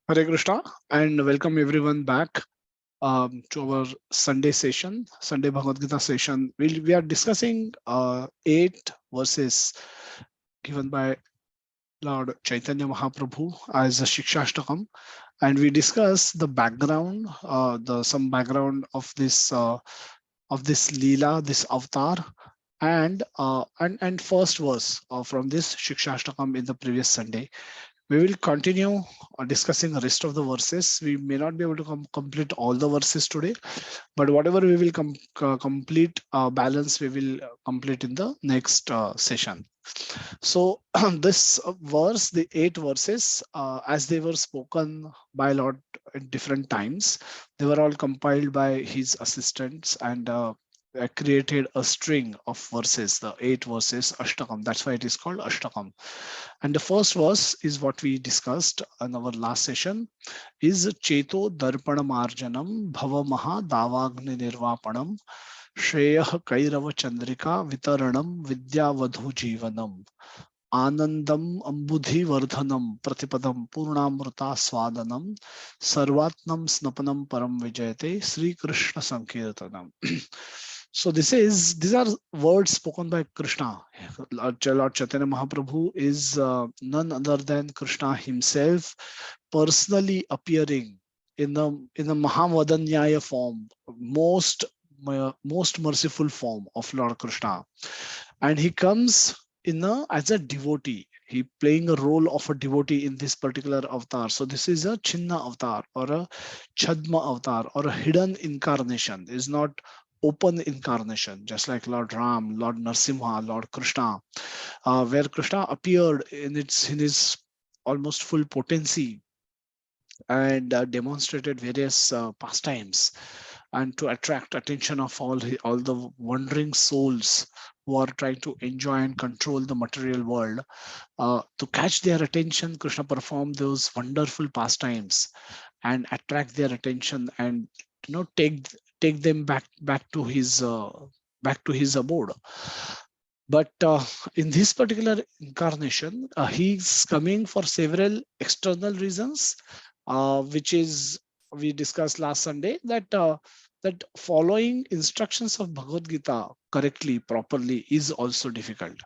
Hare Krishna and welcome everyone back to our Sunday session, Sunday Bhagavad Gita session. We are discussing 8 verses given by Lord Chaitanya Mahaprabhu as a Shikshashtakam, and we discuss the background, some background of this Leela, this avatar, and first verse from this Shikshashtakam in the previous Sunday. We will continue discussing the rest of the verses. We may not be able to complete all the verses today, but whatever we will complete balance, we will complete in the next session. So this verse, the 8 verses, as they were spoken by Lord at different times, they were all compiled by his assistants and created a string of verses, the 8 verses, Ashtakam. That's why it is called Ashtakam. And the first verse is what we discussed in our last session, is Cheto Darpana Marjanam Bhava Maha Davagni Nirvapanam Shreyah Kairava Chandrika Vitaranam Vidyavadhu Jivanam Anandam Ambudhi Vardhanam Pratipadam Purnamruta Swadanam Sarvatnam Snapanam Param Vijayate Sri Krishna Sankirtanam. So these are words spoken by Krishna. Lord Chaitanya Mahaprabhu is none other than Krishna himself, personally appearing in the Mahavadanyaya form, most merciful form of Lord Krishna, and he comes as a devotee. He playing a role of a devotee in this particular avatar. So this is a Chinna avatar or a Chadma avatar or a hidden incarnation. It is not open incarnation, just like Lord Ram, Lord Narsimha, Lord Krishna, where Krishna appeared in his almost full potency and demonstrated various pastimes, and to attract attention of all the wandering souls who are trying to enjoy and control the material world. To catch their attention, Krishna performed those wonderful pastimes and attract their attention, and take them back to his abode. But in this particular incarnation, he's coming for several external reasons, which is we discussed last Sunday, that following instructions of Bhagavad Gita correctly, properly is also difficult.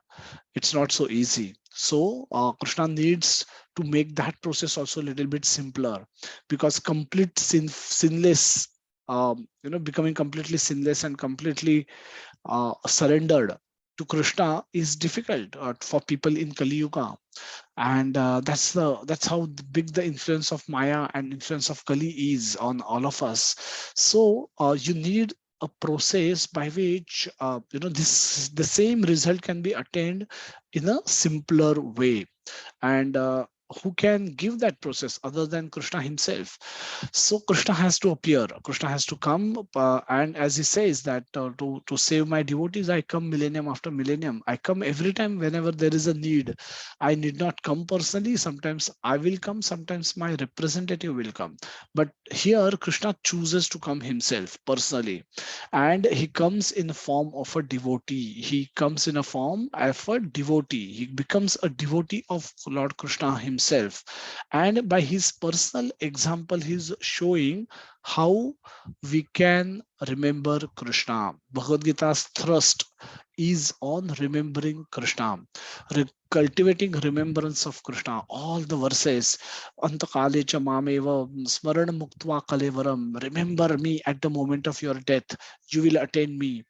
It's not so easy. So Krishna needs to make that process also a little bit simpler, because complete sinless, becoming completely sinless and completely surrendered to Krishna is difficult for people in Kali Yuga, and that's how big the influence of Maya and influence of Kali is on all of us. So you need a process by which the same result can be attained in a simpler way, and who can give that process other than Krishna himself? So Krishna has to appear, Krishna has to come, and as he says that to save my devotees, I come millennium after millennium. I come every time whenever there is a need. I need not come personally. Sometimes I will come, sometimes my representative will come, but here Krishna chooses to come himself personally, and he comes in the form of a devotee. He comes in a form of a devotee. He becomes a devotee of Lord Krishna himself, and by his personal example he's showing how we can remember Krishna. Bhagavad Gita's thrust is on remembering Krishna, cultivating remembrance of Krishna. All the verses, Antakale cha mameva smarana muktva kalevaram, remember me at the moment of your death, you will attain me.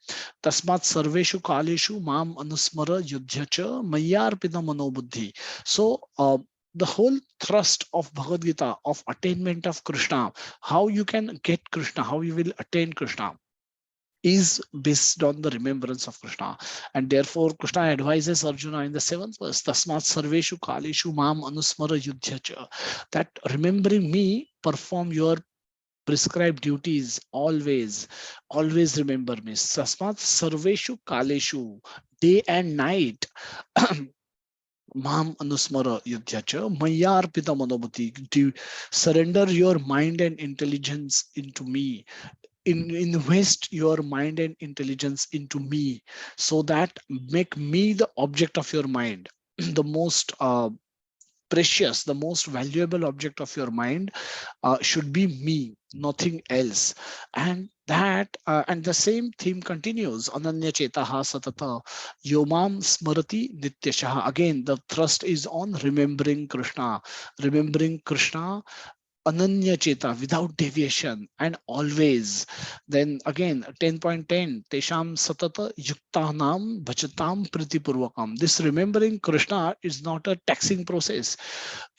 Tasmat sarveshu kaleshu mam anusmara yudhya cha mayyarpita manobuddhi. So the whole thrust of Bhagavad Gita, of attainment of Krishna, how you can get Krishna, how you will attain Krishna, is based on the remembrance of Krishna. And therefore Krishna advises Arjuna in the 7th verse, Tasmat sarveshu kaleshu mam anusmara yudhyacha, that remembering me, perform your prescribed duties always. Always remember me. Tasmat sarveshu kaleshu, day and night. Mam anusmara yudhyacha mayyarpita manobuddhi, to surrender your mind and intelligence into me. invest your mind and intelligence into me, so that make me the object of your mind, the most precious, the most valuable object of your mind should be me, nothing else. And that and the same theme continues, ananya chetaha satata yomam smarati nityashah. Again, the thrust is on remembering Krishna ananya cheta, without deviation and always. Then again, 10.10, tesham satata yuktanam bhajatam pritipurvakam. This remembering Krishna is not a taxing process,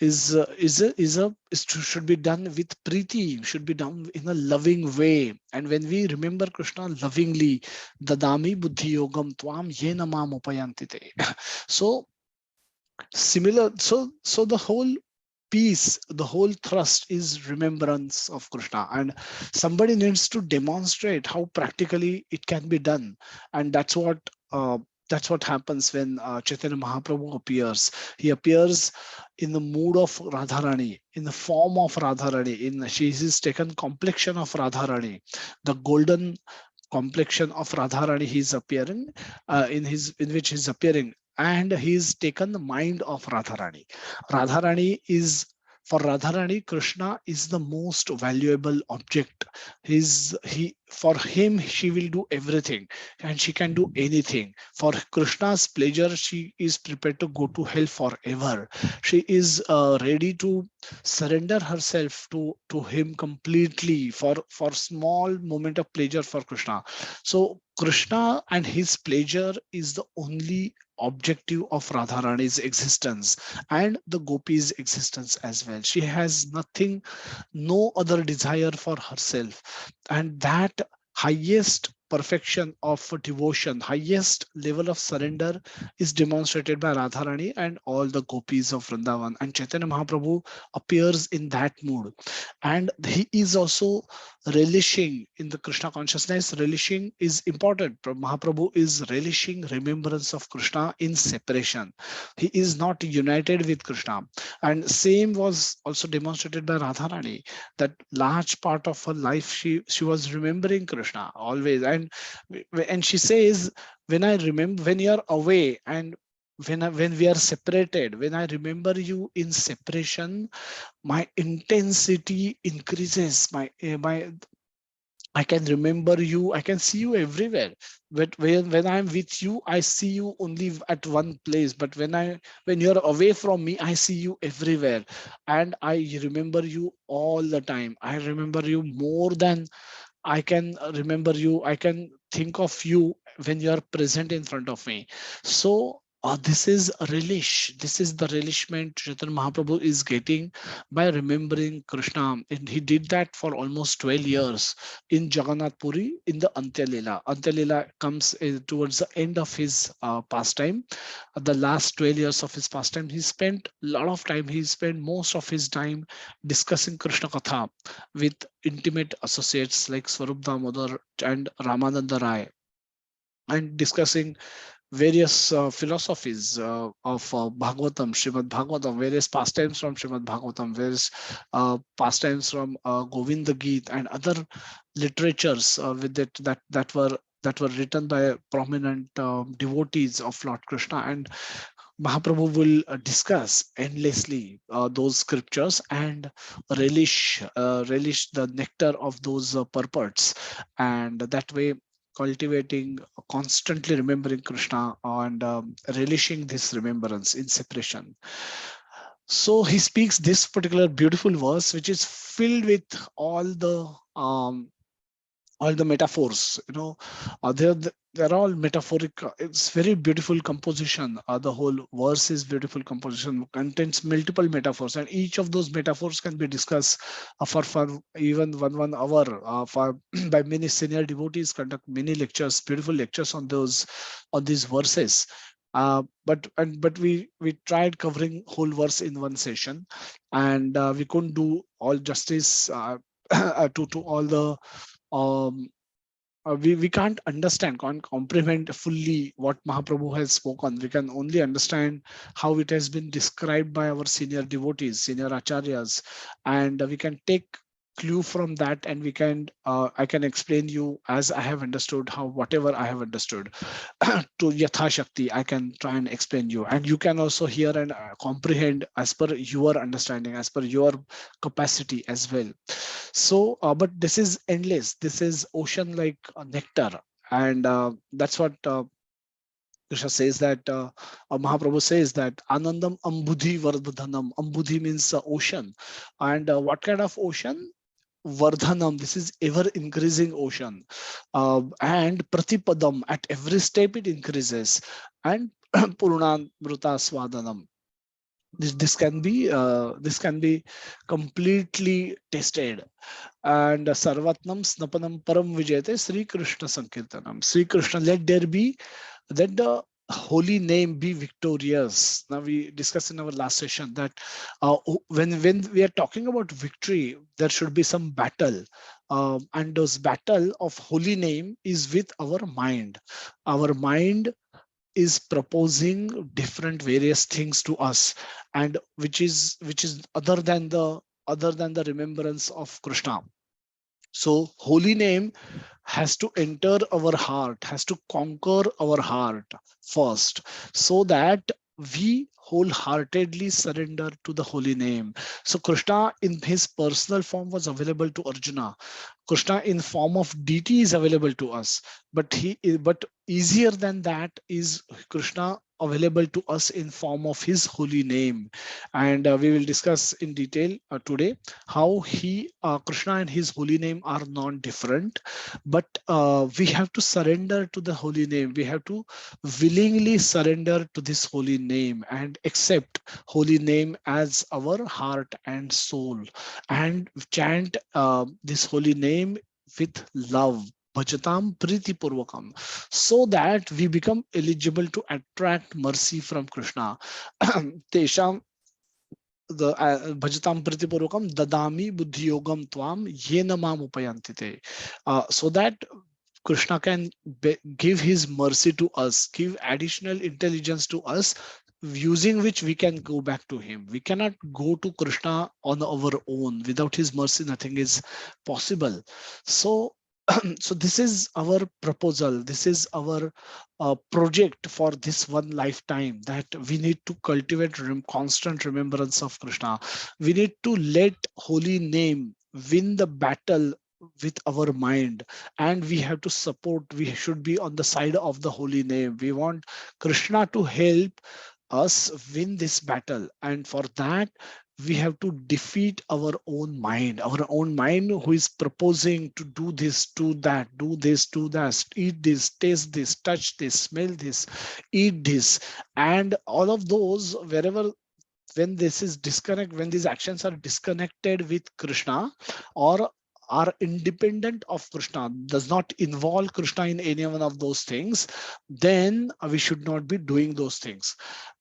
should be done with priti, should be done in a loving way. And when we remember Krishna lovingly, dadami buddhi yogam tvam yena mam upayantite. So similar, so the whole piece, the whole thrust is remembrance of Krishna, and somebody needs to demonstrate how practically it can be done. And uh, that's what happens when Chaitanya Mahaprabhu appears. He appears in the mood of Radharani, in the form of Radharani. In she is taken complexion of Radharani, the golden complexion of Radharani. He's appearing in which he's appearing, and he's taken the mind of Radharani. Radharani is For Radharani, Krishna is the most valuable object. He For him she will do everything, and she can do anything. For Krishna's pleasure, she is prepared to go to hell forever. She is ready to surrender herself to him completely for small moment of pleasure for Krishna. So Krishna and his pleasure is the only objective of Radharani's existence and the Gopi's existence as well. She has nothing, no other desire for herself. And that highest perfection of devotion, highest level of surrender is demonstrated by Radharani and all the Gopis of Vrindavan. And Chaitanya Mahaprabhu appears in that mood. And he is also relishing in the Krishna consciousness. Relishing is important. Mahaprabhu is relishing remembrance of Krishna in separation. He is not united with Krishna. And same was also demonstrated by Radharani, that large part of her life she was remembering Krishna always. And she says, when I remember, when you are away, and when we are separated, when I remember you in separation, my intensity increases. I can remember you. I can see you everywhere. But when I'm with you, I see you only at one place. But when you're away from me, I see you everywhere, and I remember you all the time. I remember you more than I can remember you. I can think of you when you are present in front of me. So this is a relish. This is the relishment Chaitanya Mahaprabhu is getting by remembering Krishna. And he did that for almost 12 years in Jagannath Puri in the Antya Leela. Antya Leela comes towards the end of his pastime. The last 12 years of his pastime, he spent a lot of time. He spent most of his time discussing Krishna Katha with intimate associates like Swarup Damodar and Ramananda Rai, and discussing various philosophies of Bhagavatam, Srimad Bhagavatam, various pastimes from Srimad Bhagavatam, various pastimes from Govinda Geet and other literatures with that were written by prominent devotees of Lord Krishna. And Mahaprabhu will discuss endlessly those scriptures and relish the nectar of those purports, and that way cultivating, constantly remembering Krishna and relishing this remembrance in separation. So he speaks this particular beautiful verse, which is filled with um, all the metaphors. They're all metaphoric. It's very beautiful composition. The whole verse is beautiful composition, contains multiple metaphors, and each of those metaphors can be discussed for even one hour. For By many senior devotees conduct many lectures, beautiful lectures on these verses. But we tried covering whole verse in one session, and we couldn't do all justice to all the um, we can't understand, can't comprehend fully what Mahaprabhu has spoken. We can only understand how it has been described by our senior devotees, senior acharyas, and we can take clue from that, and we can I can explain you as I have understood, how whatever I have understood to yatha shakti I can try and explain you, and you can also hear and comprehend as per your understanding, as per your capacity as well. So but this is endless, this is ocean like nectar, and that's what Krishna says that Mahaprabhu says that Anandam Ambudhi Vardhanam. Ambudhi means ocean. And what kind of ocean? Vardhanam. This is ever increasing ocean. And Pratipadam. At every step it increases. And Purnamruta Swadanam. This can be completely tested. And Sarvatnam Snapanam Param Vijayate Sri Krishna Sankirtanam. Sri Krishna, let there be, let the holy name be victorious. Now we discussed in our last session that when we are talking about victory, there should be some battle, and those battle of holy name is with our mind. Our mind is proposing different various things to us, and which is other than the remembrance of Krishna. So holy name has to enter our heart, has to conquer our heart first, so that we wholeheartedly surrender to the holy name. So Krishna in his personal form was available to Arjuna. Krishna in form of deity is available to us, but easier than that is Krishna available to us in form of his holy name. And we will discuss in detail today how he Krishna and his holy name are non-different, but we have to surrender to the holy name. We have to willingly surrender to this holy name and accept holy name as our heart and soul, and chant this holy name with love. Bhajatam priti purvakam, so that we become eligible to attract mercy from Krishna. Tesham the bhajatam pritipurvakam dadami buddhi yogam tvam yena mam upayantite. So that Krishna can give his mercy to us, give additional intelligence to us, using which we can go back to him. We cannot go to Krishna on our own. Without his mercy, nothing is possible. So, so this is our proposal. This is our project for this one lifetime, that we need to cultivate constant remembrance of Krishna. We need to let holy name win the battle with our mind, and we have to support, we should be on the side of the holy name. We want Krishna to help us win this battle, and for that we have to defeat our own mind who is proposing to do this, do that, do this, do that, eat this, taste this, touch this, smell this, eat this, and all of those. Wherever, when this is disconnect, when these actions are disconnected with Krishna, or are independent of Krishna, does not involve Krishna in any one of those things, then we should not be doing those things.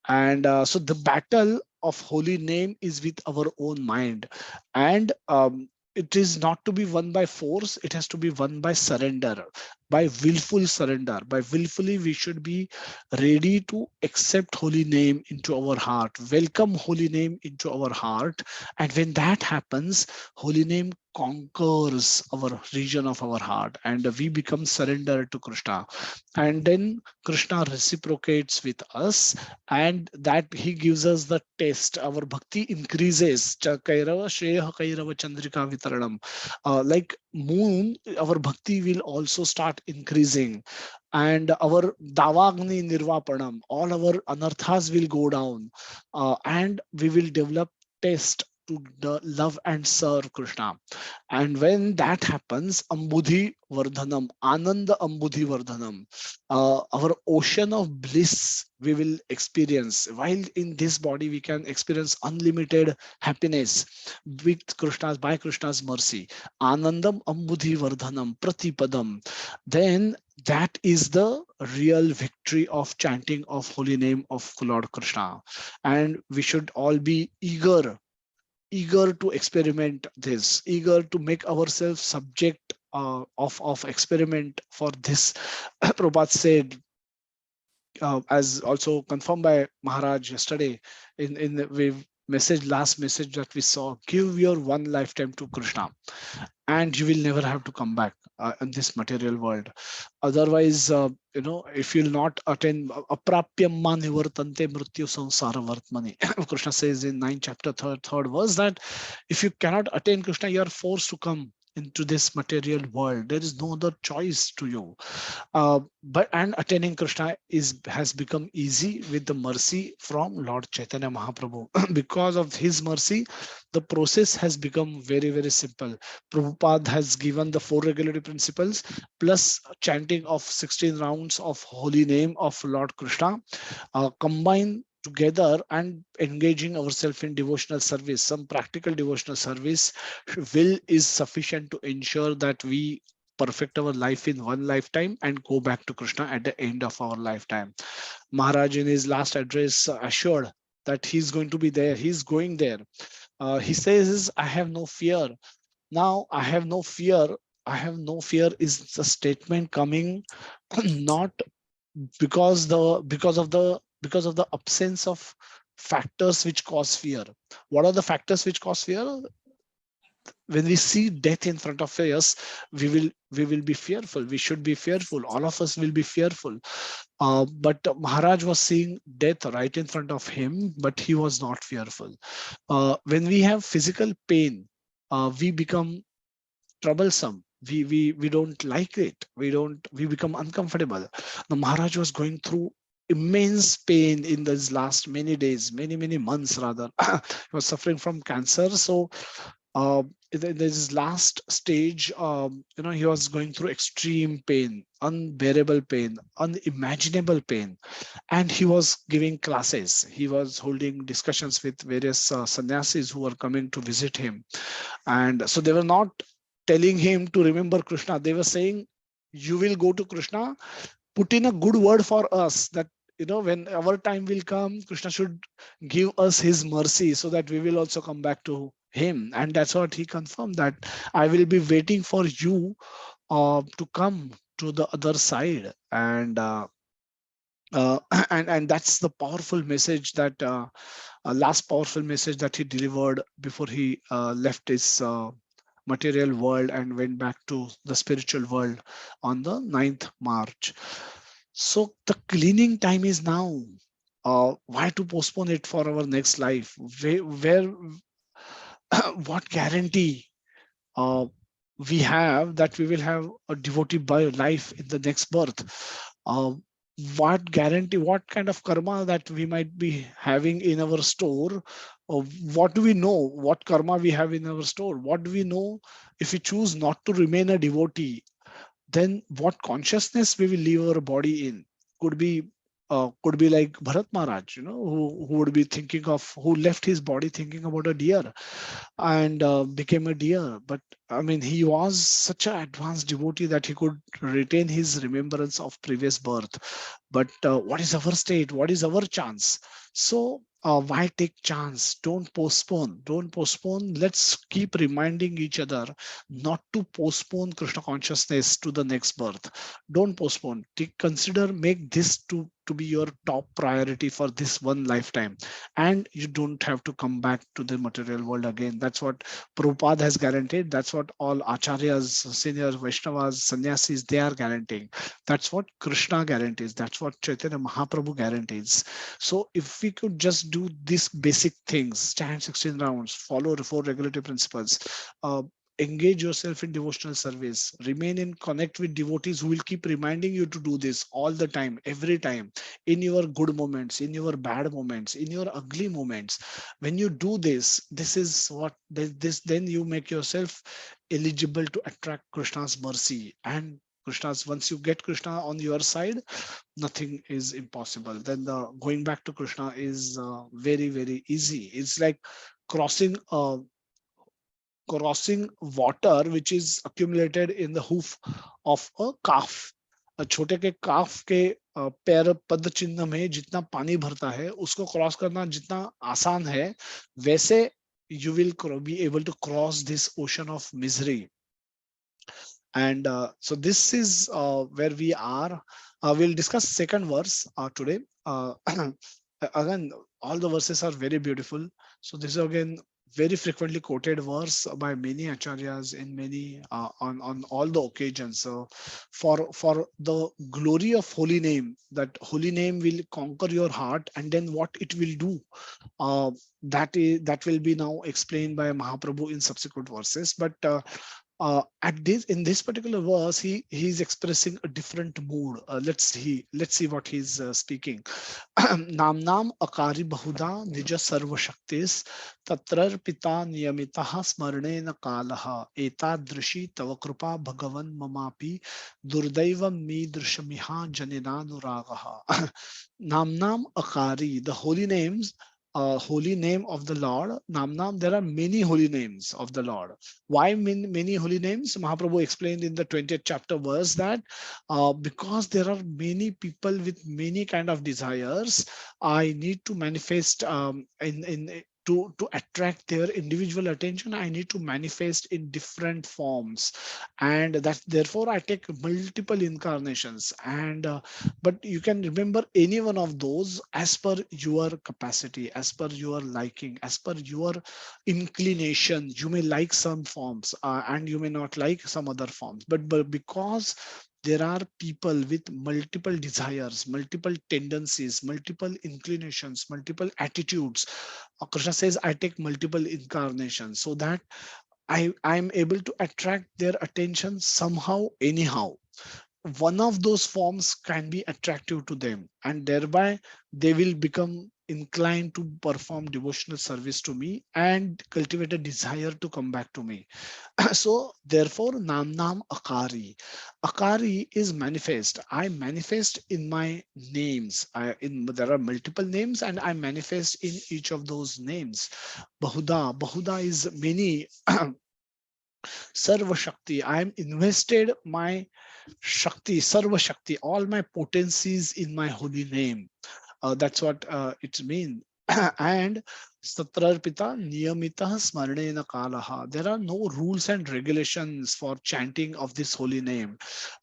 And so the battle of holy name is with our own mind, and it is not to be won by force, it has to be won by surrender, by willful surrender. By willfully, we should be ready to accept holy name into our heart, welcome holy name into our heart. And when that happens, holy name conquers our region of our heart, and we become surrendered to Krishna. And then Krishna reciprocates with us, and that he gives us the test. Our bhakti increases. Kairava Shreya Kairava Chandrika Vitaranam. Like moon, our bhakti will also start increasing, and our Davagni Nirvapanam, all our anarthas will go down, and we will develop taste to love and serve Krishna. And when that happens, Ambudhi Vardhanam, Ananda Ambudhi Vardhanam, our ocean of bliss we will experience. While in this body, we can experience unlimited happiness with Krishna's, by Krishna's mercy. Anandam Ambudhi Vardhanam Pratipadam. Then that is the real victory of chanting of holy name of Lord Krishna. And we should all be eager to experiment this, eager to make ourselves subject of experiment for this. Prabhupada said, as also confirmed by Maharaj yesterday, in the, last message that we saw, give your one lifetime to Krishna, and you will never have to come back in this material world. Otherwise, if you'll not attain aprapyam man nivartante mrityu samsara vartmani. Krishna says in 9th chapter, third verse, that if you cannot attain Krishna, you are forced to come into this material world. There is no other choice to you. But and attaining Krishna is has become easy with the mercy from Lord Chaitanya Mahaprabhu. Because of his mercy, the process has become very, very simple. Prabhupada has given the four regulatory principles plus chanting of 16 rounds of holy name of Lord Krishna, combine together and engaging ourselves in devotional service. Some practical devotional service will is sufficient to ensure that we perfect our life in one lifetime and go back to Krishna at the end of our lifetime. Maharaj in his last address assured that he's going to be there, he's going there. He says, I have no fear. Now, I have no fear. I have no fear is the statement coming not because of the absence of factors which cause fear. What are the factors which cause fear? When we see death in front of us, we will be fearful. We should be fearful. All of us will be fearful. But Maharaj was seeing death right in front of him, but he was not fearful. When we have physical pain, we become troublesome. We don't like it. We become uncomfortable. The Maharaj was going through immense pain in these last many days, many months rather. He was suffering from cancer. So there's this last stage, he was going through extreme pain, unbearable pain, unimaginable pain, and he was giving classes. He was holding discussions with various sannyasis who were coming to visit him. And so they were not telling him to remember Krishna. They were saying, you will go to Krishna, put in a good word for us, that when our time will come, Krishna should give us his mercy so that we will also come back to him. And that's what he confirmed, that I will be waiting for you to come to the other side. Uh, and that's the powerful message that last powerful message that he delivered before he left his material world and went back to the spiritual world on the 9th March. So the cleaning time is now. Why to postpone it for our next life? Where what guarantee uh, we have that we will have a devotee by life in the next birth? Uh, what guarantee, what kind of karma that we might be having in our store? What do we know? What karma we have in our store? What do we know if we choose not to remain a devotee? Then what consciousness we will leave our body in? Could be like Bharat Maharaj, who would be thinking of, who left his body thinking about a deer and became a deer. But I mean, he was such an advanced devotee that he could retain his remembrance of previous birth. But what is our state? What is our chance? So why take chance? Don't postpone. Don't postpone. Let's keep reminding each other not to postpone Krishna consciousness to the next birth. Don't postpone. Consider, make this to be your top priority for this one lifetime, and you don't have to come back to the material world again. That's what Prabhupada has guaranteed. That's what all acharyas, senior Vaishnavas, sannyasis, they are guaranteeing. That's what Krishna guarantees. That's what Chaitanya Mahaprabhu guarantees. So if we could just do these basic things, chant 16 rounds, follow the four regulatory principles, uh, engage yourself in devotional service, remain in connect with devotees who will keep reminding you to do this all the time, every time, in your good moments, in your bad moments, in your ugly moments. When you do this, this is what this then you make yourself eligible to attract Krishna's mercy. And Krishna's, once you get Krishna on your side, nothing is impossible. Then the going back to Krishna is very, very easy. It's like crossing water which is accumulated in the hoof of a calf. छोटे के काफ के पैर पद चिन्ह में जितना पानी भरता है, उसको क्रॉस करना जितना आसान है, वैसे you will be able to cross this ocean of misery. And so this is where we are. We'll discuss second verse today. Again, all the verses are very beautiful. So this is again very frequently quoted verse by many acharyas in many on all the occasions. So for the glory of holy name, that holy name will conquer your heart, and then what it will do, uh, that will be now explained by Mahaprabhu in subsequent verses. But at this in this particular verse, he's expressing a different mood. Let's see what he's speaking. नाम्नाम अकारि बहुधा निज सर्वशक्तिस् तत्रर्पिता नियमितः स्मरणेन कालः एतादृशी तव कृपा भगवन् ममापि दुर्दैवं मीदृशमिहा जनिनानुरागः. नाम्नाम akari, the holy names, holy name of the Lord. Namnam, there are many holy names of the Lord. Why many holy names? Mahaprabhu explained in the 20th chapter verse that because there are many people with many kind of desires, I need to manifest in to attract their individual attention. I need to manifest in different forms, and that therefore I take multiple incarnations. And but you can remember any one of those as per your capacity, as per your liking, as per your inclination. You may like some forms, and you may not like some other forms, but because there are people with multiple desires, multiple tendencies, multiple inclinations, multiple attitudes, Krishna says I take multiple incarnations so that I'm able to attract their attention somehow, anyhow. One of those forms can be attractive to them, and thereby they will become inclined to perform devotional service to me and cultivate a desire to come back to me. So therefore, Nam Akari. Akari is manifest. I manifest in my names. There are multiple names, and I manifest in each of those names. Bahuda is many. Sarva Shakti. I am invested my Shakti, Sarva Shakti, all my potencies in my holy name. That's what it means. And Satrarpita Niyamita Smaranena Kalaha. There are no rules and regulations for chanting of this holy name.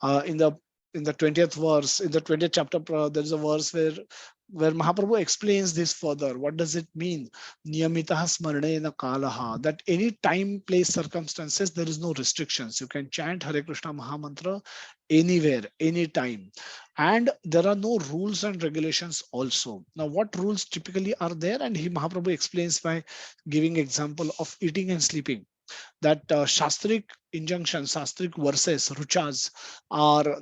In the 20th verse, in the 20th chapter, there is a verse where Mahaprabhu explains this further. What does it mean? Niyamita Smaranena Kalaha. That any time, place, circumstances, there is no restrictions. You can chant Hare Krishna Mahamantra anywhere, anytime. And there are no rules and regulations also. Now, what rules typically are there? And Mahaprabhu explains by giving example of eating and sleeping. That Shastric injunctions, Shastric verses, ruchas are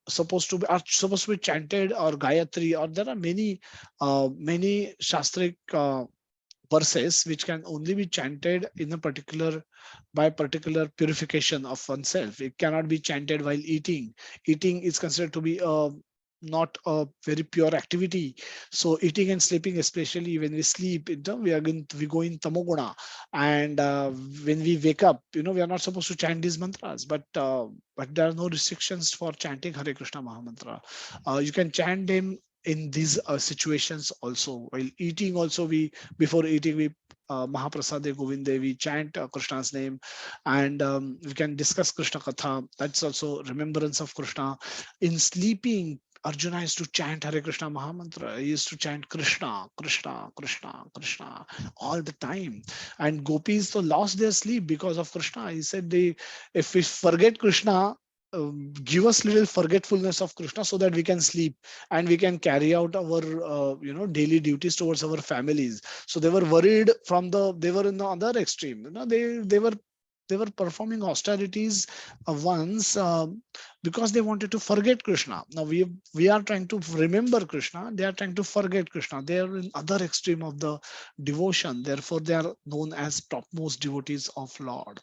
supposed to be chanted, or Gayatri, or there are many Shastric verses which can only be chanted in a particular by particular purification of oneself. It cannot be chanted while eating. Eating is considered to be not a very pure activity. So eating and sleeping, especially when we sleep, we go in tamoguna, and when we wake up, we are not supposed to chant these mantras. But there are no restrictions for chanting Hare Krishna Mahamantra. You can chant them in these situations also. While eating also, we before eating we Mahaprasade Govinde, we chant Krishna's name, and we can discuss Krishna Katha. That's also remembrance of Krishna. In sleeping, Arjuna used to chant Hare Krishna Mahamantra. He used to chant Krishna, Krishna, Krishna, Krishna all the time. And gopis so lost their sleep because of Krishna. He said, if we forget Krishna, give us little forgetfulness of Krishna so that we can sleep and we can carry out our daily duties towards our families. So they were worried they were in the other extreme. They were performing austerities once because they wanted to forget Krishna. Now we are trying to remember Krishna. They are trying to forget Krishna. They are in other extreme of the devotion. Therefore, they are known as topmost devotees of Lord.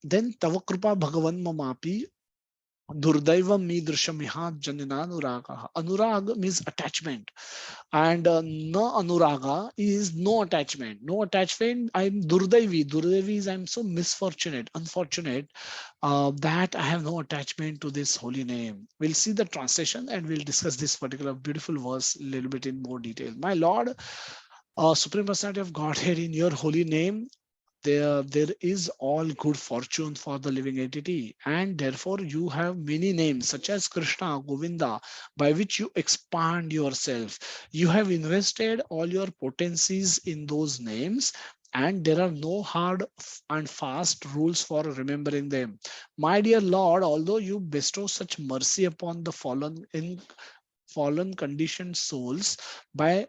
Then Tava Kripa Bhagavan Mamapi Durdaivam Midrishamiha Janinanuраga. Anurag means attachment, and na anuraga is no attachment. No attachment. I'm Durdaivi. Durdaivi is I'm so misfortunate, unfortunate that I have no attachment to this holy name. We'll see the translation and we'll discuss this particular beautiful verse a little bit in more detail. My Lord, Supreme Personality of Godhead, in your holy name, there is all good fortune for the living entity, and therefore you have many names such as Krishna, Govinda, by which you expand yourself. You have invested all your potencies in those names, and there are no hard and fast rules for remembering them. My dear Lord, although you bestow such mercy upon the fallen conditioned souls by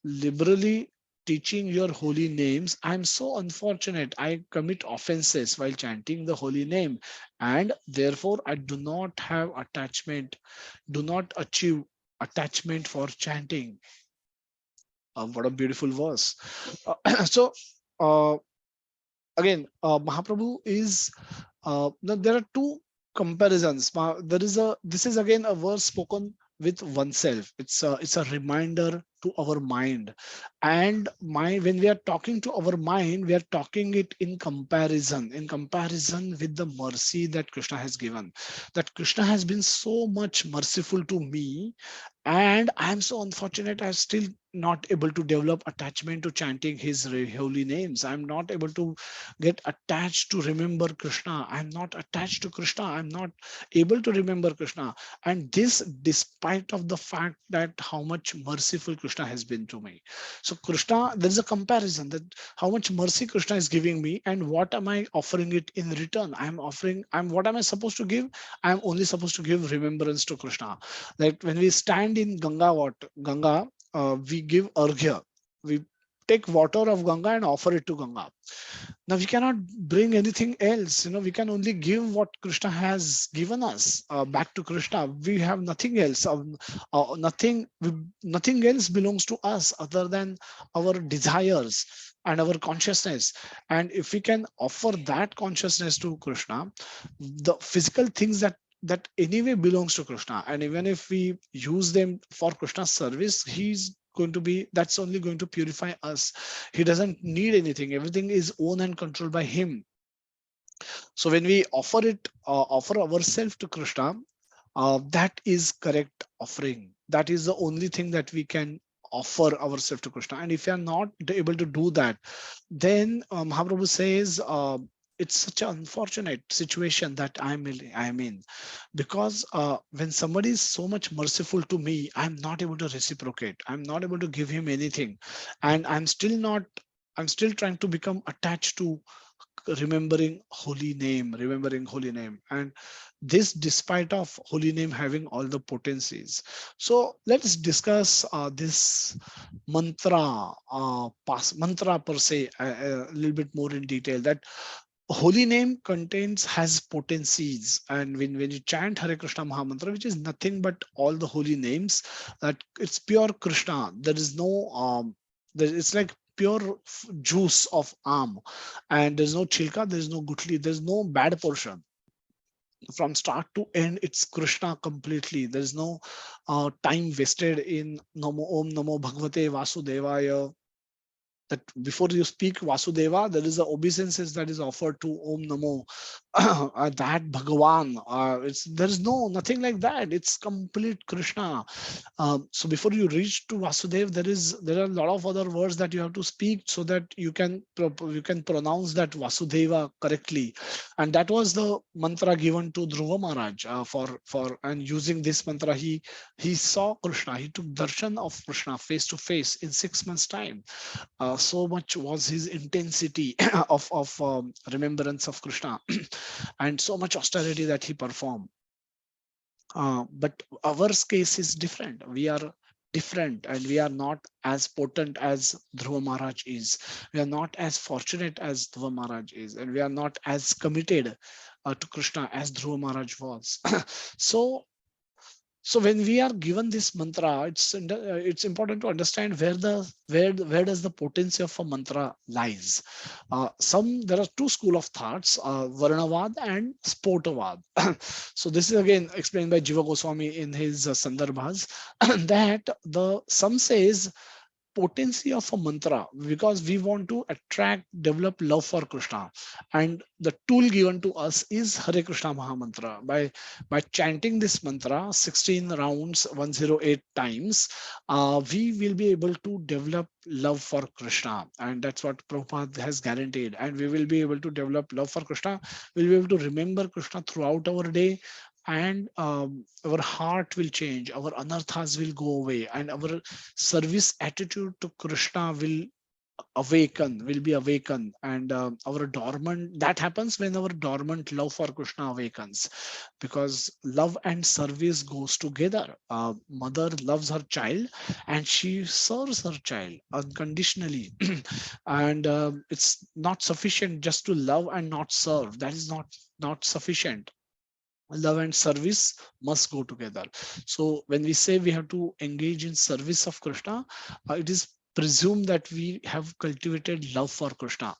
liberally teaching your holy names, I am so unfortunate. I commit offenses while chanting the holy name, and therefore I do not have attachment, do not achieve attachment for chanting. What a beautiful verse. So, uh, again, Mahaprabhu is now there are two comparisons. There is a this is again a verse spoken with oneself. It's a reminder to our mind, and when we are talking to our mind, we are talking it in comparison with the mercy that Krishna has given. That Krishna has been so much merciful to me, and I am so unfortunate. I'm still not able to develop attachment to chanting his holy names. I'm not able to get attached to remember Krishna. I'm not attached to Krishna. I'm not able to remember Krishna. And this despite of the fact that how much merciful Krishna has been to me. So Krishna, there is a comparison that how much mercy Krishna is giving me and what am I offering it in return. What am I supposed to give? I'm only supposed to give remembrance to Krishna. Like when we stand in Ganga, we give arghya. We take water of Ganga and offer it to Ganga. Now we cannot bring anything else. We can only give what Krishna has given us back to Krishna. We have nothing else. Nothing else belongs to us other than our desires and our consciousness. And if we can offer that consciousness to Krishna, the physical things that anyway belongs to Krishna, and even if we use them for Krishna's service, he's going to be that's only going to purify us. He doesn't need anything. Everything is owned and controlled by him. So when we offer ourselves to Krishna, that is correct offering. That is the only thing that we can offer ourselves to Krishna. And if you are not able to do that, then Mahaprabhu says it's such an unfortunate situation that I'm in, because when somebody is so much merciful to me, I'm not able to reciprocate. I'm not able to give him anything, and I'm still trying to become attached to remembering holy name, and this despite of holy name having all the potencies. So let's discuss this mantra per se a little bit more in detail. That holy name contains has potencies, and when you chant Hare Krishna Mahamantra, which is nothing but all the holy names, that it's pure Krishna. There is no it's like pure juice of am, and there's no chilka, there's no gutli, there's no bad portion. From start to end, it's Krishna completely. There's no time wasted in Namo Om Namo Bhagavate Vasudevaya. That before you speak Vasudeva, there is a obeisances that is offered to Om Namo, that Bhagavan. There is nothing like that. It's complete Krishna. So before you reach to Vasudev, there are a lot of other words that you have to speak so that you can pronounce that Vasudeva correctly. And that was the mantra given to Dhruva Maharaj for and using this mantra he saw Krishna. He took darshan of Krishna face to face in 6 months time. So much was his intensity of remembrance of Krishna, and so much austerity that he performed. But our case is different. We are different, and we are not as potent as Dhruva Maharaj is. We are not as fortunate as Dhruva Maharaj is, and we are not as committed to Krishna as Dhruva Maharaj was. so so when we are given this mantra, it's important to understand where does the potency of a mantra lies. There are two school of thoughts, Varnavad and Spotavad. So this is again explained by Jiva Goswami in his Sandarbhas, that the some says potency of a mantra, because we want to attract, develop love for Krishna. And the tool given to us is Hare Krishna Maha Mantra. By chanting this mantra 16 rounds, 108 times, we will be able to develop love for Krishna. And that's what Prabhupada has guaranteed. And we will be able to develop love for Krishna. We'll be able to remember Krishna throughout our day, and our heart will change, our anarthas will go away, and our service attitude to Krishna will be awakened, and our dormant, that happens when our dormant love for Krishna awakens, because love and service goes together. Mother loves her child and she serves her child unconditionally. And it's not sufficient just to love and not serve. That is not sufficient. Love and service must go together. So when we say we have to engage in service of Krishna, it is presumed that we have cultivated love for Krishna,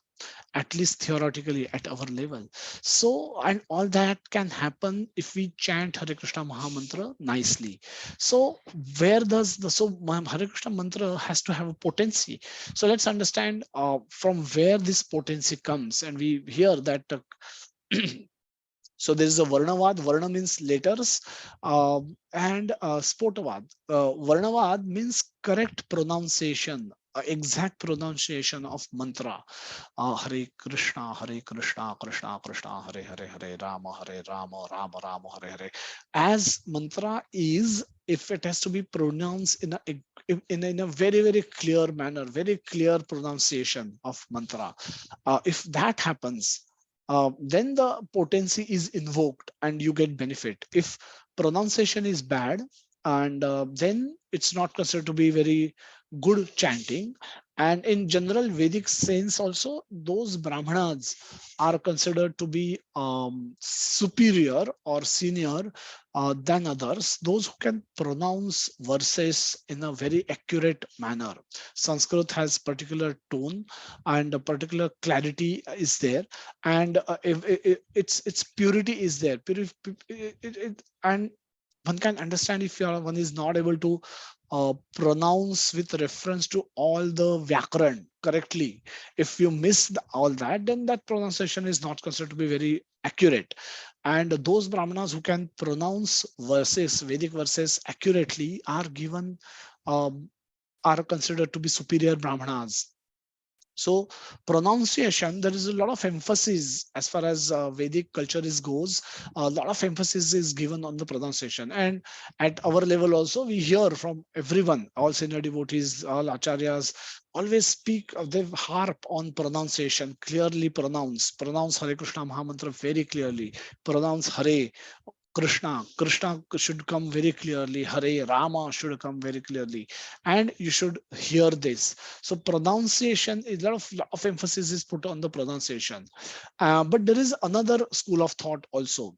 at least theoretically at our level. So, and all that can happen if we chant Hare Krishna Maha Mantra nicely. So where does the, so Hare Krishna mantra has to have a potency. So let's understand from where this potency comes. And we hear that so there is a Varnavad. Varna means letters, and Spotavad. Varnavad means correct pronunciation, exact pronunciation of mantra. Hare Krishna, Hare Krishna, Krishna Krishna, Hare Hare, Hare Rama, Hare Rama, Rama Rama, Hare Hare. As mantra is, if it has to be pronounced in a very very clear manner, very clear pronunciation of mantra, if that happens, then the potency is invoked and you get benefit. If pronunciation is bad, and then it's not considered to be very good chanting. And in general Vedic sense also, those Brahmanas are considered to be superior or senior than others, those who can pronounce verses in a very accurate manner. Sanskrit has particular tone and a particular clarity is there, and its purity is there. And one can understand if one is not able to pronounce with reference to all the vyakaran correctly. If you miss all that, then that pronunciation is not considered to be very accurate. And those brahmanas who can pronounce verses, Vedic verses accurately, are given, um, are considered to be superior brahmanas. So pronunciation, there is a lot of emphasis as far as Vedic culture is goes. A lot of emphasis is given on the pronunciation, and at our level also, we hear from everyone, all senior devotees, all acharyas, always speak. They harp on pronunciation. Clearly pronounce Hare Krishna Mahamantra very clearly. Pronounce Hare Krishna. Krishna should come very clearly. Hare Rama should come very clearly. And you should hear this. So pronunciation, a lot of emphasis is put on the pronunciation. But there is another school of thought also.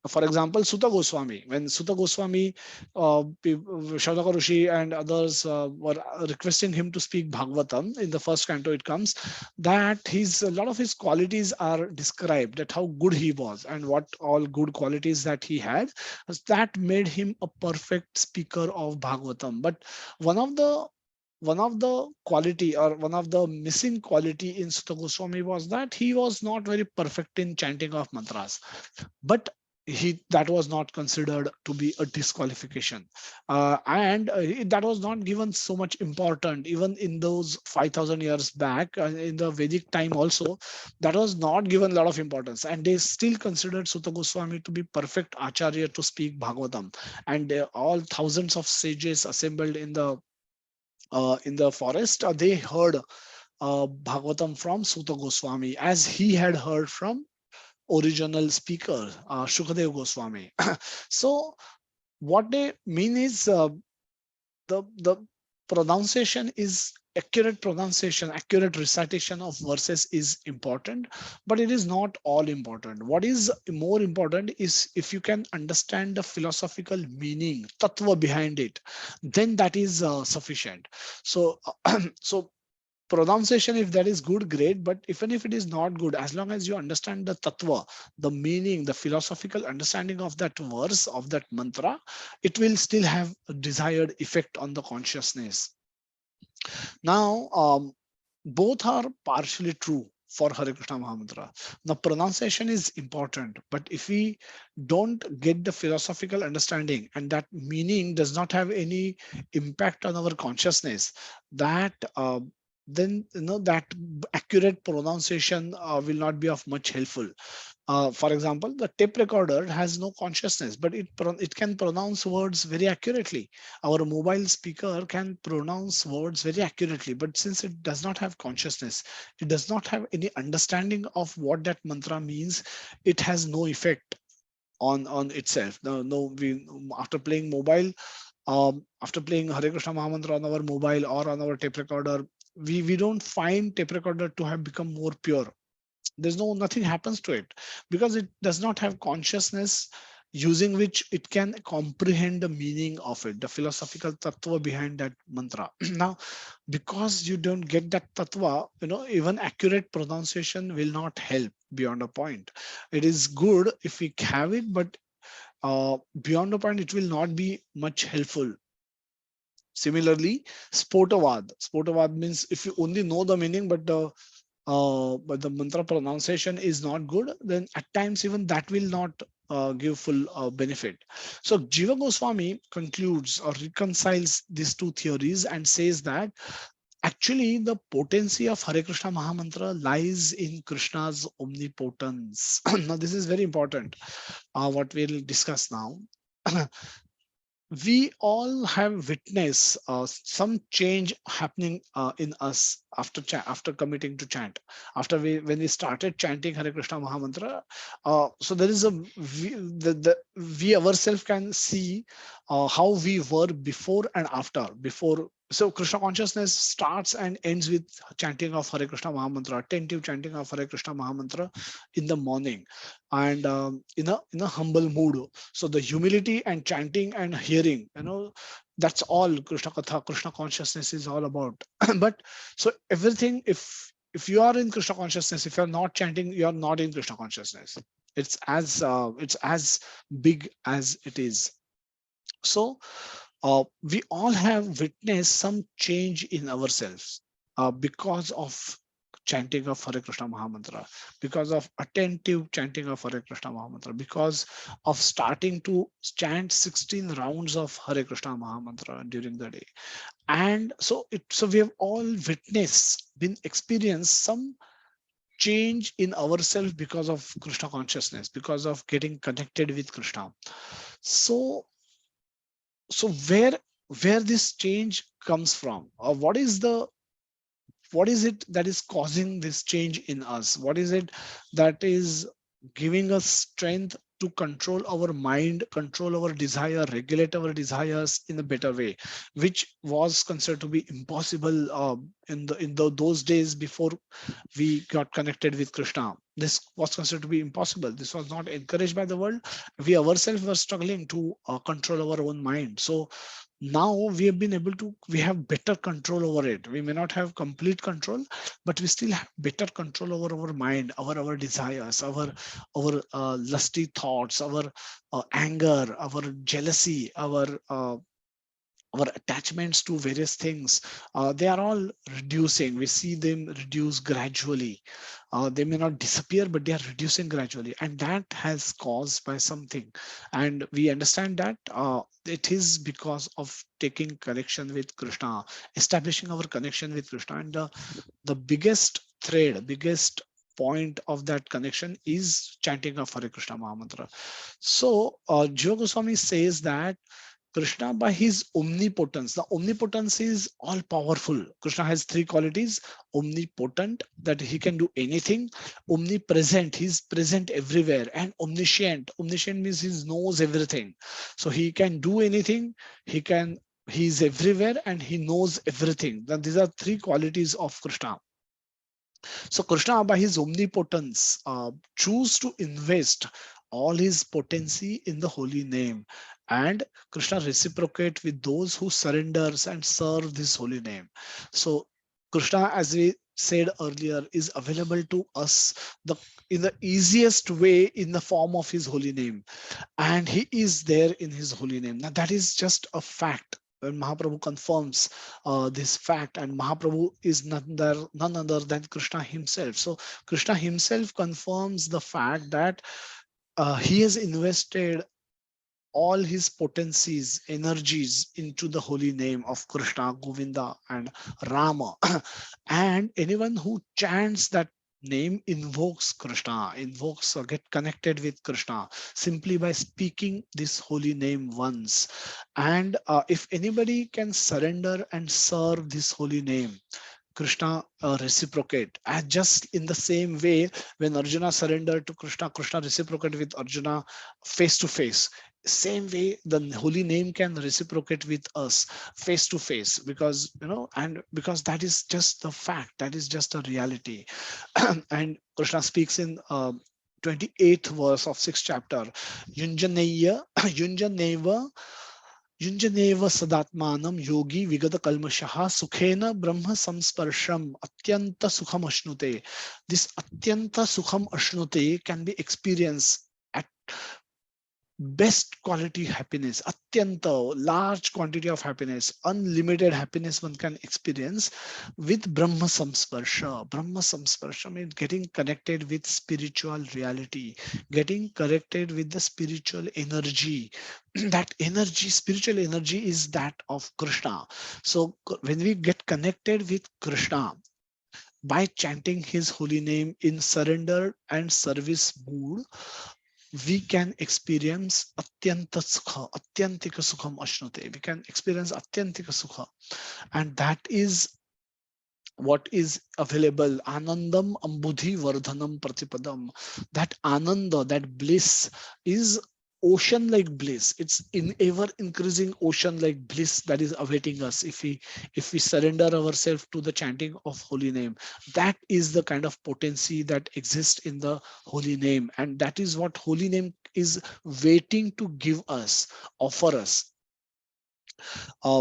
For example, Sutta Goswami. When Sutta Goswami, Shaunaka Rishi and others were requesting him to speak Bhagavatam, in the first canto it comes that a lot of his qualities are described, that how good he was and what all good qualities that he had, that made him a perfect speaker of Bhagavatam. But one of the one of the quality, or one of the missing quality in Sutta Goswami, was that he was not very perfect in chanting of mantras. But that was not considered to be a disqualification, and that was not given so much important even in those 5000 years back, in the Vedic time also. That was not given a lot of importance, and they still considered Sutta Goswami to be perfect acharya to speak Bhagavatam. And all thousands of sages assembled in the forest, they heard Bhagavatam from Sutta Goswami, as he had heard from original speaker, Shukadev Goswami. So what they mean is, the pronunciation is accurate pronunciation, accurate recitation of verses is important, but it is not all important. What is more important is if you can understand the philosophical meaning, tattva behind it, then that is sufficient. So so pronunciation, if that is good, great. But even if it is not good, as long as you understand the tattva, the meaning, the philosophical understanding of that verse, of that mantra, it will still have a desired effect on the consciousness. Now, both are partially true for Hare Krishna Mahamantra. The pronunciation is important, but if we don't get the philosophical understanding and that meaning does not have any impact on our consciousness, that then that accurate pronunciation will not be of much helpful. For example, the tape recorder has no consciousness, but it can pronounce words very accurately. Our mobile speaker can pronounce words very accurately, but since it does not have consciousness, it does not have any understanding of what that mantra means. It has no effect on itself. No, no. We after playing mobile, after playing Hare Krishna Mahamantra on our mobile or on our tape recorder, we don't find tape recorder to have become more pure. There's nothing happens to it because it does not have consciousness using which it can comprehend the meaning of it, the philosophical tattva behind that mantra. Now, because you don't get that tattva, even accurate pronunciation will not help beyond a point. It is good if we have it, but beyond a point, it will not be much helpful. Similarly, spotavad. Spotavad means if you only know the meaning, but the mantra pronunciation is not good, then at times even that will not give full benefit. So Jiva Goswami concludes or reconciles these two theories and says that actually the potency of Hare Krishna Mahamantra lies in Krishna's omnipotence. Now this is very important, what we'll discuss now. We all have witnessed some change happening in us after committing to chant, after we when we started chanting Hare Krishna Mahamantra. So there is we ourselves can see how we were before and after. Before, so Krishna consciousness starts and ends with chanting of Hare Krishna Mahamantra, attentive chanting of Hare Krishna Mahamantra in the morning, and in a humble mood. So the humility and chanting and hearing, that's all Krishna Katha, Krishna consciousness is all about. But so everything, if you are in Krishna consciousness, if you're not chanting, you're not in Krishna consciousness. It's as big as it is. So we all have witnessed some change in ourselves because of chanting of Hare Krishna Mahamantra, because of attentive chanting of Hare Krishna Mahamantra, because of starting to chant 16 rounds of Hare Krishna Mahamantra during the day. And so we have all witnessed, been experienced some change in ourselves because of Krishna consciousness, because of getting connected with Krishna. So so where this change comes from, or what is it that is causing this change in us? What is it that is giving us strength to control our mind, control our desire, regulate our desires in a better way, which was considered to be impossible those days before we got connected with Krishna. This was considered to be impossible. This was not encouraged by the world. We ourselves were struggling to control our own mind. So now we have been able to, we have better control over it. We may not have complete control, but we still have better control over our mind, our desires, our lusty thoughts, our anger, our jealousy, our attachments to various things. They are all reducing. We see them reduce gradually. They may not disappear, but they are reducing gradually, and that has caused by something. And we understand that it is because of taking connection with Krishna, establishing our connection with Krishna. And the biggest thread, biggest point of that connection is chanting of Hare Krishna Mahamantra. So Jiva Goswami says that Krishna, by his omnipotence, the omnipotence is all powerful. Krishna has three qualities: omnipotent, that he can do anything; omnipresent, he's present everywhere; and omniscient. Omniscient means he knows everything. So he can do anything, he's everywhere, and he knows everything. Then these are three qualities of Krishna. So Krishna, by his omnipotence, choose to invest all his potency in the holy name, and Krishna reciprocate with those who surrenders and serve this holy name. So Krishna, as we said earlier, is available to us the in the easiest way in the form of his holy name, and he is there in his holy name. Now that is just a fact. when Mahaprabhu confirms this fact, and Mahaprabhu is none other than Krishna himself. So Krishna himself confirms the fact that he has invested all his potencies, energies into the holy name of Krishna, Govinda, and Rama. And anyone who chants that name invokes Krishna, invokes or get connected with Krishna simply by speaking this holy name once. And if anybody can surrender and serve this holy name, Krishna reciprocate. And just in the same way, when Arjuna surrendered to Krishna, Krishna reciprocate with Arjuna face to face. Same way, the holy name can reciprocate with us face to face, because and because that is just the fact, that is just a reality. And Krishna speaks in 28th verse of 6th chapter, Yunjanaya, Yunjaneva युञ्जनेव सदात्मानं योगी विगत कल्मषः सुखेन ब्रह्म संस्पर्शम अत्यंत सुखम अश्नुते. This atyanta sukham ashnute can be experienced at best quality happiness, atyanta, large quantity of happiness, unlimited happiness one can experience with Brahma Samsparsha. Brahma Samsparsha means getting connected with spiritual reality, getting connected with the spiritual energy. That energy, spiritual energy, is that of Krishna. So when we get connected with Krishna by chanting his holy name in surrender and service mood, we can experience atyanta sukha, atyantika sukham ashnute. We can experience atyantika sukha, and that is what is available. Anandam ambudhi vardhanam pratipadam. That ananda, that bliss, is ocean like bliss. It's in ever increasing ocean like bliss that is awaiting us if we surrender ourselves to the chanting of holy name. That is the kind of potency that exists in the holy name, and that is what holy name is waiting to give us, offer us.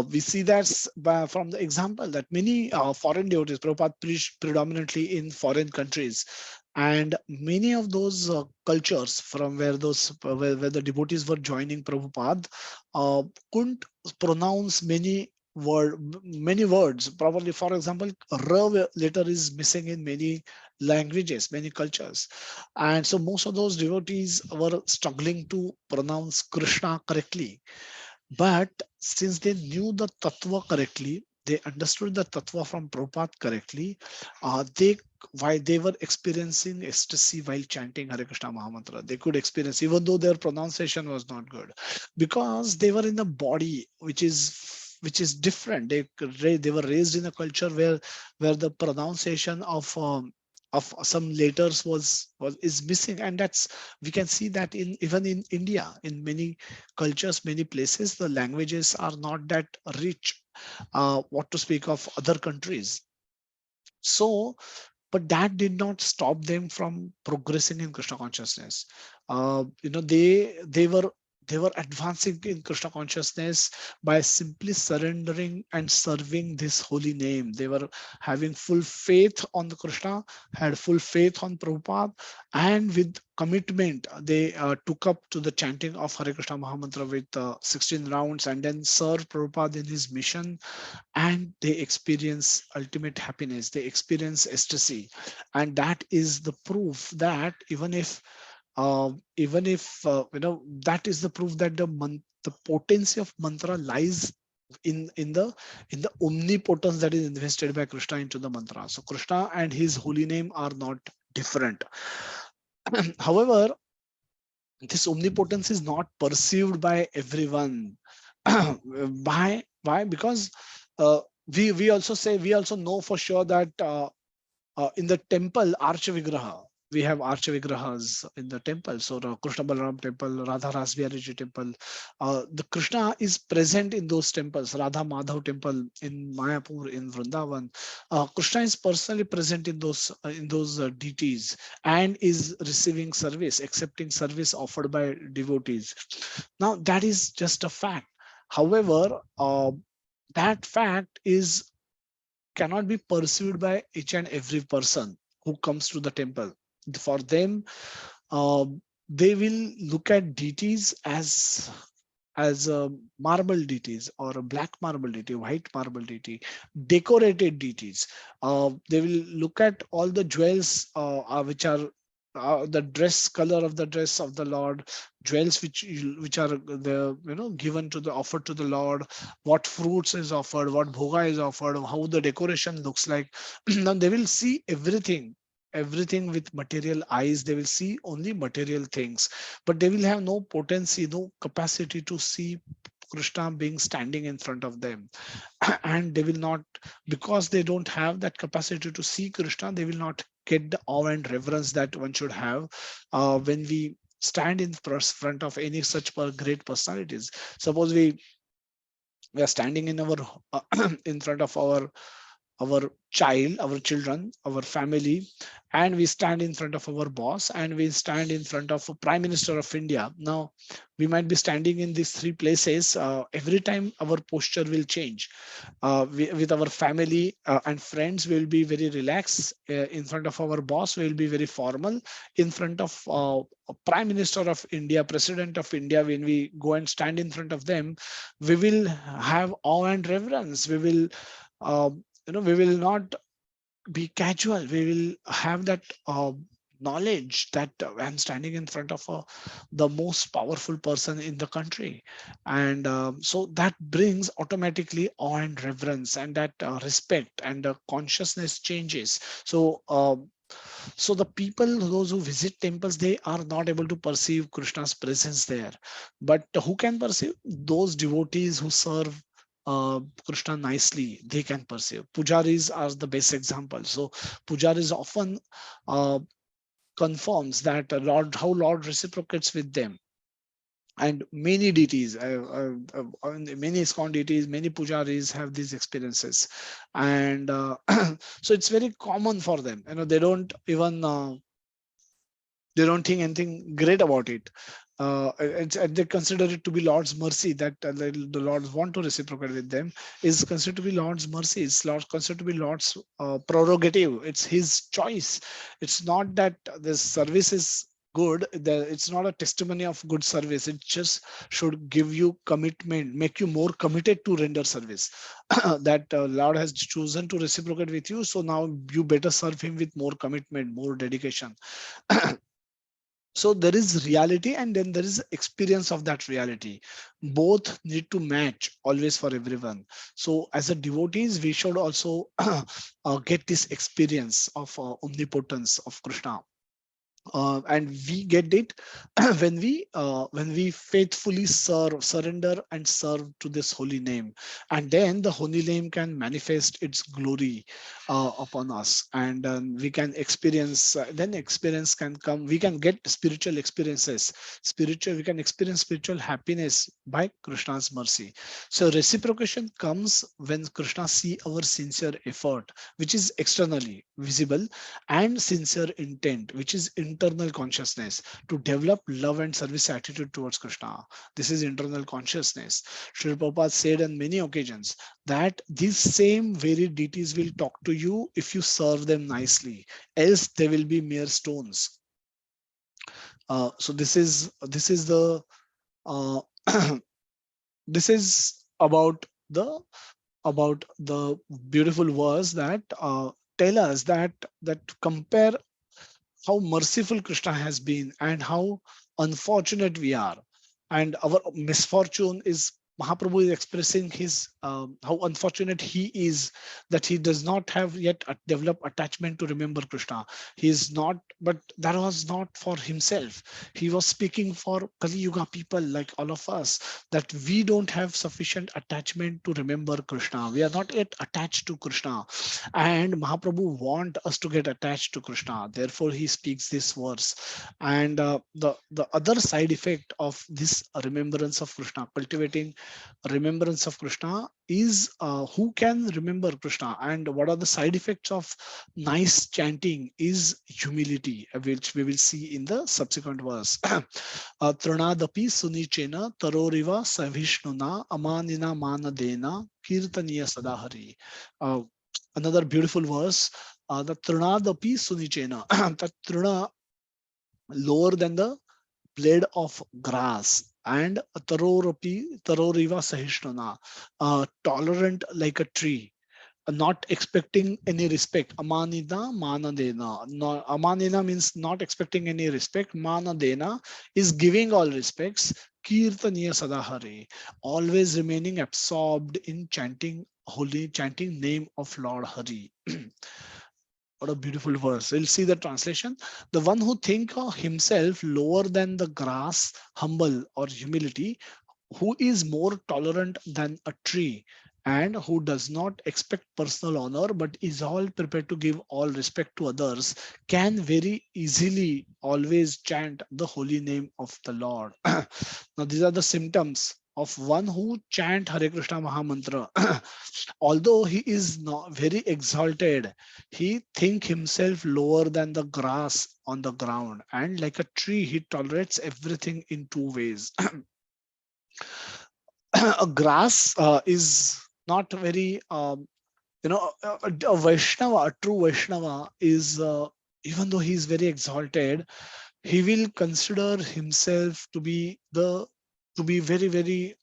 We see that from the example that many foreign devotees, Prabhupada preached predominantly in foreign countries, and many of those cultures from where where the devotees were joining Prabhupada uh, couldn't pronounce many words properly. For example, R letter is missing in many languages, many cultures, and so most of those devotees were struggling to pronounce Krishna correctly. But since they knew the tattva correctly, they understood the tattva from Prabhupada correctly, they while they were experiencing ecstasy while chanting Hare Krishna Mahamantra. They could experience, even though their pronunciation was not good, because they were in a body which is different. They were raised in a culture where the pronunciation of some letters was is missing, and that's we can see that in even in India, in many cultures, many places, the languages are not that rich. What to speak of other countries? So, but that did not stop them from progressing in Krishna consciousness. They were advancing in Krishna consciousness by simply surrendering and serving this holy name. They were having full faith on the Krishna, had full faith on Prabhupada, and with commitment, they took up to the chanting of Hare Krishna Mahamantra with 16 rounds, and then served Prabhupada in his mission, and they experience ultimate happiness, they experience ecstasy. And that is the proof that that is the proof that the potency of mantra lies in the omnipotence that is invested by Krishna into the mantra. So Krishna and his holy name are not different. However, this omnipotence is not perceived by everyone. Why? Because we also know for sure that in the temple archa vigraha, we have archa vigrahas in the temple. So the Krishna Balaram temple, Radha Rasbiari temple, the Krishna is present in those temples. Radha Madhav temple in Mayapur, in Vrindavan, Krishna is personally present in those deities, and is receiving service, accepting service offered by devotees. Now that is just a fact. However, that fact is cannot be pursued by each and every person who comes to the temple. For them, uh, they will look at deities as as marble deities, or a black marble deity, white marble deity, decorated deities. They will look at all the jewels which are the dress color of the dress of the Lord, jewels which are the given to the offered to the Lord, what fruits is offered, what bhoga is offered, how the decoration looks like. Now they will see everything with material eyes. They will see only material things, but they will have no potency, no capacity to see Krishna being standing in front of them. And they will not, because they don't have that capacity to see Krishna, they will not get the awe and reverence that one should have when we stand in front of any such great personalities. Suppose we are standing in our in front of our child, our children, our family, and we stand in front of our boss, and we stand in front of a Prime Minister of India. Now, we might be standing in these three places. Every time our posture will change. With our family and friends, we'll be very relaxed. In front of our boss, we'll be very formal. In front of a Prime Minister of India, President of India, when we go and stand in front of them, we will have awe and reverence. We will not be casual. We will have that knowledge that I'm standing in front of the most powerful person in the country. And so that brings automatically awe and reverence, and that respect and consciousness changes. So the people, those who visit temples, they are not able to perceive Krishna's presence there. But who can perceive? Those devotees who serve Krishna nicely, they can perceive. Pujaris are the best example. So pujaris often uh, confirms that Lord reciprocates with them. And many deities, many ISKCON deities, many pujaris have these experiences. And so it's very common for them. They don't think anything great about it. They consider it to be Lord's mercy that the Lord want to reciprocate with them. Is considered to be Lord's mercy. It's considered to be Lord's prerogative. It's His choice. It's not that the service is good. It's not a testimony of good service. It just should give you commitment, make you more committed to render service. That Lord has chosen to reciprocate with you, so now you better serve Him with more commitment, more dedication. So there is reality, and then there is experience of that reality. Both need to match always for everyone. So as a devotees, we should also get this experience of omnipotence of Krishna. And we get it when we faithfully surrender and serve to this holy name, and then the holy name can manifest its glory upon us, and we can experience, then experience can come. We can get spiritual experiences, spiritual we can experience spiritual happiness by Krishna's mercy. So reciprocation comes when Krishna see our sincere effort, which is externally visible, and sincere intent, which is internal consciousness, to develop love and service attitude towards Krishna. This is internal consciousness. Srila Prabhupada said on many occasions that these same very deities will talk to you if you serve them nicely, else they will be mere stones. So this is the uh, this is about the beautiful verse that tell us that compare how merciful Krishna has been and how unfortunate we are. And our misfortune is Mahaprabhu is expressing his how unfortunate he is that he does not have yet developed attachment to remember Krishna. He is not, but that was not for himself. He was speaking for Kali Yuga people like all of us, that we don't have sufficient attachment to remember Krishna. We are not yet attached to Krishna, and Mahaprabhu want us to get attached to Krishna. Therefore, he speaks this verse. And the other side effect of this remembrance of Krishna, cultivating remembrance of Krishna, is who can remember Krishna, and what are the side effects of nice chanting is humility, which we will see in the subsequent verse. Trinadapi sunichena taroriva savishnuna amanina manadena kirtaniya sadahari. Another beautiful verse, the Trinadapi sunichena, the Trina lower than the blade of grass. and taroriva sahishnuna, tolerant like a tree, not expecting any respect. Amanina manadena. No, amanina means not expecting any respect. Manadena is giving all respects. Kirtaniya sadahare, always remaining absorbed in chanting holy, chanting name of Lord Hari. What a beautiful verse. We'll see the translation. The one who think of himself lower than the grass, humble or humility, who is more tolerant than a tree, and who does not expect personal honor but is all prepared to give all respect to others, can very easily always chant the holy name of the Lord. Now these are the symptoms of one who chant Hare Krishna Mahamantra. Although he is not very exalted, he think himself lower than the grass on the ground, and like a tree he tolerates everything in two ways. A grass is not very a Vaishnava, a true Vaishnava is even though he is very exalted, he will consider himself to be very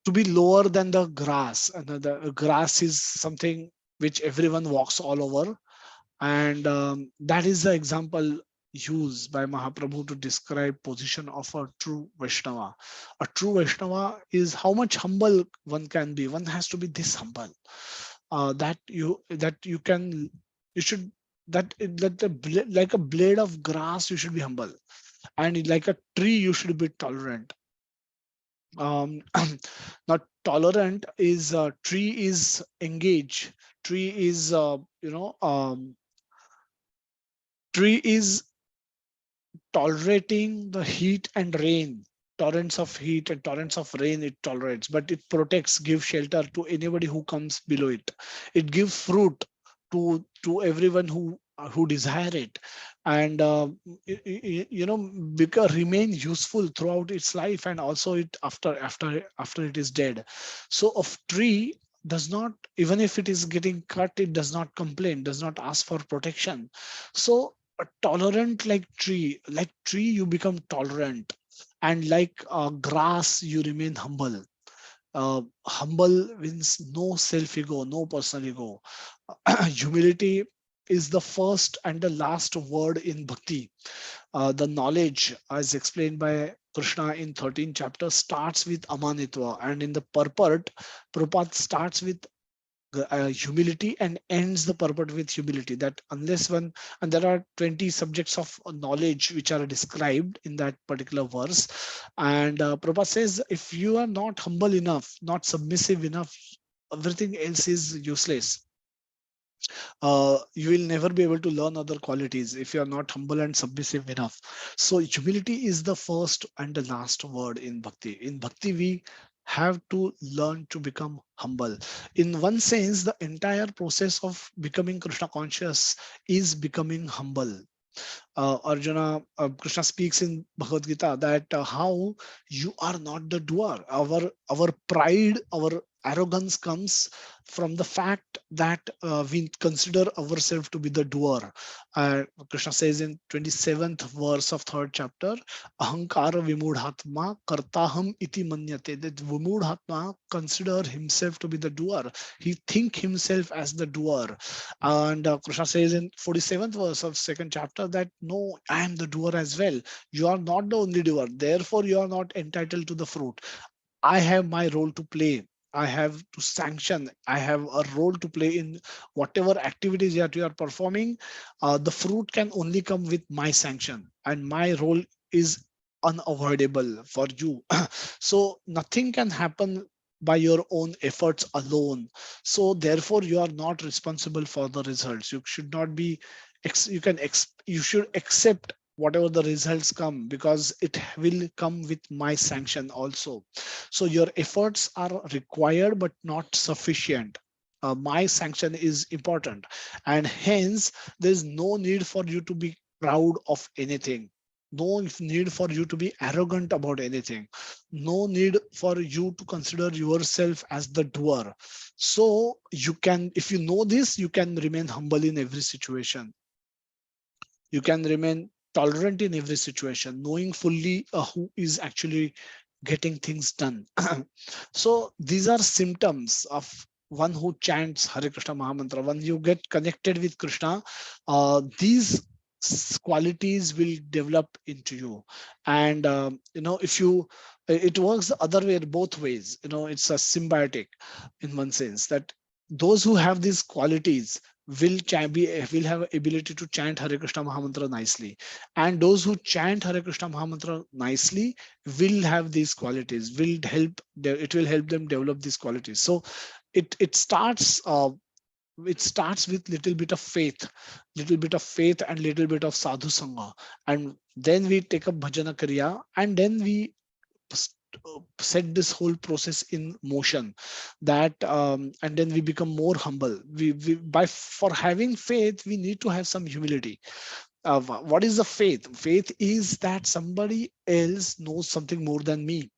to be lower than the grass. And the grass is something which everyone walks all over, and that is the example used by Mahaprabhu to describe position of a true Vaishnava. A true Vaishnava is how much humble one can be. One has to be this humble, that you can, you should, that like a blade of grass you should be humble, and like a tree you should be tolerant. um Not tolerant is tree is engage, tree is tree is tolerating the heat and rain, torrents of heat and torrents of rain it tolerates, but it protects, gives shelter to anybody who comes below it. It gives fruit to everyone who desire it, and because remain useful throughout its life, and also it after it is dead. So of tree does not, even if it is getting cut, it does not complain, does not ask for protection. So tolerant like tree you become tolerant, and like grass you remain humble. Humble means no self ego, no personal ego. Humility is the first and the last word in bhakti. The knowledge, as explained by Krishna in 13 chapters, starts with amanitva, and in the purport, Prabhupada starts with humility and ends the purport with humility. That unless one, and there are 20 subjects of knowledge which are described in that particular verse, and Prabhupada says if you are not humble enough, not submissive enough, everything else is useless. You will never be able to learn other qualities if you are not humble and submissive enough. So humility is the first and the last word in bhakti. In bhakti, we have to learn to become humble. In one sense, the entire process of becoming Krishna conscious is becoming humble. Arjuna, Krishna speaks in Bhagavad Gita that how you are not the doer. Our pride, our arrogance comes from the fact that we consider ourselves to be the doer. Krishna says in 27th verse of third chapter, Ahankara vimudhatma kartaham iti manyate. That vimudhatma consider himself to be the doer. He think himself as the doer. And Krishna says in 47th verse of second chapter that no, I am the doer as well. You are not the only doer. Therefore, you are not entitled to the fruit. I have my role to play. I have to sanction. I have a role to play in whatever activities that you are performing. The fruit can only come with my sanction, and my role is unavoidable for you. So nothing can happen by your own efforts alone. So therefore, you are not responsible for the results. You should not be. You should accept whatever the results come, because it will come with my sanction also. So your efforts are required but not sufficient. My sanction is important, and hence there is no need for you to be proud of anything. No need for you to be arrogant about anything. No need for you to consider yourself as the doer. So you can, if you know this, you can remain humble in every situation. You can remain tolerant in every situation, knowing fully who is actually getting things done. So these are symptoms of one who chants Hare Krishna Mahamantra. When you get connected with Krishna, these qualities will develop into you. And if you, it works the other way, both ways. It's a symbiotic in one sense, that those who have these qualities will have ability to chant Hare Krishna Mahamantra nicely, and those who chant Hare Krishna Mahamantra nicely will have these qualities. It will help them develop these qualities. So it starts with little bit of faith and little bit of sadhu sangha, and then we take up bhajana kriya, and then we set this whole process in motion, that and then we become more humble. We by For having faith, we need to have some humility. What is the faith? Faith is that somebody else knows something more than me,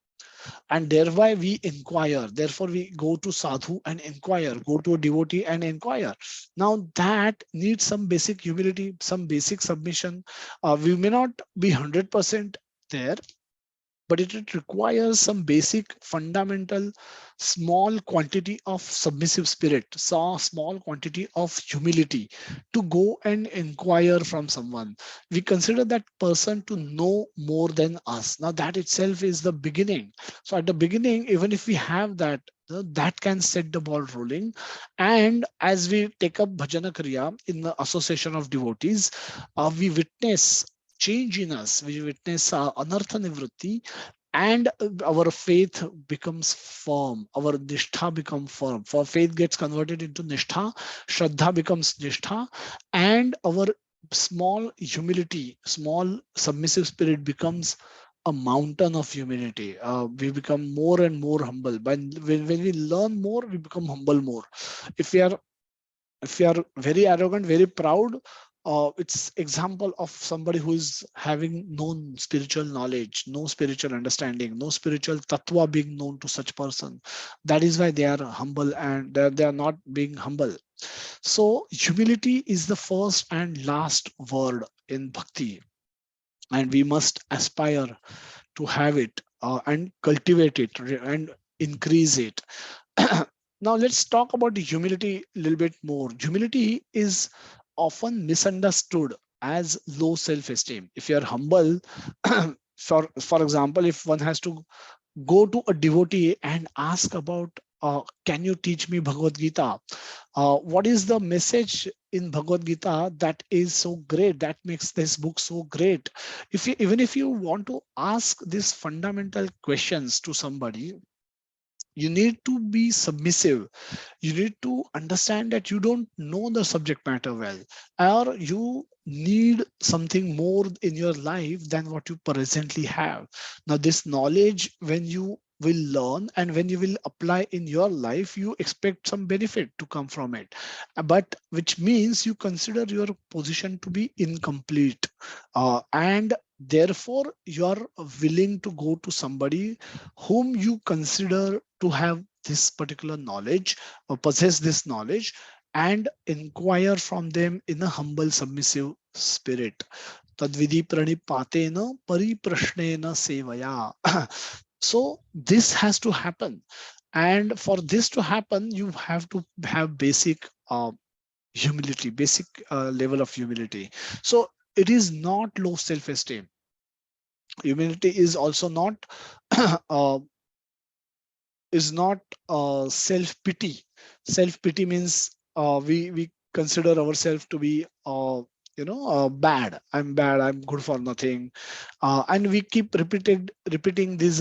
and thereby we inquire. Therefore we go to sadhu and inquire, go to a devotee and inquire. Now that needs some basic humility, some basic submission. We may not be 100% there, but it requires some basic fundamental small quantity of submissive spirit, so small quantity of humility, to go and inquire from someone. We consider that person to know more than us. Now that itself is the beginning. So at the beginning, even if we have that, that can set the ball rolling. And as we take up bhajana kriya in the association of devotees, we witness change in us. We witness anartha nivritti, and our faith becomes firm. Our nishtha becomes firm. For faith gets converted into nishtha, shraddha becomes nishtha, and our small humility, small submissive spirit becomes a mountain of humility. We become more and more humble. When we learn more, we become humble more. If we are very arrogant, very proud, it's example of somebody who is having no spiritual knowledge, no spiritual understanding, no spiritual tattva being known to such person. That is why they are humble, and they are not being humble. So humility is the first and last word in bhakti, and we must aspire to have it, and cultivate it, and increase it. Now let's talk about the humility a little bit more. Humility is often misunderstood as low self-esteem. If you are humble, for example, if one has to go to a devotee and ask about, can you teach me Bhagavad Gita? What is the message in Bhagavad Gita that is so great, that makes this book so great? Even if you want to ask these fundamental questions to somebody, you need to be submissive. You need to understand that you don't know the subject matter well, or you need something more in your life than what you presently have. Now this knowledge, when you will learn and when you will apply in your life, you expect some benefit to come from it, but which means you consider your position to be incomplete, and therefore you are willing to go to somebody whom you consider to have this particular knowledge, or possess this knowledge, and inquire from them in a humble submissive spirit. Tadvidi pranipatena pariprashnena sevaya. So this has to happen, and for this to happen, you have to have basic humility, basic level of humility. So it is not low self-esteem. Humility is also not uh, self pity. Self pity means we consider ourselves to be bad. I'm bad. I'm good for nothing, and we keep repeating these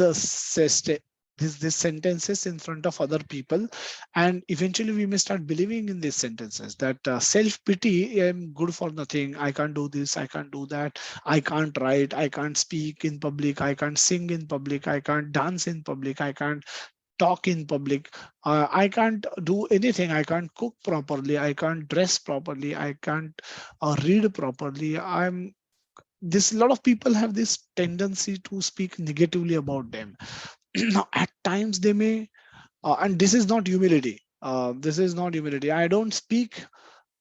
these sentences in front of other people, and eventually we may start believing in these sentences, that self pity, I'm good for nothing, I can't do this, I can't do that, I can't write, I can't speak in public, I can't sing in public, I can't dance in public, I can't talk in public, I can't do anything, I can't cook properly, I can't dress properly, I can't read properly. I'm this A lot of people have this tendency to speak negatively about them. Now at times they may, and this is not humility. This is not humility. I don't speak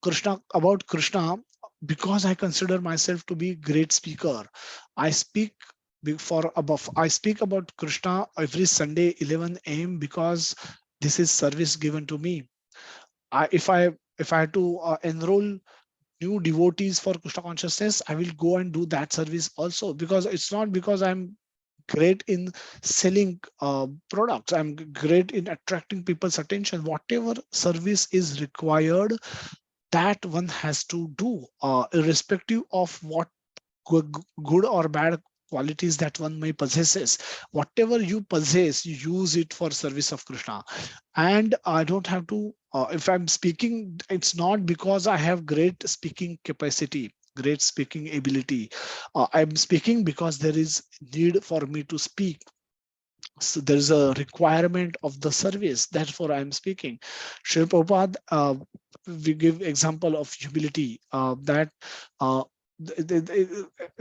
Krishna about Krishna because I consider myself to be great speaker. I speak I speak about Krishna every Sunday 11 a.m. because this is service given to me. If I had to enroll new devotees for Krishna consciousness, I will go and do that service also, because it's not because I'm great in selling products. I'm great in attracting people's attention. Whatever service is required, that one has to do, irrespective of what good or bad qualities that one may possesses. Whatever you possess, you use it for service of Krishna. And I don't have to, if I'm speaking, it's not because I have great speaking capacity, great speaking ability. I'm speaking because there is need for me to speak. So there is a requirement of the service. Therefore, I am speaking. Srila Prabhupada, we give example of humility. That a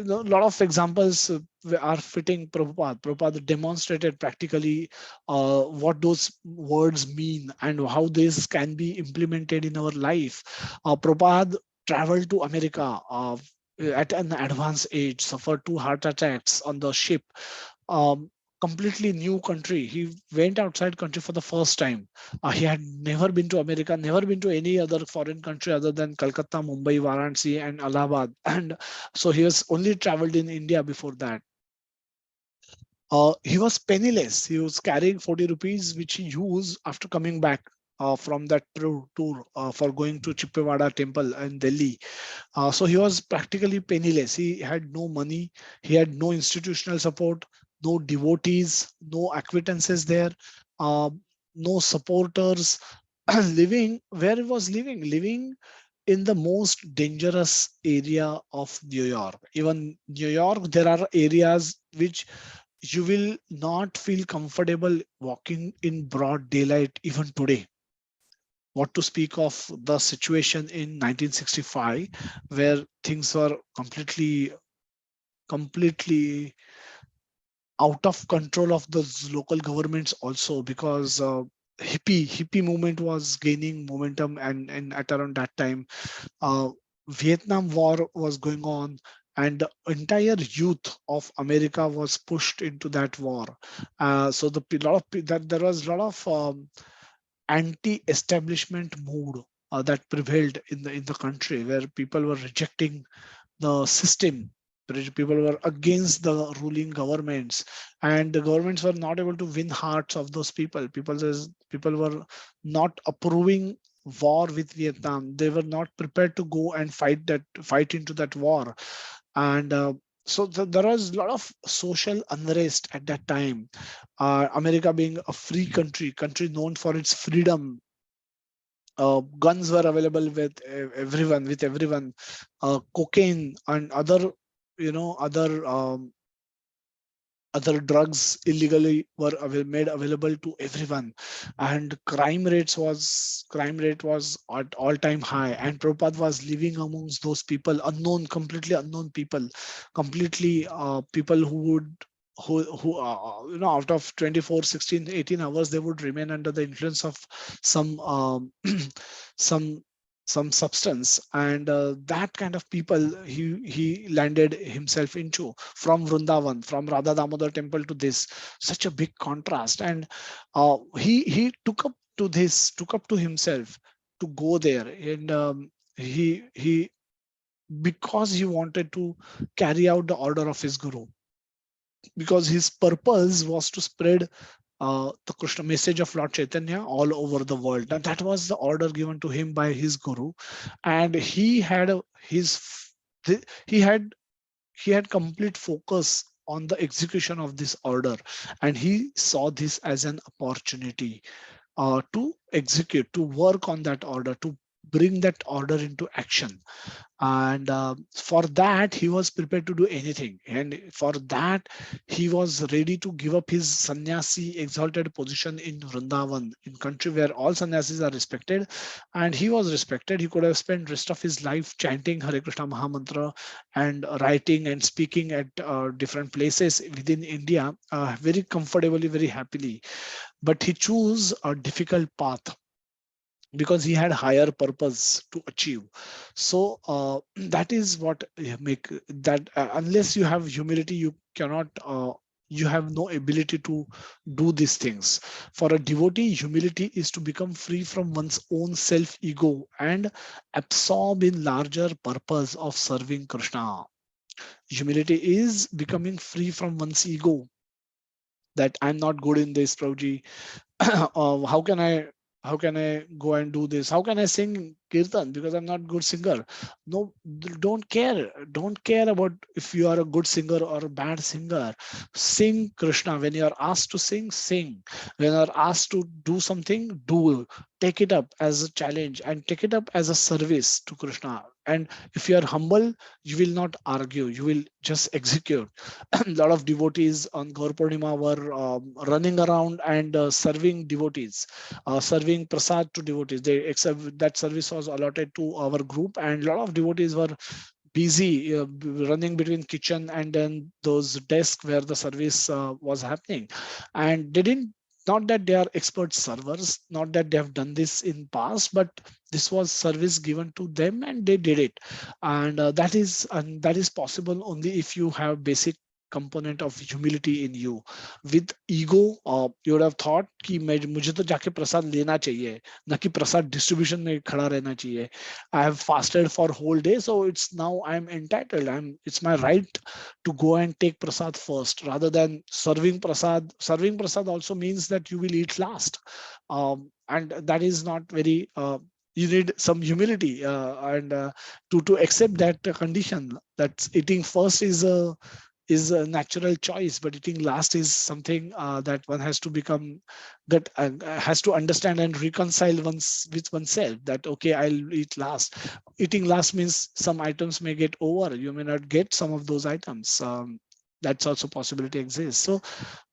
lot of examples are fitting Prabhupada. Prabhupada demonstrated practically what those words mean and how this can be implemented in our life. Prabhupada traveled to America at an advanced age, suffered 2 heart attacks on the ship. Um, Completely new country. He went outside country for the first time. He had never been to America, never been to any other foreign country other than Calcutta, Mumbai, Varanasi, and Allahabad. And so he was only traveled in India before that. He was penniless. He was carrying 40 rupees, which he used after coming back from that tour for going to Chippewada temple in Delhi. So he was practically penniless. He had no money. He had no institutional support, no devotees, no acquaintances there, uh, no supporters. Living where he was living in the most dangerous area of New York. Even New York, there are areas which you will not feel comfortable walking in broad daylight even today. What to speak of the situation in 1965, where things were completely out of control of the local governments also, because hippie movement was gaining momentum, and at around that time, uh, Vietnam War was going on, and the entire youth of America was pushed into that war. So that there was a lot of anti-establishment mood that prevailed in the country, where people were rejecting the system. People were against the ruling governments, and the governments were not able to win hearts of those people. People were not approving war with Vietnam. They were not prepared to go and fight into that war. And so there was a lot of social unrest at that time. America being a free country known for its freedom, guns were available with everyone. Cocaine and other, other other drugs illegally were made available to everyone, and crime rate was at all time high, and Prabhupada was living amongst those people, completely unknown people, completely people who would who out of 24, 16, 18 hours, they would remain under the influence of some some some substance. And that kind of people he landed himself into, from Vrindavan, from Radha Damodar temple to this. Such a big contrast. And he took up to himself to go there. And he because he wanted to carry out the order of his guru, because his purpose was to spread the Krishna message of Lord Chaitanya all over the world. And that was the order given to him by his guru. And he had he had complete focus on the execution of this order, and he saw this as an opportunity to execute, to work on that order, to bring that order into action. And for that he was prepared to do anything, and for that he was ready to give up his sannyasi exalted position in Vrindavan, in country where all sannyasis are respected. And he was respected. He could have spent rest of his life chanting Hare Krishna Mahamantra and writing and speaking at different places within India, very comfortably, very happily. But he chose a difficult path, because he had higher purpose to achieve. So that is what make that, unless you have humility, you cannot, you have no ability to do these things. For a devotee, humility is to become free from one's own self ego and absorb in larger purpose of serving Krishna. Humility is becoming free from one's ego, that I'm not good in this, Prabhuji. How can I go and do this? How can I sing kirtan because I'm not good singer? No, don't care about if you are a good singer or a bad singer. Sing Krishna. When you are asked to sing, sing. When you are asked to do something, do. Take it up as a challenge and take it up as a service to Krishna. And if you are humble, you will not argue, you will just execute. A lot of devotees on Gaur Purnima were running around and serving devotees, serving prasad to devotees. They except that service was allotted to our group, and a lot of devotees were busy running between kitchen and then those desks where the service was happening, and they didn't. Not that they are expert servers, not that they have done this in past, but this was service given to them and they did it. And that is possible only if you have basic component of humility in you. With ego, you would have thought कि मैं मुझे तो जाके प्रसाद लेना चाहिए, ना कि प्रसाद distribution में खड़ा रहना चाहिए. I have fasted for whole day, so it's now I'm entitled. It's my right to go and take prasad first rather than serving prasad. Serving prasad also means that you will eat last, and that is not very. You need some humility and to accept that condition. That eating first is a natural choice, but eating last is something that one has to become, that has to understand and reconcile once with oneself, that okay, I'll eat last. Eating last means some items may get over, you may not get some of those items. That's also possibility exists.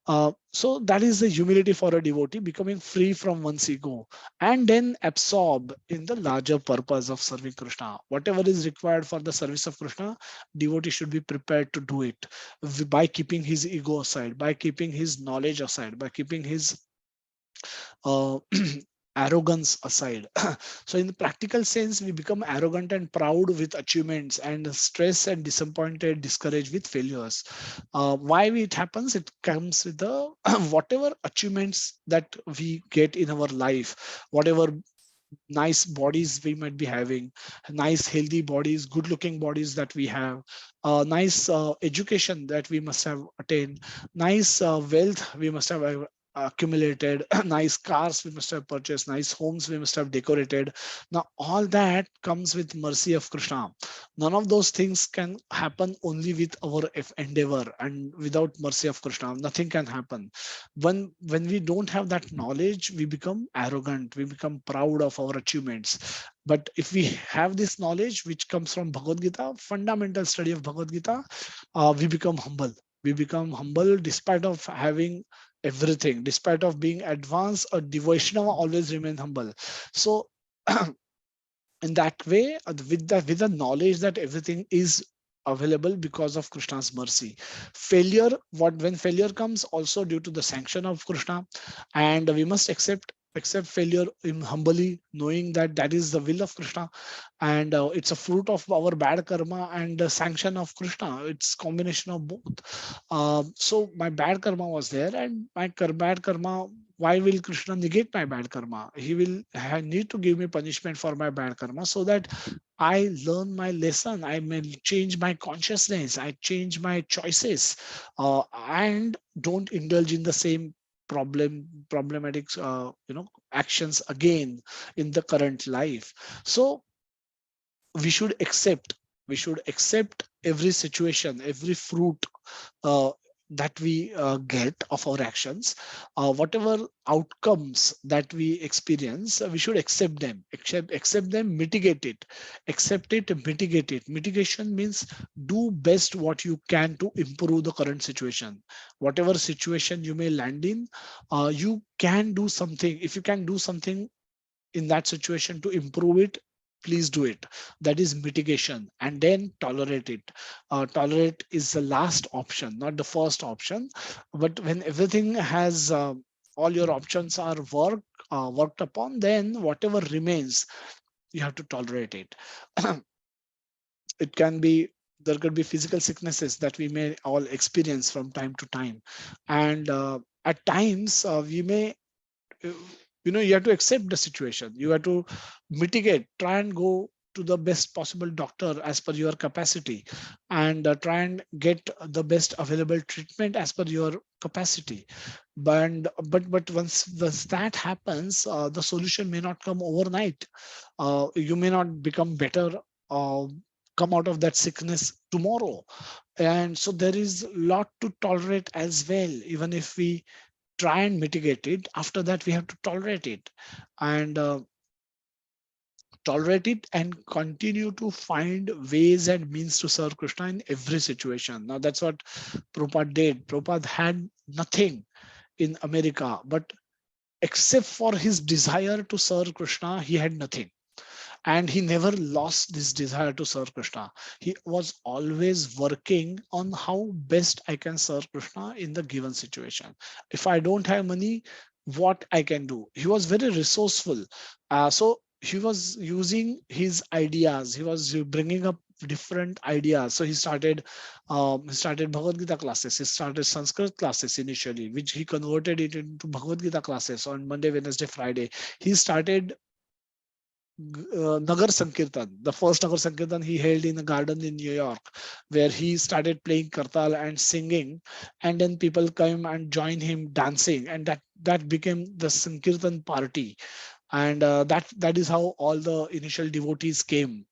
So that is the humility for a devotee, becoming free from one's ego and then absorb in the larger purpose of serving Krishna. Whatever is required for the service of Krishna, devotee should be prepared to do it by keeping his ego aside, by keeping his knowledge aside, by keeping his uh, arrogance aside. So in the practical sense, we become arrogant and proud with achievements and stress and disappointed, discouraged with failures. Why it happens? It comes with the whatever achievements that we get in our life, whatever nice bodies we might be having, nice healthy bodies, good looking bodies that we have, nice education that we must have attained, nice wealth we must have accumulated, nice cars we must have purchased, nice homes we must have decorated. Now all that comes with mercy of Krishna. None of those things can happen only with our endeavor, and without mercy of Krishna nothing can happen. When we don't have that knowledge, we become arrogant, we become proud of our achievements. But if we have this knowledge which comes from Bhagavad Gita, fundamental study of Bhagavad Gita, we become humble. We become humble despite of having everything, despite of being advanced. A Vaishnava always remain humble. So in that way, with the knowledge that everything is available because of Krishna's mercy. Failure, what when failure comes, also due to the sanction of Krishna, and we must accept failure in humbly, knowing that that is the will of Krishna, and it's a fruit of our bad karma and the sanction of Krishna. It's combination of both. So my bad karma was there, and my bad karma. Why will Krishna negate my bad karma? He will need to give me punishment for my bad karma so that I learn my lesson. I may change my consciousness. I change my choices, and don't indulge in the same problematic actions again in the current life. So we should accept every situation, every fruit uh, that we get of our actions, whatever outcomes that we experience, we should accept them, mitigate it, accept it, mitigate it. Mitigation means do best what you can to improve the current situation. Whatever situation you may land in, you can do something. If you can do something in that situation to improve it, please do it. That is mitigation. And then tolerate it. Tolerate is the last option, not the first option. But when everything has all your options are work, worked upon, then whatever remains, you have to tolerate it. It can be, there could be physical sicknesses that we may all experience from time to time, and at times we may, uh, you have to accept the situation, you have to mitigate, try and go to the best possible doctor as per your capacity, and try and get the best available treatment as per your capacity. But once that happens, the solution may not come overnight. You may not become better, uh, come out of that sickness tomorrow. And so there is a lot to tolerate as well. Even if we try and mitigate it, after that we have to tolerate it, and tolerate it and continue to find ways and means to serve Krishna in every situation. Now that's what Prabhupada did. Prabhupada had nothing in America, but except for his desire to serve Krishna, he had nothing. And he never lost this desire to serve Krishna. He was always working on how best I can serve Krishna in the given situation. If I don't have money, what I can do. He was very resourceful. So he was using his ideas. He was bringing up different ideas. So he started Bhagavad Gita classes. He started Sanskrit classes initially, which he converted it into Bhagavad Gita classes on Monday, Wednesday, Friday. He started Nagar Sankirtan, the first Nagar Sankirtan he held in a garden in New York, where he started playing kartal and singing, and then people came and joined him dancing, and that became the Sankirtan party, and that is how all the initial devotees came.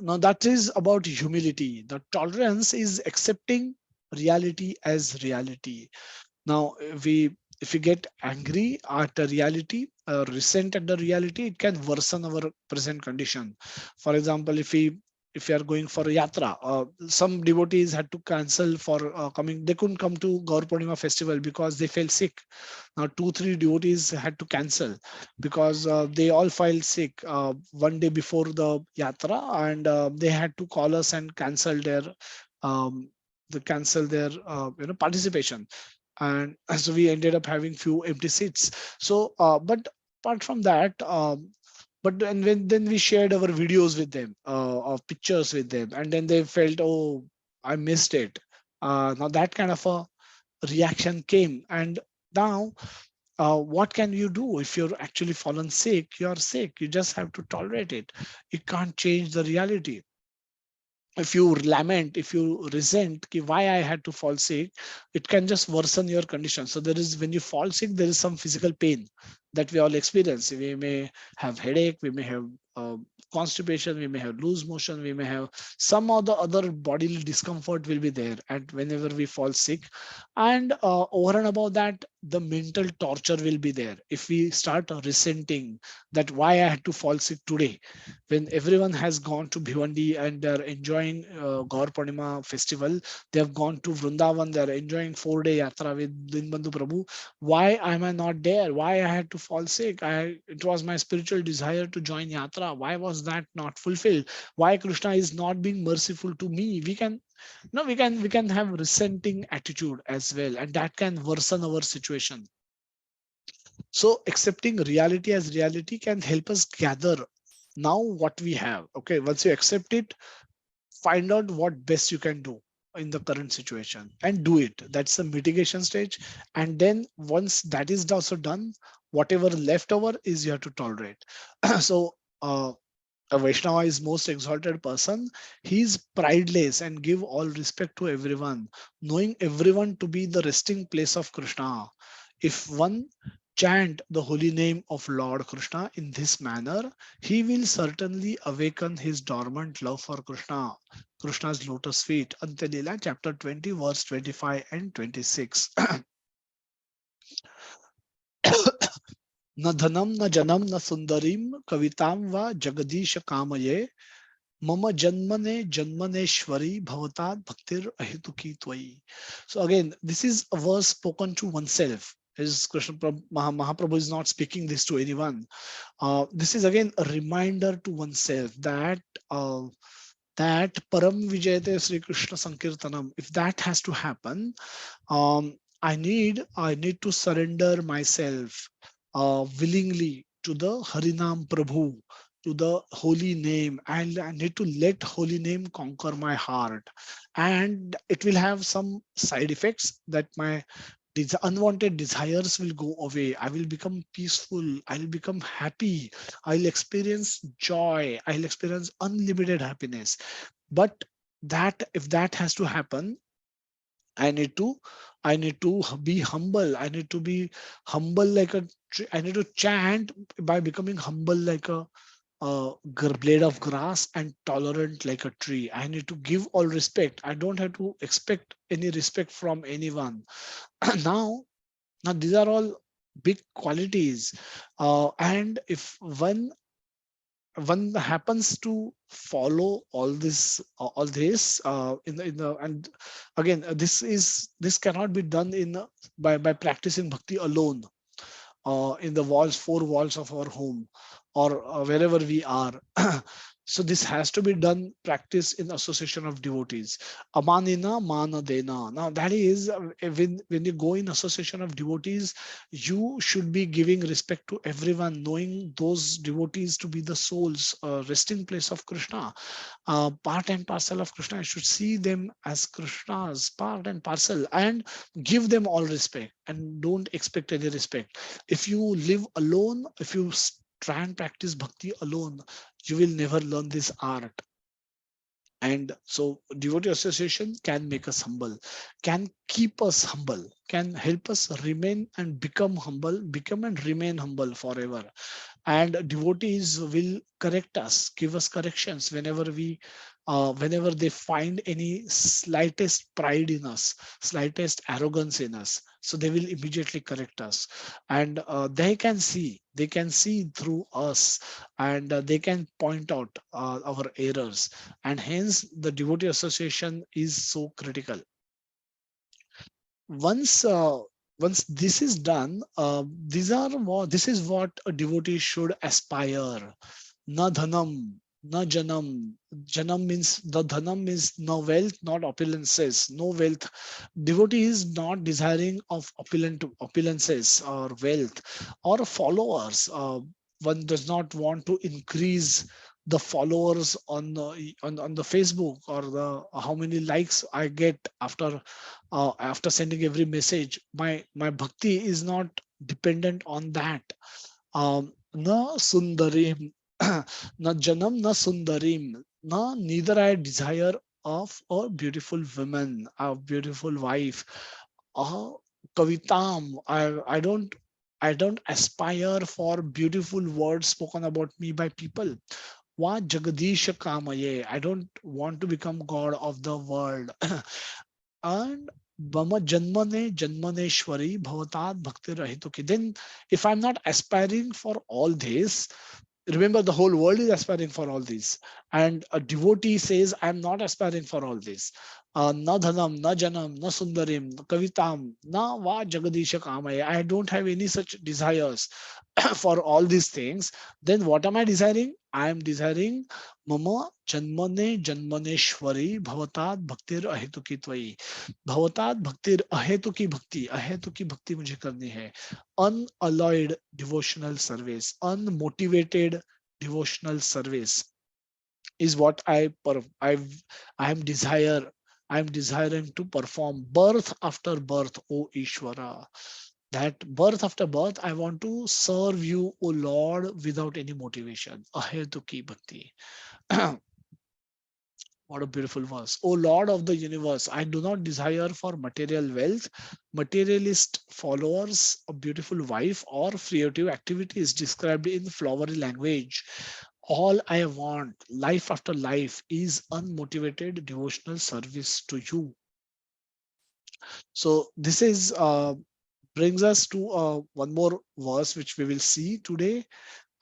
Now that is about humility. The tolerance is accepting reality as reality. Now, if we get angry at the reality, resent at the reality, it can worsen our present condition. For example, if we are going for a yatra, some devotees had to cancel for coming. They couldn't come to Gaur Purnima festival because they fell sick. Now, 2, 3 devotees had to cancel because they all fell sick one day before the yatra, and they had to call us and um, cancel their participation, and so we ended up having few empty seats. So but apart from that, but then we shared our videos with them, of pictures with them, and then they felt, oh, I missed it. Now that kind of a reaction came, and now what can you do? If you're actually fallen sick, you're sick, you just have to tolerate it. You can't change the reality. If you lament, if you resent ki why I had to fall sick, it can just worsen your condition. So there is, when you fall sick, there is some physical pain that we all experience. We may have headache, we may have constipation, we may have loose motion, we may have some of the other bodily discomfort will be there. And whenever we fall sick, and over and above that, the mental torture will be there. If we start resenting that why I had to fall sick today, when everyone has gone to Bhiwandi and they're enjoying Gaur Purnima festival, they have gone to Vrindavan, they're enjoying 4-day yatra with Dinbandhu Prabhu. Why am I not there? Why I had to fall sick? It was my spiritual desire to join yatra. Why was that not fulfilled? Why Krishna is not being merciful to me? We can no, we can have resenting attitude as well, and that can worsen our situation. So accepting reality as reality can help us gather now what we have. Okay, once you accept it, find out what best you can do in the current situation and do it. That's the mitigation stage. And then once that is also done, whatever left over is you have to tolerate. So a Vaishnava is most exalted person. He is prideless and give all respect to everyone, knowing everyone to be the resting place of Krishna. If one chant the holy name of Lord Krishna in this manner, he will certainly awaken his dormant love for Krishna. Krishna's lotus feet. Antelila chapter 20, verse 25 and 26. न धनम न जनम न सुंदरीम कविताम व जगदीश कामये Mama Janmaneshwari Bhavatat Bhaktir Ahituki Twai. So again, this is a verse spoken to oneself. Is Krishna Mahaprabhu is not speaking this to anyone. This is again a reminder to oneself that that Param Vijayate Sri Krishna Sankirtanam. If that has to happen, I need to surrender myself. willingly to the Harinam Prabhu, to the holy name, and I need to let holy name conquer my heart. And it will have some side effects that my unwanted desires will go away. I will become peaceful. I'll become happy. I'll experience joy. I'll experience unlimited happiness. But that if that has to happen, I need to I need to be humble. I need to be humble like a I need to chant by becoming humble like a blade of grass and tolerant like a tree. I need to give all respect. I don't have to expect any respect from anyone. now now these are all big qualities, and if one happens to follow all this in the and again, this cannot be done by practicing bhakti alone, in the four walls of our home, or wherever we are. So this has to be done, practice in association of devotees. Amanina mana dena. Now that is, when you go in association of devotees, you should be giving respect to everyone, knowing those devotees to be the soul's resting place of Krishna, part and parcel of Krishna. I should see them as Krishna's part and parcel, and give them all respect and don't expect any respect. If you live alone, if you try and practice bhakti alone, you will never learn this art. And so devotee association can make us humble, can keep us humble, can help us remain and become humble, become and remain humble forever. And devotees will correct us, give us corrections whenever they find any slightest pride in us, slightest arrogance in us, so they will immediately correct us. And they can see through us, and they can point out our errors. And hence the devotee association is so critical. Once once this is done, this is what a devotee should aspire. Na dhanam, na janam. Janam means, the dhanam means no wealth, not opulences, no wealth. Devotee is not desiring of opulences or wealth or followers. One does not want to increase the followers on the Facebook, or the how many likes I get after sending every message. My bhakti is not dependent on that. Na sundarim, na janam, na sundarim. Na Neither I desire of a beautiful woman, a beautiful wife, kavitam. I don't aspire for beautiful words spoken about me by people. Va jagadish kamaye. I don't want to become god of the world. And mama janmane janmaneshwari bhavatat bhakti rahituki. Then if I'm not aspiring for all this, remember the whole world is aspiring for all this, and a devotee says I'm not aspiring for all this. Na dhanam, na janam, na sundarim, na kavitam, na va jagadisha kamaya. I don't have any such desires for all these things. Then what am I desiring? I am desiring mama janmane janmaneshwari bhavatat bhaktir ahetuki tvai. भवतात भक्तिर अहेतुकी भक्ति, अहेतुकी भक्ति मुझे करनी है. Unalloyed devotional service, unmotivated devotional service is what I am desiring to perform birth after birth, O Ishvara. That birth after birth, I want to serve you, O Lord, without any motivation. Ahetuki bhakti. What a beautiful verse. O Lord of the universe, I do not desire for material wealth, materialist followers, a beautiful wife, or creative activities described in flowery language. All I want, life after life, is unmotivated devotional service to you. So this is brings us to one more verse which we will see today,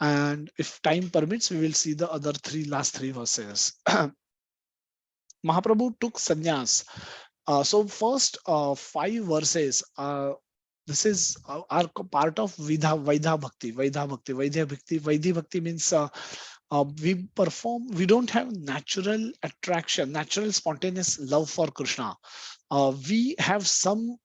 and if time permits, we will see the other last three verses. Mahaprabhu took sannyas. So first five verses, this is are part of Vaidha Bhakti. Vaidha Bhakti. Vaidha Bhakti. Vaidhi Bhakti means we don't have natural attraction, natural spontaneous love for Krishna. We have some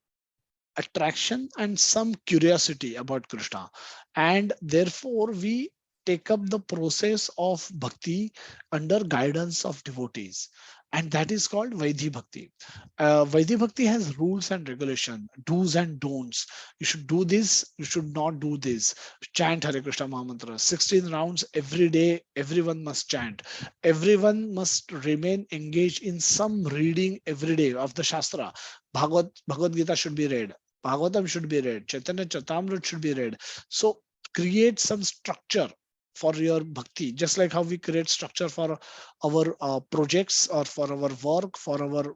attraction and some curiosity about Krishna. And therefore, we take up the process of bhakti under guidance of devotees. And that is called Vaidhi Bhakti. Vaidhi Bhakti has rules and regulation, do's and don'ts. You should do this, you should not do this. Chant Hare Krishna Mahamantra. 16 rounds every day, everyone must chant. Everyone must remain engaged in some reading every day of the Shastra. Bhagavad Gita should be read. Bhagavatam should be read. Chaitanya Chatamrit should be read. So create some structure for your bhakti, just like how we create structure for our projects or for our work, for our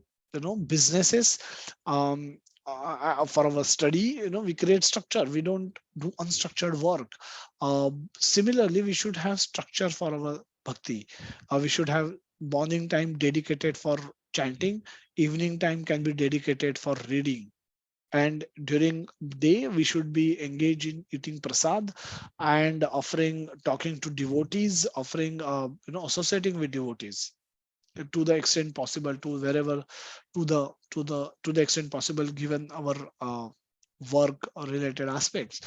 businesses, um, for our study. We create structure. We don't do unstructured work. Similarly, we should have structure for our bhakti. We should have morning time dedicated for chanting. Evening time can be dedicated for reading, and during day we should be engaged in eating prasad and offering, talking to devotees, offering associating with devotees to the extent possible, to wherever, to the extent possible given our work related aspects.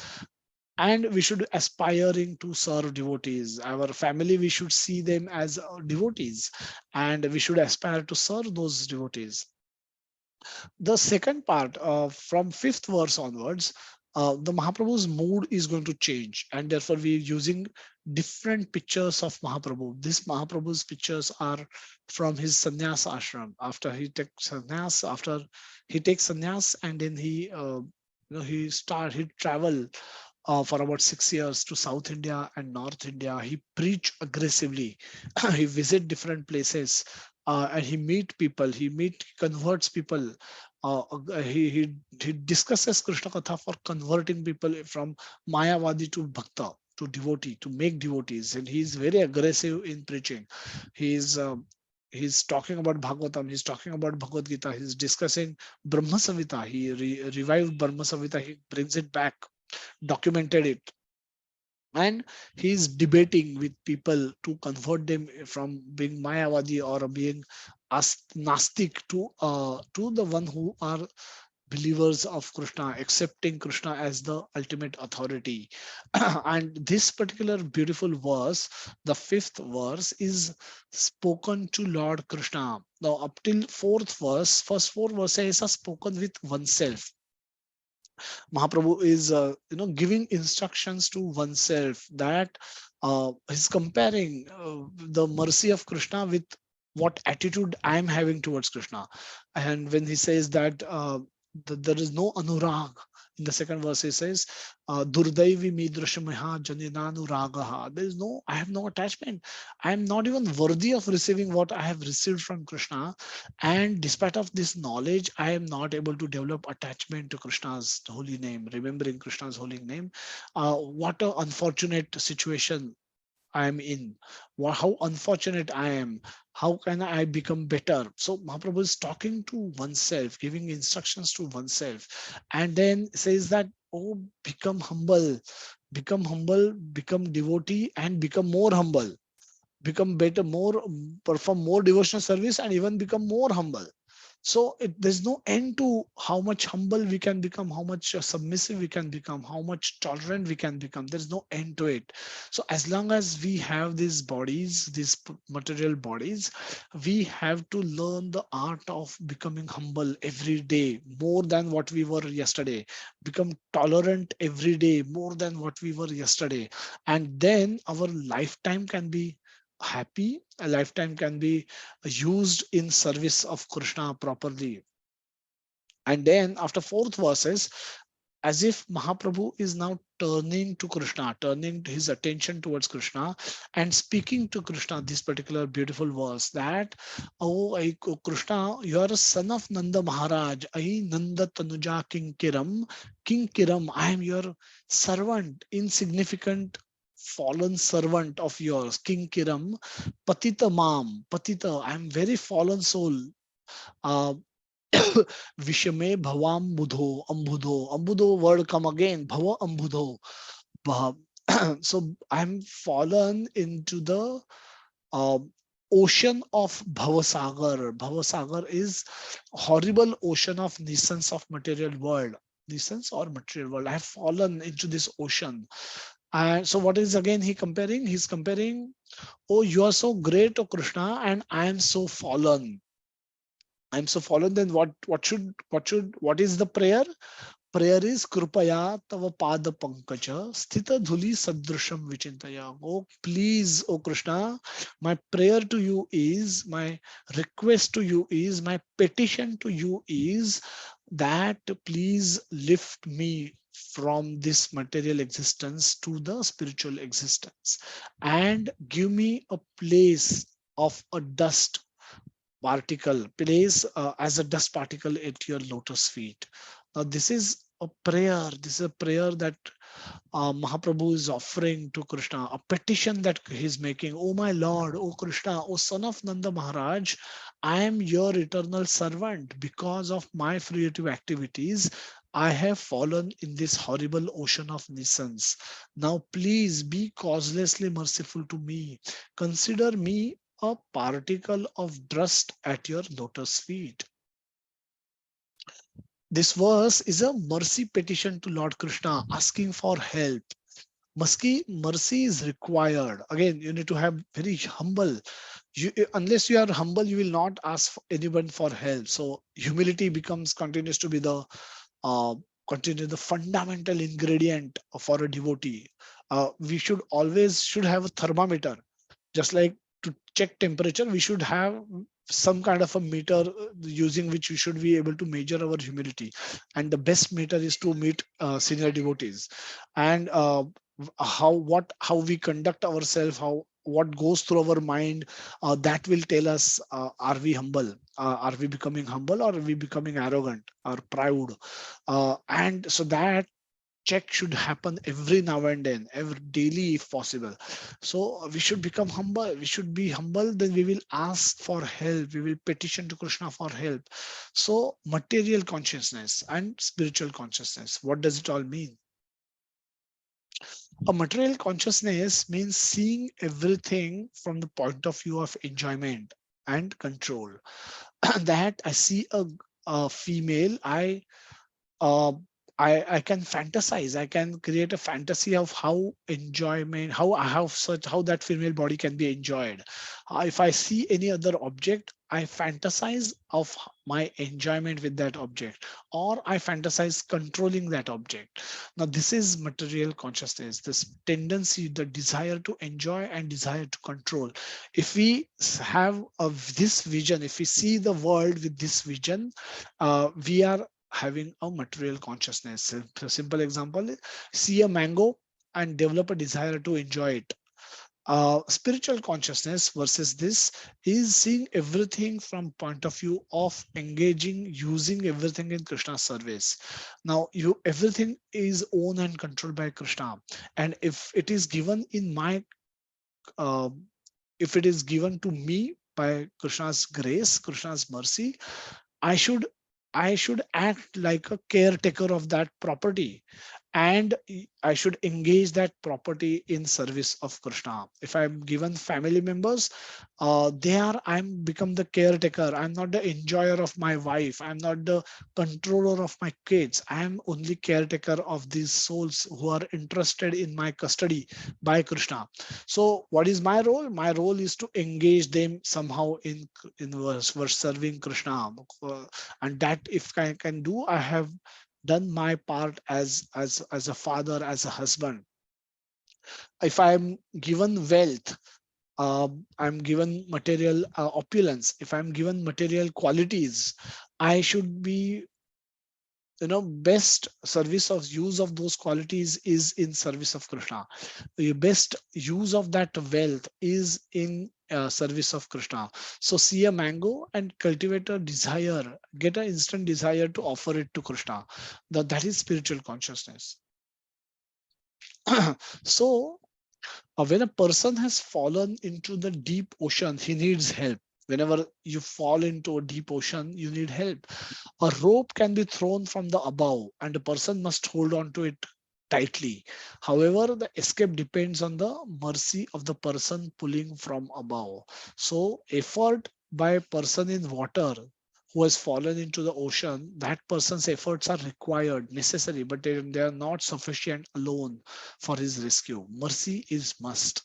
And we should aspiring to serve devotees. Our family, we should see them as devotees, and we should aspire to serve those devotees. The second part, from fifth verse onwards, the Mahaprabhu's mood is going to change, and therefore we're using different pictures of Mahaprabhu. This Mahaprabhu's pictures are from his sannyas ashram. After he takes sannyas, and then he travel for about 6 years to South India and North India. He preach aggressively. He visit different places, and he meet people. Converts people. He discusses Krishna Katha for converting people from Mayavadi to Bhakta, to devotee, to make devotees. And he's very aggressive in preaching. He's He's talking about Bhagavatam, he's talking about Bhagavad Gita, he's discussing Brahma Samhita. He revived Brahma Samhita, he brings it back, documented it, and he's debating with people to convert them from being Mayavadi or being Nastik to the one who are believers of Krishna, accepting Krishna as the ultimate authority. And this particular beautiful verse, the fifth verse, is spoken to Lord Krishna. Now, up till fourth verse, first four verses are spoken with oneself. Mahaprabhu is giving instructions to oneself, that he's comparing the mercy of Krishna with what attitude I am having towards Krishna. And when he says that there is no anurag, in the second verse he says, Durdaivi midrashamaha janinanuragaha. There is no, I have no attachment. I am not even worthy of receiving what I have received from Krishna. And despite of this knowledge, I am not able to develop attachment to Krishna's holy name, remembering Krishna's holy name. What a unfortunate situation I am in. How unfortunate I am. How can I become better? So Mahaprabhu is talking to oneself, giving instructions to oneself, and then says that, oh, become humble, become devotee, and become more humble, become better, more, perform more devotional service, and even become more humble. So there's no end to how much humble we can become, how much submissive we can become, how much tolerant we can become. There's no end to it. So as long as we have these bodies, these material bodies, we have to learn the art of becoming humble every day, more than what we were yesterday. Become tolerant every day, more than what we were yesterday. And then our lifetime can be happy, a lifetime can be used in service of Krishna properly. And then after fourth verses, as if Mahaprabhu is now turning to Krishna, turning his attention towards Krishna and speaking to Krishna this particular beautiful verse, that, oh, Krishna, you are a son of Nanda Maharaj. I Nanda Tanuja Kinkiram. Kinkiram, I am your servant, insignificant fallen servant of yours. Kinkiram, Patita Mam, Patita, I am very fallen soul. Uh, Vishame Bhavam Budho, Ambudho. Ambudho word come again. Bhava Ambudho. So I'm fallen into the uh, ocean of Bhavasagar. Bhavasagar is horrible ocean of nuisance of material world. the sense or material world. I have fallen into this ocean. And so what is again he comparing? He's comparing, oh, you are so great, oh Krishna, and I am so fallen. I'm so fallen. Then what is the prayer? Prayer is Krupaya Tava Pada Pankaja Sthita Dhuli Sadrusham Vichintaya. Oh, please, oh Krishna, my prayer to you is, my request to you is, my petition to you is that please lift me from this material existence to the spiritual existence and give me a place of a dust particle, place as a dust particle at your lotus feet. Now, this is a prayer. This is a prayer that Mahaprabhu is offering to Krishna, a petition that he's making. Oh my Lord, oh Krishna, oh son of Nanda Maharaj, I am your eternal servant. Because of my creative activities, I have fallen in this horrible ocean of nuisance. Now please be causelessly merciful to me. Consider me a particle of dust at your lotus feet. This verse is a mercy petition to Lord Krishna asking for help. Mercy is required. Again, you need to have very humble. Unless you are humble, you will not ask anyone for help. So humility becomes continues to be the uh, continue the fundamental ingredient for a devotee. We should always should have a thermometer, just like to check temperature we should have some kind of a meter using which we should be able to measure our humility, and the best meter is to meet senior devotees. And how we conduct ourselves, how what goes through our mind, that will tell us, are we humble, are we becoming humble, or are we becoming arrogant or proud. And so that check should happen every now and then, every daily if possible. So we should become humble. We should be humble. Then we will ask for help. We will petition to Krishna for help. So material consciousness and spiritual consciousness. What does it all mean? A material consciousness means seeing everything from the point of view of enjoyment and control. That I see a female, uh, I can fantasize. I can create a fantasy of how enjoyment, how that female body can be enjoyed. If I see any other object, I fantasize of my enjoyment with that object, or I fantasize controlling that object. Now, this is material consciousness. This tendency, the desire to enjoy and desire to control. If we have this vision, if we see the world with this vision, we are having a material consciousness. A simple example, see a mango and develop a desire to enjoy it. Spiritual consciousness versus this is seeing everything from point of view of engaging, using everything in Krishna's service. Now, everything is owned and controlled by Krishna, and uh, if it is given to me by Krishna's grace, Krishna's mercy, I should I should act like a caretaker of that property, and I should engage that property in service of Krishna. If I'm given family members, I'm become the caretaker. I'm not the enjoyer of my wife. I'm not the controller of my kids. I am only caretaker of these souls who are interested in my custody by Krishna. So what is my role? My role is to engage them somehow in verse serving Krishna. And that if I can do, I have done my part as a father, as a husband. If I'm given wealth, I'm given material opulence, if I'm given material qualities, I should be, best service of use of those qualities is in service of Krishna. The best use of that wealth is in service of Krishna. So see a mango and cultivate a desire, get an instant desire to offer it to Krishna. That is spiritual consciousness. So when a person has fallen into the deep ocean, he needs help. Whenever you fall into a deep ocean, you need help. A rope can be thrown from the above, and a person must hold on to it tightly. However, the escape depends on the mercy of the person pulling from above. So, effort by a person in water who has fallen into the ocean, that person's efforts are required, necessary, but they are not sufficient alone for his rescue. Mercy is must.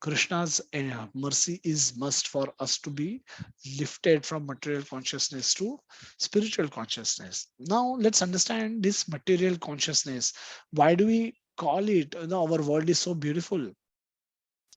Krishna's mercy is must for us to be lifted from material consciousness to spiritual consciousness. Now, let's understand this material consciousness. Why do we call it? Our world is so beautiful.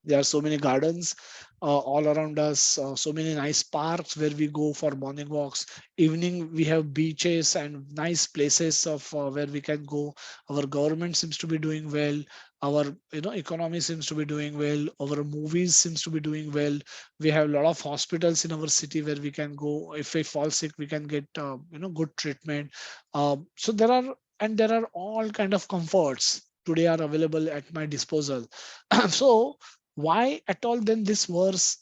There are so many gardens all around us, so many nice parks where we go for morning walks. Evening, we have beaches and nice places of where we can go. Our government seems to be doing well. Our economy seems to be doing well. Our movies seems to be doing well. We have a lot of hospitals in our city where we can go. If we fall sick, we can get good treatment. So there are all kind of comforts today are available at my disposal. So why at all then this verse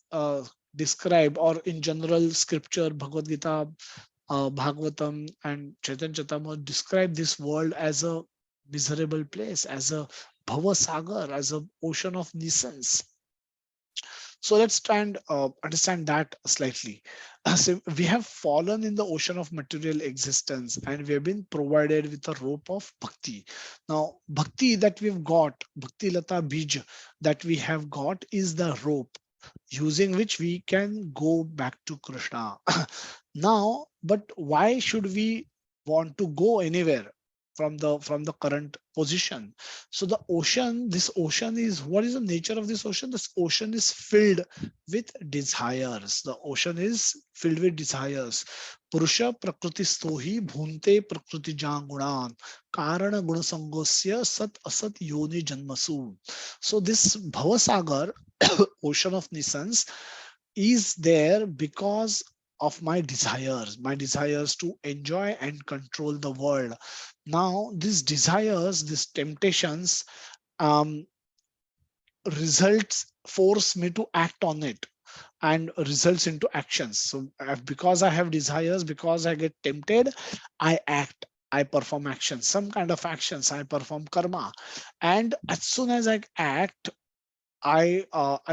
describe, or in general scripture, Bhagavad Gita, Bhagavatam and Chaitanya Charitamrita describe this world as a miserable place, as a bhava sagar, as a ocean of nuisance? So let's try and understand that slightly. So we have fallen in the ocean of material existence and we have been provided with a rope of bhakti. Now, bhakti that we've got, bhakti lata bij that we have got is the rope using which we can go back to Krishna. Now, but why should we want to go anywhere from the current position? So the ocean, this ocean is, what is the nature of this ocean? This ocean is filled with desires. The ocean is filled with desires. Purusha prakriti stohi bhunte prakriti jangunan karana gunasangosya sat asat yoni janmasu. So this bhavasagar, ocean of nuisance, is there because of my desires to enjoy and control the world. Now these desires, these temptations, um, results force me to act on it and results into actions. So because I have desires, because I get tempted, I act, I perform actions, some kind of actions, I perform karma. And as soon as I act, I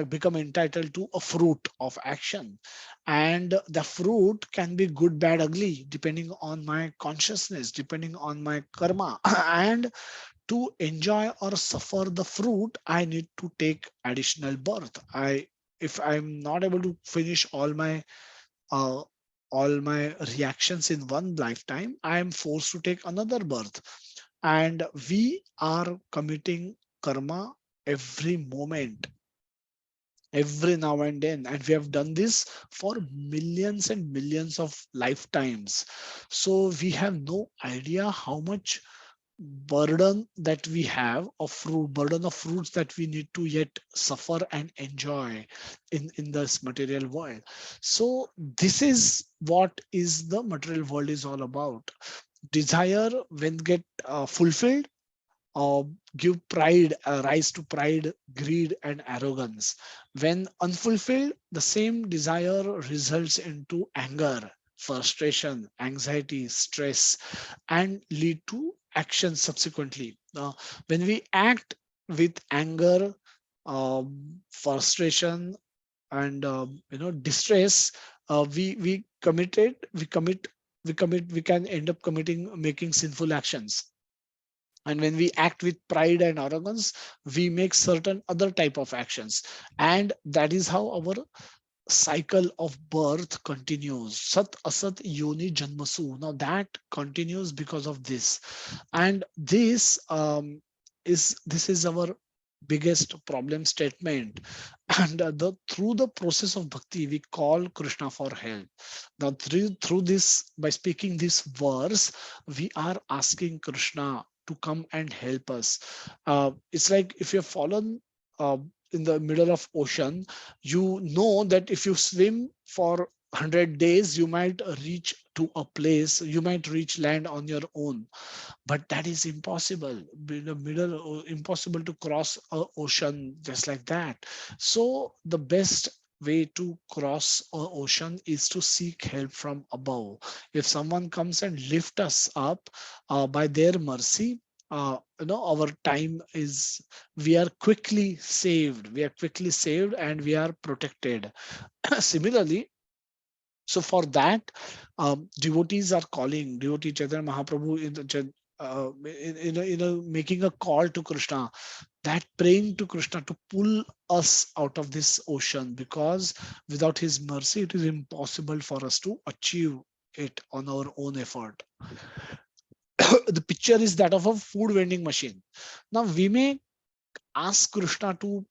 become entitled to a fruit of action, and the fruit can be good, bad, ugly, depending on my consciousness, depending on my karma. And to enjoy or suffer the fruit, I need to take additional birth. If I'm not able to finish uh, all my reactions in one lifetime, I am forced to take another birth, and we are committing karma every moment, every now and then, and we have done this for millions and millions of lifetimes. So we have no idea how much burden that we have of fruit, burden of fruits that we need to yet suffer and enjoy in this material world. So this is what is the material world is all about. Desire, when get fulfilled, uh, give pride, rise to pride, greed, and arrogance. When unfulfilled, the same desire results into anger, frustration, anxiety, stress, and lead to action subsequently. When we act with anger, frustration, and distress, we can end up making sinful actions. And when we act with pride and arrogance, we make certain other type of actions, and that is how our cycle of birth continues. Sat asat yoni janmasu. Now that continues because of this, and this is our biggest problem statement. And the through the process of bhakti, we call Krishna for help. Now through this, by speaking this verse, we are asking Krishna to come and help us. It's like if you've fallen uh, in the middle of ocean, you know that if you swim for 100 days, you might reach to a place, you might reach land on your own. But that is impossible in the middle, impossible to cross a ocean just like that. So the best way to cross a ocean is to seek help from above. If someone comes and lift us up by their mercy, our time is, we are quickly saved, we are quickly saved, and we are protected. Similarly, So for that, devotees are calling, devotee Chaitanya Mahaprabhu making a call to Krishna, that praying to Krishna to pull us out of this ocean, because without his mercy it is impossible for us to achieve it on our own effort. The picture is that of a food vending machine. Now we may ask Krishna to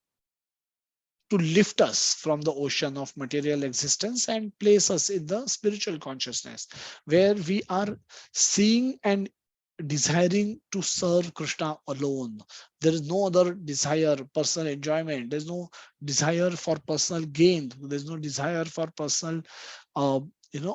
lift us from the ocean of material existence and place us in the spiritual consciousness, where we are seeing and desiring to serve Krishna alone. There is no other desire, personal enjoyment. There's no desire for personal gain. There's no desire for personal uh,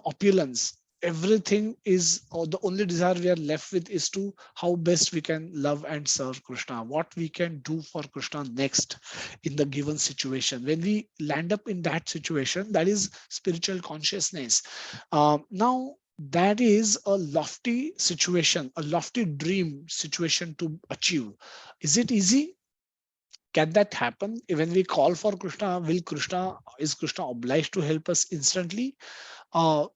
opulence. Everything is, or the only desire we are left with is to how best we can love and serve Krishna, what we can do for Krishna next in the given situation. When we land up in that situation, that is spiritual consciousness. Now that is a lofty situation, a lofty dream situation to achieve. Is it easy? Can that happen? When we call for Krishna, is Krishna obliged to help us instantly?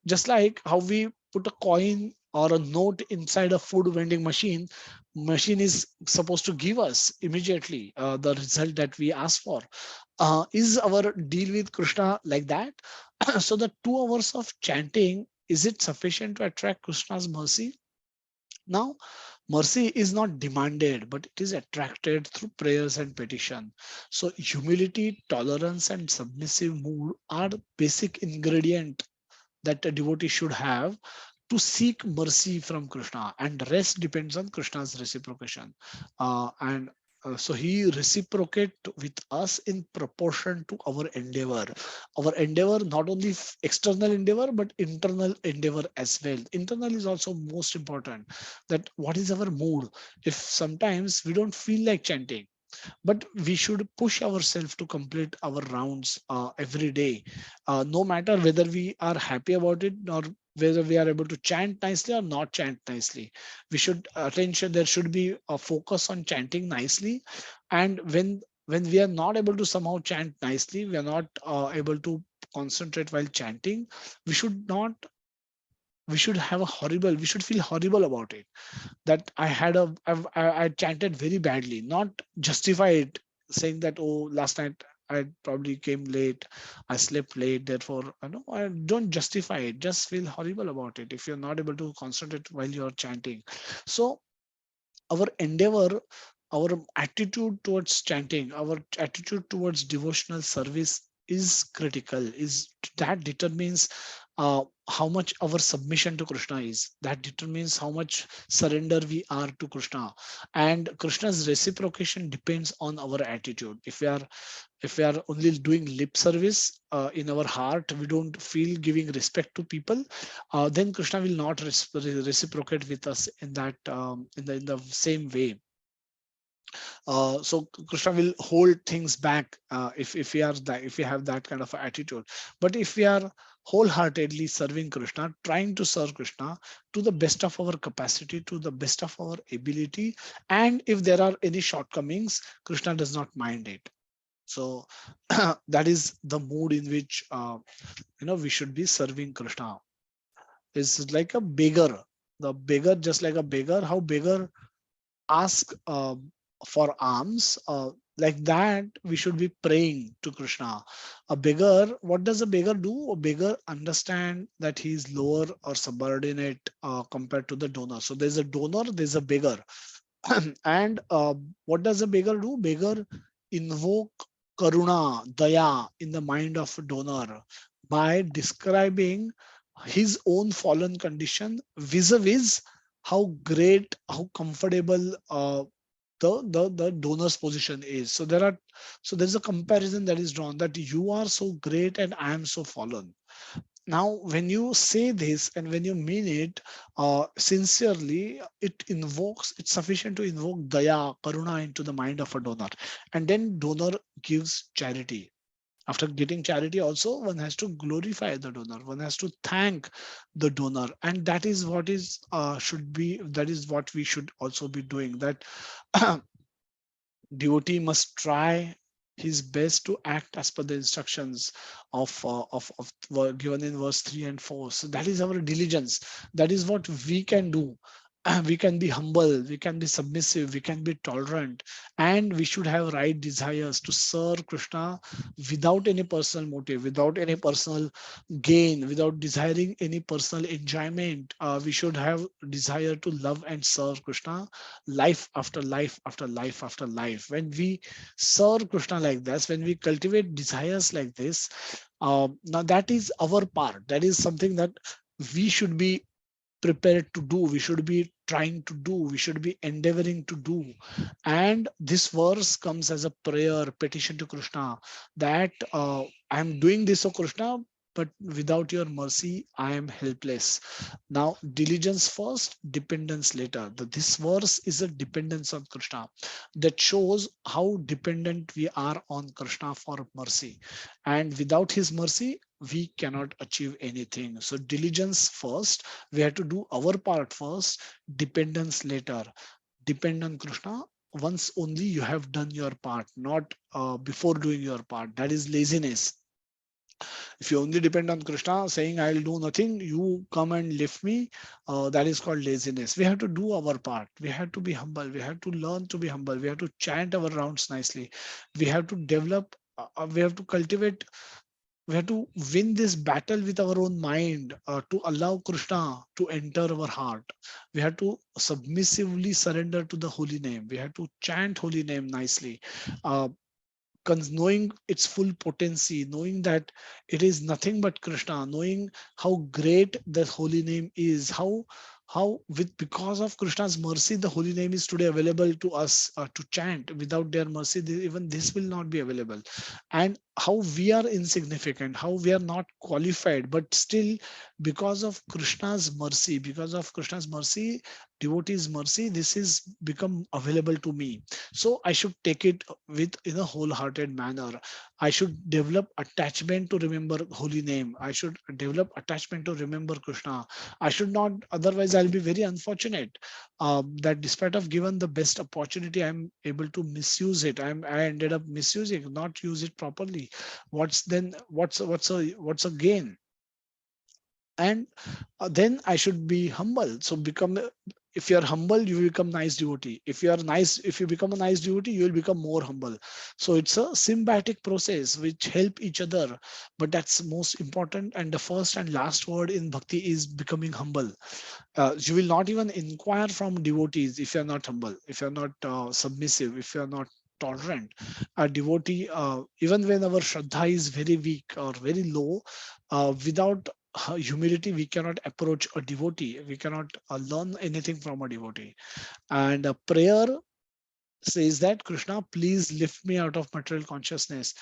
Just like how we put a coin or a note inside a food vending machine is supposed to give us immediately the result that we ask for. Is our deal with Krishna like that? So the 2 hours of chanting, is it sufficient to attract Krishna's mercy? Now, mercy is not demanded, but it is attracted through prayers and petition. So humility, tolerance, and submissive mood are the basic ingredient that a devotee should have to seek mercy from Krishna, and rest depends on Krishna's reciprocation. And So he reciprocate with us in proportion to our endeavor. Our endeavor, not only external endeavor, but internal endeavor as well. Internal is also most important. That what is our mood? If sometimes we don't feel like chanting, but we should push ourselves to complete our rounds every day, no matter whether we are happy about it or whether we are able to chant nicely or not chant nicely. We should attention, there should be a focus on chanting nicely. And when we are not able to somehow chant nicely, we are not able to concentrate while chanting, we should not, we should have a horrible, we should feel horrible about it, that I had I chanted very badly, not justify it, saying that, oh, last night I probably came late, I slept late, therefore, I don't justify it. Just feel horrible about it if you're not able to concentrate while you're chanting. So our endeavor, our attitude towards chanting, our attitude towards devotional service is critical. Is that determines how much our submission to Krishna is. That determines how much surrender we are to Krishna. And Krishna's reciprocation depends on our attitude. If we are only doing lip service in our heart, we don't feel giving respect to people, then Krishna will not reciprocate with us in that in the same way. So Krishna will hold things back if we are that, if we have that kind of attitude. But if we are wholeheartedly serving Krishna, trying to serve Krishna to the best of our capacity, to the best of our ability, and if there are any shortcomings, Krishna does not mind it. So that is the mood in which we should be serving Krishna. It's like a beggar. The beggar, just like a beggar, how beggar ask for alms, like that we should be praying to Krishna. A beggar, what does a beggar do? A beggar understand that he is lower or subordinate compared to the donor. So there's a donor, there's a beggar. And what does a beggar do? Beggar invoke karuna, daya in the mind of a donor by describing his own fallen condition vis-a-vis how great, how comfortable the donor's position is. So there's a comparison that is drawn, that you are so great and I am so fallen. Now when you say this and when you mean it sincerely, it's sufficient to invoke daya, karuna into the mind of a donor. And then donor gives charity. After getting charity also, one has to glorify the donor, one has to thank the donor. And that is what is should be, that is what we should also be doing. That devotee must try his best to act as per the instructions of given in verse 3 and 4. So that is our diligence. That is what we can do. We can be humble, we can be submissive, we can be tolerant, and we should have right desires to serve Krishna without any personal motive, without any personal gain, without desiring any personal enjoyment. We should have desire to love and serve Krishna life after life after life after life. When we serve Krishna like this, when we cultivate desires like this, now that is our part. That is something that we should be prepared to do, we should be trying to do, we should be endeavoring to do. And this verse comes as a prayer petition to Krishna, that I am doing this, O Krishna, but without your mercy I am helpless. Now diligence first, dependence later. This verse is a dependence on Krishna, that shows how dependent we are on Krishna for mercy, and without his mercy we cannot achieve anything. So diligence first, we have to do our part first, dependence later. Depend on Krishna once only you have done your part, not before doing your part. That is laziness. If you only depend on Krishna saying I'll do nothing, you come and lift me, that is called laziness. We have to do our part. We have to be humble. We have to learn to be humble. We have to chant our rounds nicely. We have to develop, we have to cultivate, we have to win this battle with our own mind, to allow Krishna to enter our heart. We have to submissively surrender to the holy name. We have to chant holy name nicely. Uh, Knowing its full potency, knowing that it is nothing but Krishna, knowing how great the holy name is, how with because of Krishna's mercy, the holy name is today available to us to chant. Without their mercy, even this will not be available. And how we are insignificant, how we are not qualified, but still, because of Krishna's mercy, because of Krishna's mercy, devotees' mercy, this is become available to me. So I should take it with in a wholehearted manner. I should develop attachment to remember holy name. I should develop attachment to remember Krishna. I should not, otherwise I'll be very unfortunate, that despite of given the best opportunity, I'm able to misuse it. I ended up misusing, not use it properly. What's then? What's a gain? And then I should be humble. So become, if you are humble, you will become nice devotee. If you are nice, if you become a nice devotee, you will become more humble. So it's a symbiotic process which help each other. But that's most important. And the first and last word in bhakti is becoming humble. You will not even inquire from devotees if you are not humble, if you are not submissive, if you are not tolerant. A devotee, even when our shraddha is very weak or very low, without humility, we cannot approach a devotee. We cannot learn anything from a devotee. And a prayer says that Krishna, please lift me out of material consciousness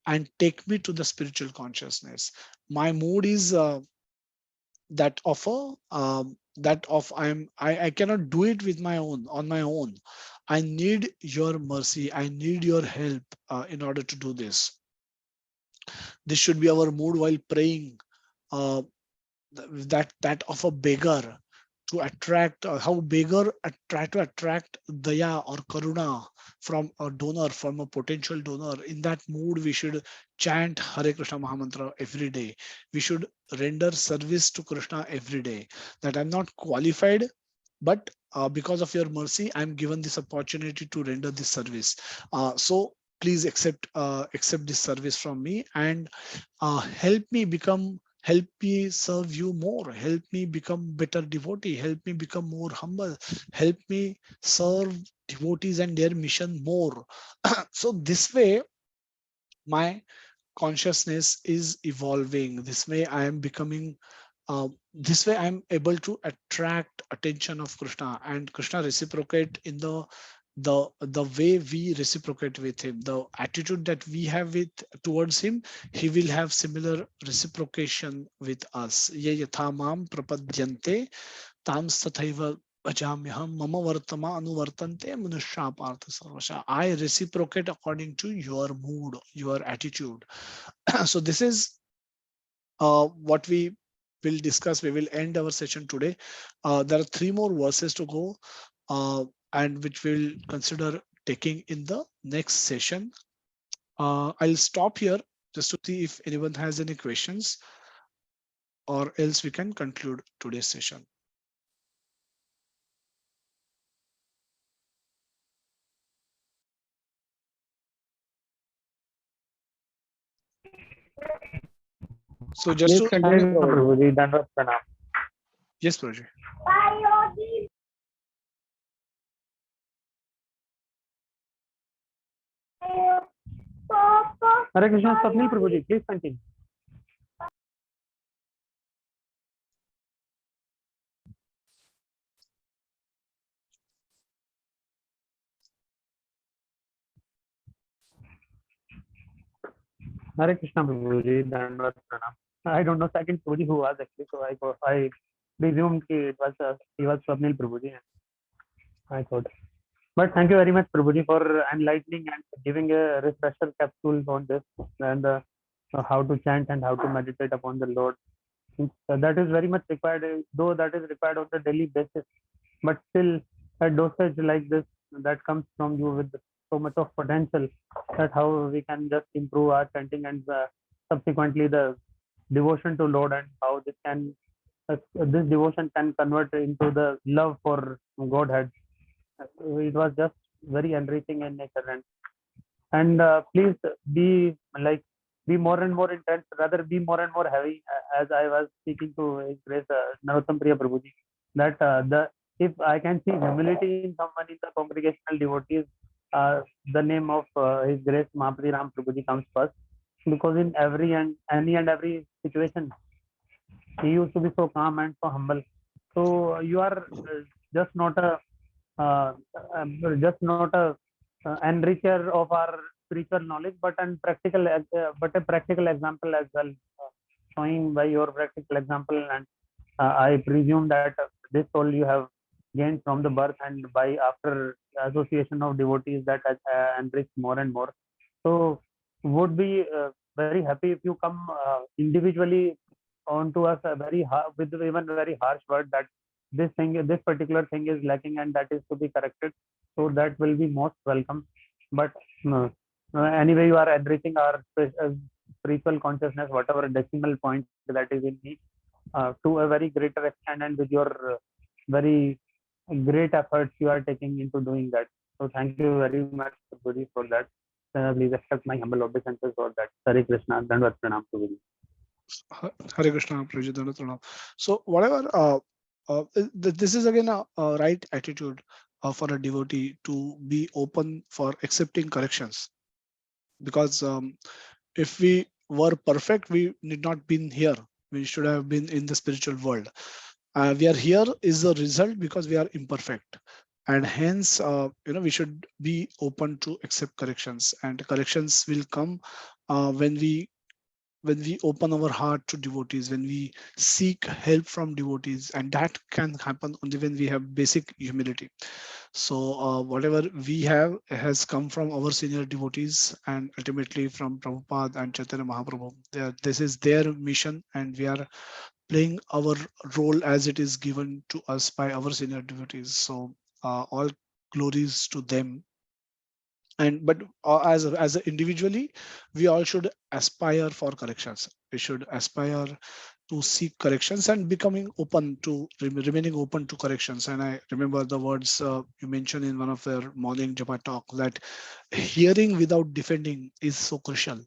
and take me to the spiritual consciousness. My mood is that of a that of I cannot do it with my own on my own. I need your mercy. I need your help in order to do this. This should be our mood while praying. Uh, that of a beggar, to attract, how beggar try to attract daya or karuna from a donor, from a potential donor. In that mood we should chant Hare Krishna Mahamantra every day. We should render service to Krishna every day. That I'm not qualified, but because of your mercy I'm given this opportunity to render this service. So please accept this service from me, and help me serve you more, help me become better devotee, help me become more humble, help me serve devotees and their mission more. So this way my consciousness is evolving. This way I am becoming, this way I'm able to attract attention of Krishna, and Krishna reciprocate in the way we reciprocate with him. The attitude that we have with towards him, he will have similar reciprocation with us. Ye yatha mam prapadyante tam tathaiva bhajamyaham mama vartama anuvartante manushya partha sarvasha. I reciprocate according to your mood, your attitude. So this is what we will discuss. We will end our session today. There are three more verses to go, uh, and which we'll consider taking in the next session. I'll stop here just to see if anyone has any questions, or else we can conclude today's session. So just Please to, continue, Prabhuji. Dandavat pranam. yes, Prajay. Hare Krishna, Swapnil Prabhuji. Please continue. Hare Krishna, Prabhuji. Dandavat pranam. I don't know second Prabhuji who was actually, so I presumed he was Swapnil Prabhuji. I thought. But thank you very much, Prabhuji, for enlightening and giving a refresher capsule on this and how to chant and how to meditate upon the Lord. That is very much required, though that is required on a daily basis. But still, a dosage like this that comes from you with so much of potential, that how we can just improve our chanting and subsequently the devotion to Lord, and how this devotion can convert into the love for Godhead. It was just very enriching in nature, and please be like be more and more intense, rather be more and more heavy, as I was speaking to His Grace Narottam Priya Prabhuji, that the if I can see humility in someone in the congregational devotees, the name of His Grace Mahapati Ram Prabhuji comes first, because in every and any and every situation he used to be so calm and so humble. So you are just not a uh, just not a enricher of our spiritual knowledge, but but a practical example as well, showing by your practical example. And I presume that this all you have gained from the birth and by after association of devotees that has enriched more and more. So would be very happy if you come individually onto us with even very harsh word that this particular thing is lacking and that is to be corrected. So that will be most welcome. But anyway, you are enriching our spiritual consciousness, whatever decimal point that is in me, to a very greater extent, and with your very great efforts you are taking into doing that. So thank you very much, Guru, for that. Please accept my humble obeisances for that. Hare Krishna, Dandavat Pranam to Guru. Hare Krishna, Prajay. Dandavat pranam. So whatever, this is again a right attitude for a devotee to be open for accepting corrections, because if we were perfect, we need not been here. We should have been in the spiritual world. We are here is the result because we are imperfect, and hence we should be open to accept corrections, and corrections will come when we open our heart to devotees, when we seek help from devotees, and that can happen only when we have basic humility. So whatever we have has come from our senior devotees, and ultimately from Prabhupada and Chaitanya Mahaprabhu. This is their mission, and we are playing our role as it is given to us by our senior devotees. So all glories to them. And but as a individually, we all should aspire for corrections. We should aspire to seek corrections and becoming open to remaining open to corrections. And I remember the words you mentioned in one of their morning japa talk, that hearing without defending is so crucial.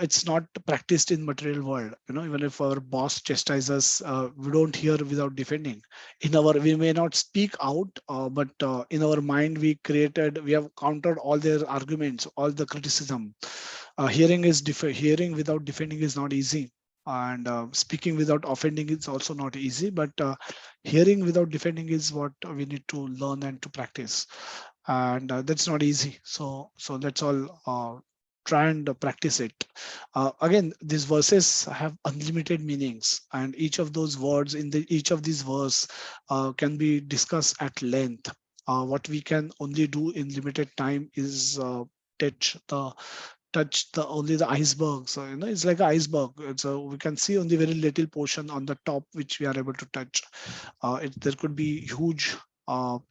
It's not practiced in material world. Even if our boss chastises us, we don't hear without defending. We may not speak out, but in our mind we have countered all their arguments, all the criticism. Hearing without defending is not easy, and speaking without offending is also not easy, but hearing without defending is what we need to learn and to practice. And that's not easy. So let's all try and practice it. Again, these verses have unlimited meanings, and each of those words in each of these verse can be discussed at length. What we can only do in limited time is touch the touch the only the iceberg. So it's like an iceberg. So we can see only very little portion on the top which we are able to touch. There could be huge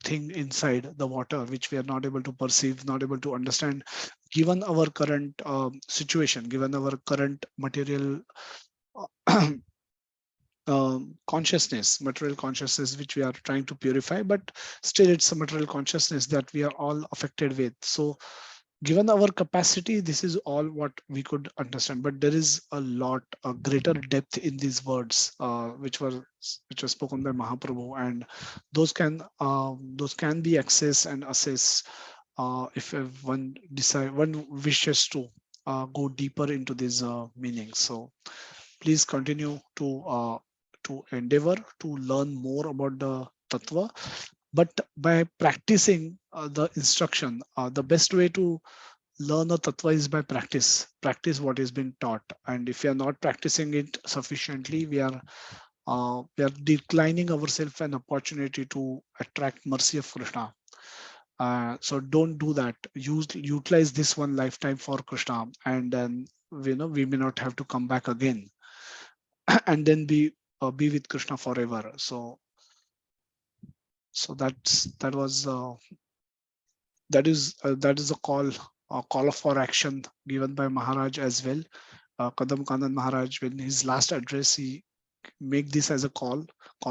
thing inside the water which we are not able to perceive, not able to understand given our current situation, given our current material uh, consciousness, material consciousness, which we are trying to purify, but still it's a material consciousness that we are all affected with. So given our capacity, this is all what we could understand, but there is a lot, a greater depth in these words, which were spoken by Mahaprabhu, and those can be accessed and assessed if one decide, one wishes to go deeper into these meanings. So please continue to endeavor to learn more about the tattva, but by practicing the instruction, the best way to learn a tattva is by practice what is being taught. And if we are not practicing it sufficiently, we are declining ourselves an opportunity to attract mercy of Krishna. So don't do that. Utilize this one lifetime for Krishna, and then we may not have to come back again and then be with Krishna forever. So that is a call for action given by Maharaj as well. Kadam Kanand Maharaj, when his last address, he make this as a call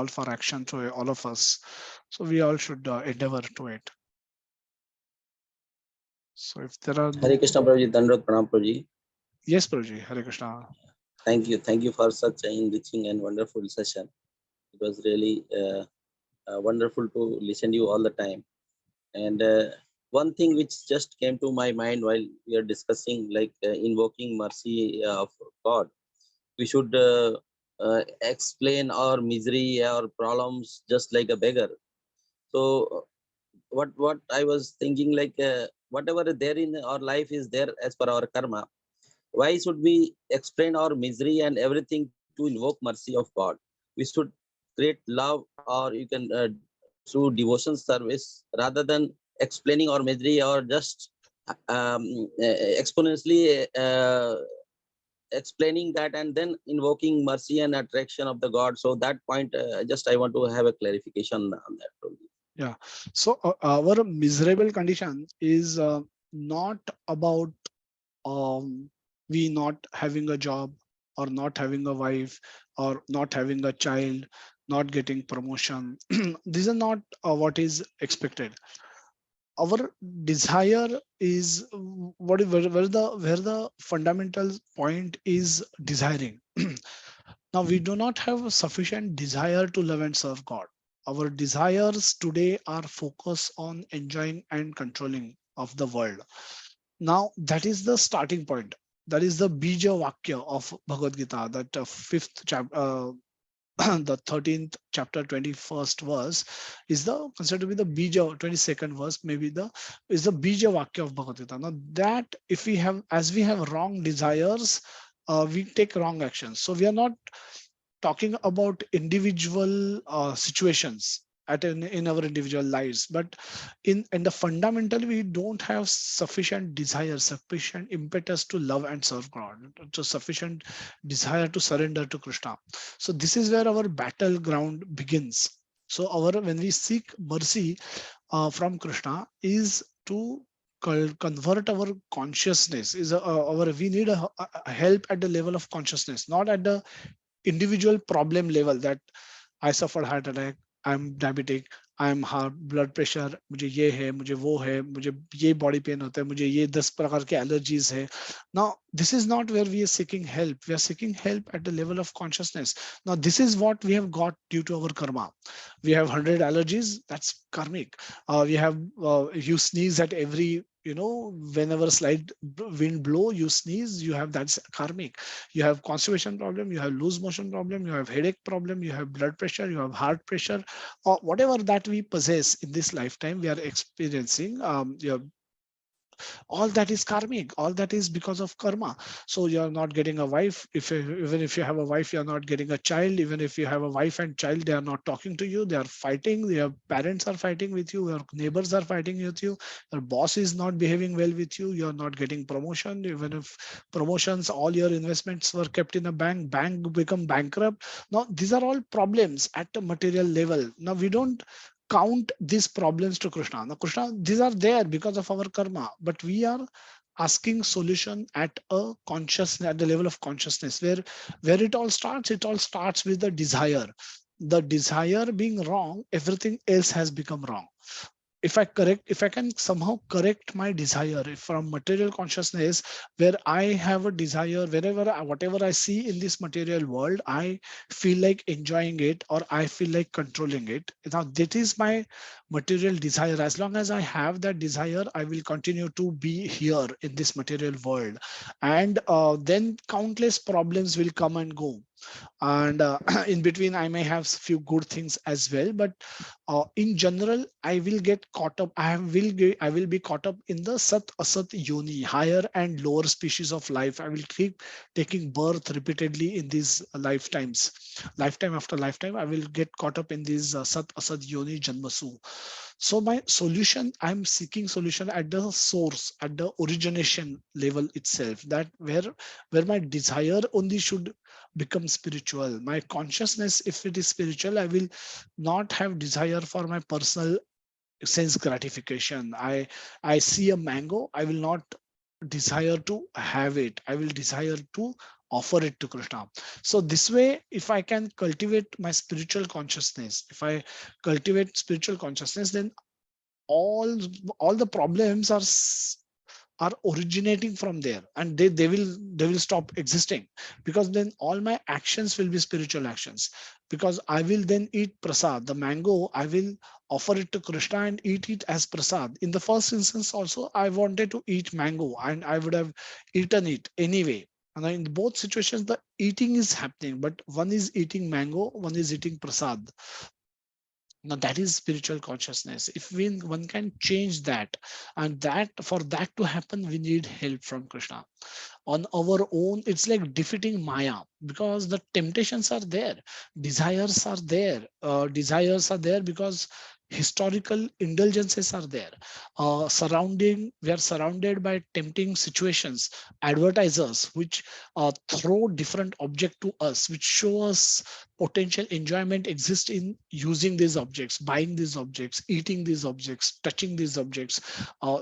for action to all of us. So we all should endeavor to it. So if there are Hare no, Krishna Prabhuji, Dandrat Pranam Prabhuji. yes, Prabhuji, Hare Krishna. Thank you for such an enriching and wonderful session. It was really wonderful to listen to you all the time. And one thing which just came to my mind while we are discussing, like invoking mercy of God, we should explain our misery, our problems, just like a beggar. So what I was thinking, like whatever there in our life is there as per our karma. Why should we explain our misery and everything to invoke mercy of God? We should create love, or you can through devotion service, rather than explaining our misery, or just exponentially explaining that and then invoking mercy and attraction of the God. So that point, just I want to have a clarification on that. Yeah. So our miserable condition is not about we not having a job, or not having a wife, or not having a child, not getting promotion. These are not what is expected. Our desire is where the fundamental point is desiring. Now we do not have sufficient desire to love and serve God. Our desires today are focused on enjoying and controlling of the world. Now that is the starting point. That is the bija vakya of Bhagavad Gita, that fifth chapter, the 13th chapter, 21st verse is the considered to be the bija, 22nd verse maybe the is the bija vakya of Bhagavad Gita. Now that if we have, as we have wrong desires, we take wrong actions. So we are not talking about individual situations in our individual lives, but in the fundamental, we don't have sufficient desire, sufficient impetus to love and serve God, so sufficient desire to surrender to Krishna. So this is where our battleground begins. So our when we seek mercy from Krishna is to convert our consciousness, is our we need a help at the level of consciousness, not at the individual problem level, that I suffered heart attack, I'm diabetic, I'm heart blood pressure, मुझे ये है, मुझे वो है, मुझे ये body pain होता है, मुझे ये 10 प्रकार के एलर्जीज है. Now this is not where we are seeking help. We are seeking help at the level of consciousness. Now this is what we have got due to our karma. We have 100 allergies, that's karmic. We have you sneeze at every, whenever slight wind blow, you sneeze, you have, that's karmic. You have constipation problem, you have loose motion problem, you have headache problem, you have blood pressure, you have heart pressure, or whatever that we possess in this lifetime we are experiencing. All that is karmic, all that is because of karma. So you're not getting a wife, even if you have a wife, you're not getting a child. Even if you have a wife and child, they are not talking to you, they are fighting, your parents are fighting with you, your neighbors are fighting with you, your boss is not behaving well with you, you're not getting promotion. Even if promotions, all your investments were kept in a bank become bankrupt. Now these are all problems at a material level. Now we don't count these problems to Krishna. Now Krishna, these are there because of our karma, but we are asking solution at a consciousness, at the level of consciousness, where it all starts with the desire. The desire being wrong, everything else has become wrong. If I can somehow correct my desire from material consciousness, where I have a desire, whatever I see in this material world, I feel like enjoying it, or I feel like controlling it. Now that is my material desire. As long as I have that desire, I will continue to be here in this material world. And then countless problems will come and go. And in between I may have few good things as well, but in general I will get caught up, I will be caught up in the sat asat yoni, higher and lower species of life. I will keep taking birth repeatedly in these lifetimes, lifetime after lifetime. I will get caught up in these sat asat yoni janmasu. So my solution, I'm seeking solution at the source, at the origination level itself, that where my desire only should become spiritual. My consciousness, if it is spiritual, I will not have desire for my personal sense gratification. I see a mango, I will not desire to have it. I will desire to offer it to Krishna. So this way, if I can cultivate my spiritual consciousness, if I cultivate spiritual consciousness, then all all the problems are originating from there, and they will stop existing, because then all my actions will be spiritual actions. Because I will then eat prasad, the mango, I will offer it to Krishna and eat it as prasad. In the first instance also, I wanted to eat mango and I would have eaten it anyway. And in both situations the eating is happening, but one is eating mango, one is eating prasad. Now that is spiritual consciousness. If one can change that, and that for that to happen, we need help from Krishna. On our own, it's like defeating Maya, because the temptations are there, desires are there because historical indulgences are there. We are surrounded by tempting situations, advertisers which throw different object to us, which show us potential enjoyment exists in using these objects, buying these objects, eating these objects, touching these objects,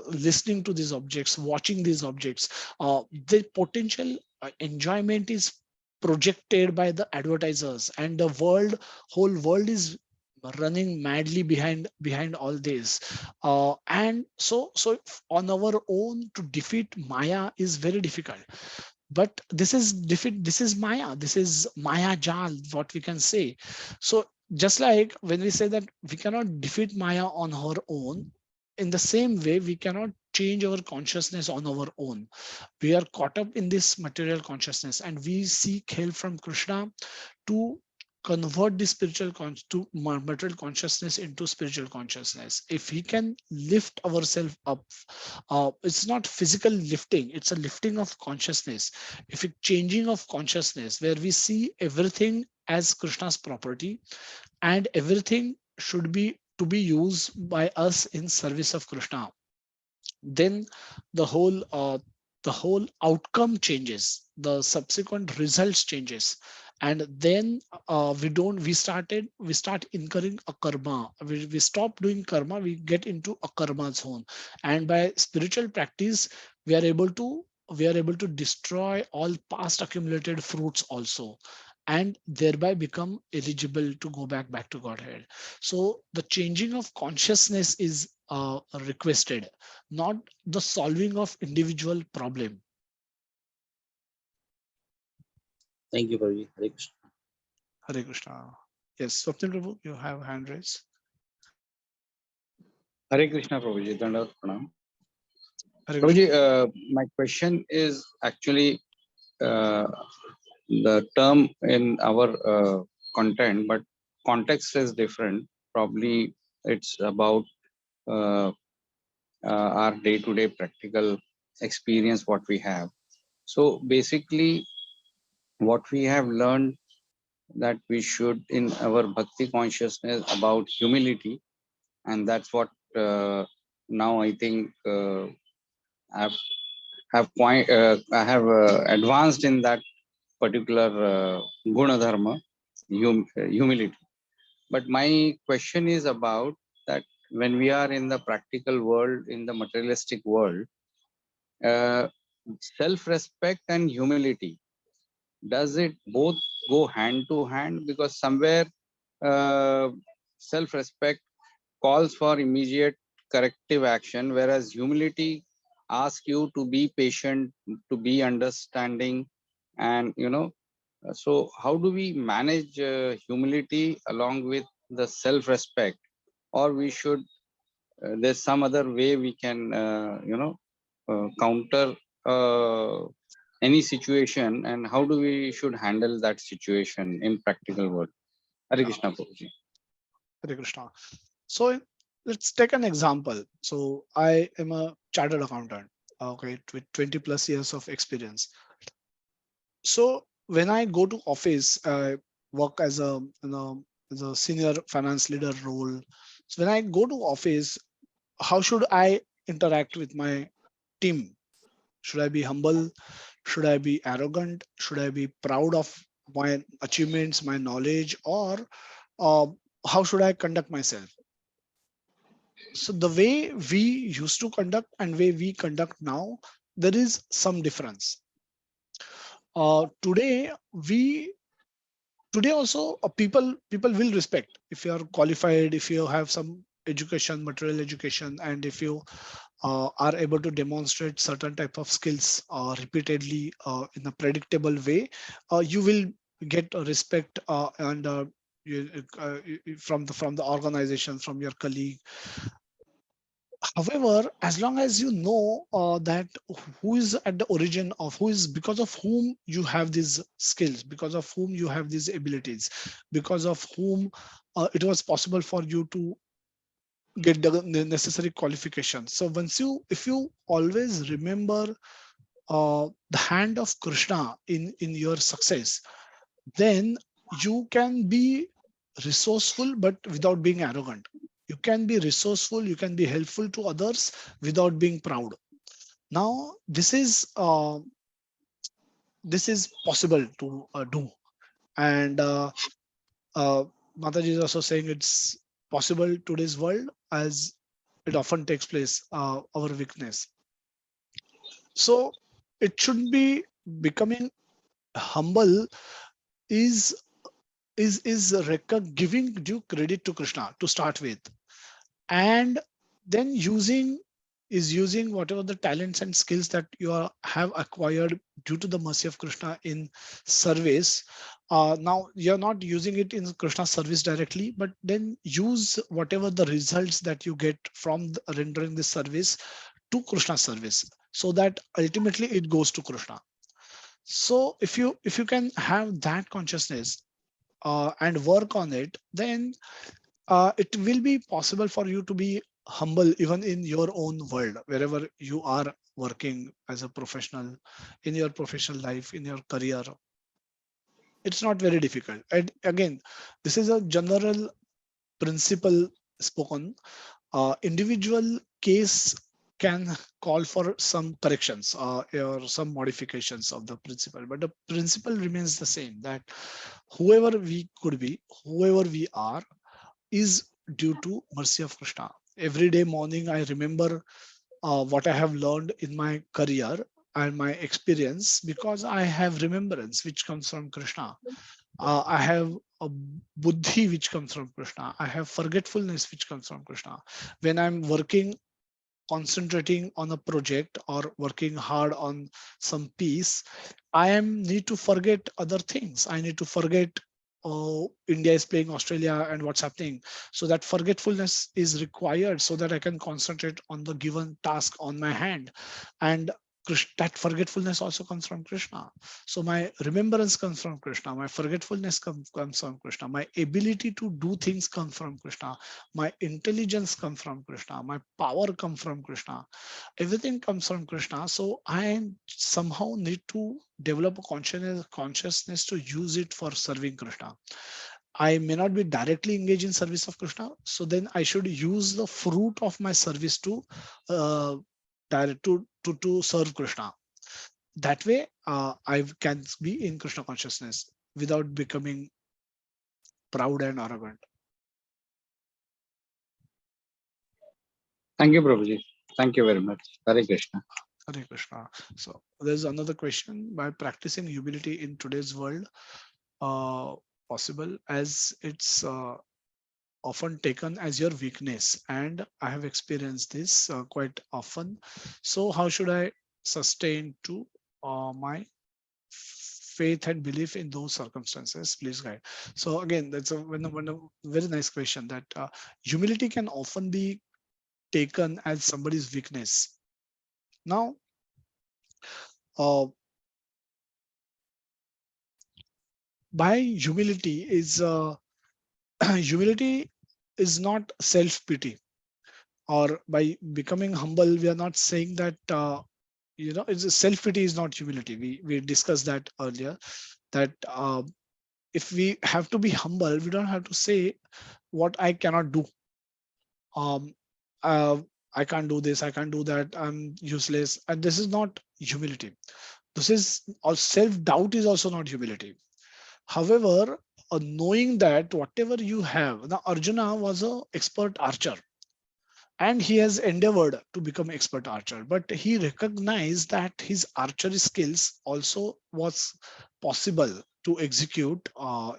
listening to these objects, watching these objects. The potential enjoyment is projected by the advertisers, and the whole world is running madly behind all this. And so on our own to defeat Maya is very difficult. But this is Maya, this is Maya Jal, what we can say. So just like when we say that we cannot defeat Maya on our own, in the same way we cannot change our consciousness on our own. We are caught up in this material consciousness, and we seek help from Krishna to convert the material consciousness into spiritual consciousness. If he can lift ourselves up, it's not physical lifting, it's a lifting of consciousness. If it changing of consciousness, where we see everything as Krishna's property, and everything should be to be used by us in service of Krishna, then the whole outcome changes, the subsequent results changes. And then we start incurring a karma. We stop doing karma, we get into a karma zone. And by spiritual practice, we are able to destroy all past accumulated fruits also, and thereby become eligible to go back to Godhead. So the changing of consciousness is requested, not the solving of individual problem. Thank you, Pravi. Hare Krishna. Hare Krishna. Yes, Swapnil Prabhu, you have hand raised. Hare Krishna, Prabhuji. Dandavat Pranam. Hare Prabhuji, Krishna. my question is actually uh, the term in our content, but context is different. Probably it's about uh, our day-to-day practical experience, what we have. So basically, what we have learned that we should in our bhakti consciousness about humility, and that's what now I think I've I have advanced in that particular guna dharma, humility. But my question is about that when we are in the practical world, in the materialistic world, self-respect and humility, does it both go hand to hand? Because somewhere uh, self-respect calls for immediate corrective action, whereas humility asks you to be patient, to be understanding, and so how do we manage humility along with the self-respect, or we should there's some other way we can counter any situation, and how do we should handle that situation in practical world? Hare Yeah, Krishna Prabhuji. Hare Krishna. So let's take an example. So I am a chartered accountant, okay, with 20 plus years of experience. So when I go to office, I work as a as a senior finance leader role. So when I go to office, how should I interact with my team? Should I be humble? Should I be arrogant? Should I be proud of my achievements, my knowledge, or uh, how should I conduct myself? So the way we used to conduct and way we conduct now, there is some difference. Today we today also people will respect if you are qualified, if you have some education, material education, and if you are able to demonstrate certain type of skills repeatedly in a predictable way, you will get a respect and from the organization, from your colleague. However, as long as you know that who is at the origin of, who is, because of whom you have these skills, because of whom you have these abilities, because of whom it was possible for you to get the necessary qualifications. So once you, if you always remember the hand of Krishna in your success, then you can be resourceful but without being arrogant. You can be resourceful, you can be helpful to others without being proud. Now this is possible to do, and uh, Mataji is also saying it's possible today's world, as it often takes place, our weakness. So it should be becoming humble is giving due credit to Krishna to start with, and then using whatever the talents and skills that you have acquired due to the mercy of Krishna in service. Now you're not using it in Krishna's service directly, but then use whatever the results that you get from rendering this service to Krishna's service, so that ultimately it goes to Krishna. So if you can have that consciousness and work on it, then it will be possible for you to be humble even in your own world, wherever you are working as a professional, in your professional life, in your career. It's not very difficult. And again, this is a general principle spoken. Individual case can call for some corrections or some modifications of the principle, but the principle remains the same, that whoever we could be, whoever we are, is due to mercy of Krishna. Every day morning, I remember what I have learned in my career and my experience, because I have remembrance which comes from Krishna. I have a buddhi which comes from Krishna. I have forgetfulness which comes from Krishna. When I'm working, concentrating on a project or working hard on some piece, I am need to forget other things. I need to forget, oh, India is playing Australia and what's happening. So that forgetfulness is required so that I can concentrate on the given task on my hand. And that forgetfulness also comes from Krishna. So my remembrance comes from Krishna. My forgetfulness comes from Krishna. My ability to do things comes from Krishna. My intelligence comes from Krishna. My power comes from Krishna. Everything comes from Krishna. So I somehow need to develop a consciousness to use it for serving Krishna. I may not be directly engaged in service of Krishna, so then I should use the fruit of my service to uh, to serve Krishna. That way, I can be in Krishna consciousness without becoming proud and arrogant. Thank you, Prabhuji. Thank you very much. Hare Krishna. Hare Krishna. So there's another question. By practicing humility in today's world, uh, possible as it's often taken as your weakness, and I have experienced this quite often. So how should I sustain to my faith and belief in those circumstances? Please guide. So again, that's a very nice question. That humility can often be taken as somebody's weakness. Now, uh, by humility is humility is not self pity, or by becoming humble we are not saying that it's self pity is not humility. We discussed that earlier, that if we have to be humble, we don't have to say what I cannot do. um uh, I can't do this, I can't do that, I'm useless, and this is not humility. This is self doubt is also not humility. However, knowing that whatever you have, now Arjuna was a expert archer, and he has endeavored to become expert archer, but he recognized that his archery skills also was possible to execute.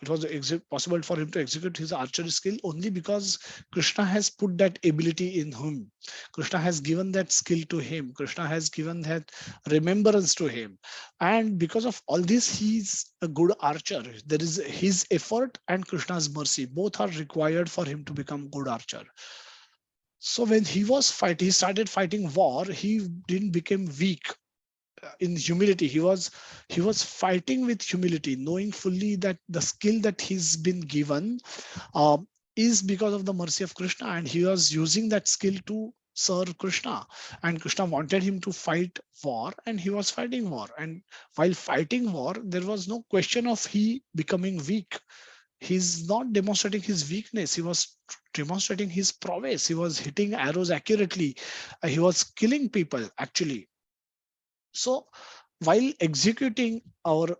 It was possible for him to execute his archery skill only because Krishna has put that ability in him. Krishna has given that skill to him. Krishna has given that remembrance to him, and because of all this he's a good archer. There is his effort and Krishna's mercy, both are required for him to become good archer. So when he was fight, he started fighting war. He didn't become weak in humility. He was fighting with humility, knowing fully that the skill that he's been given um, is because of the mercy of Krishna, and he was using that skill to serve Krishna. And Krishna wanted him to fight war, and he was fighting war. And while fighting war, there was no question of he becoming weak. He's not demonstrating his weakness. He was demonstrating his prowess. He was hitting arrows accurately. He was killing people actually. So while executing our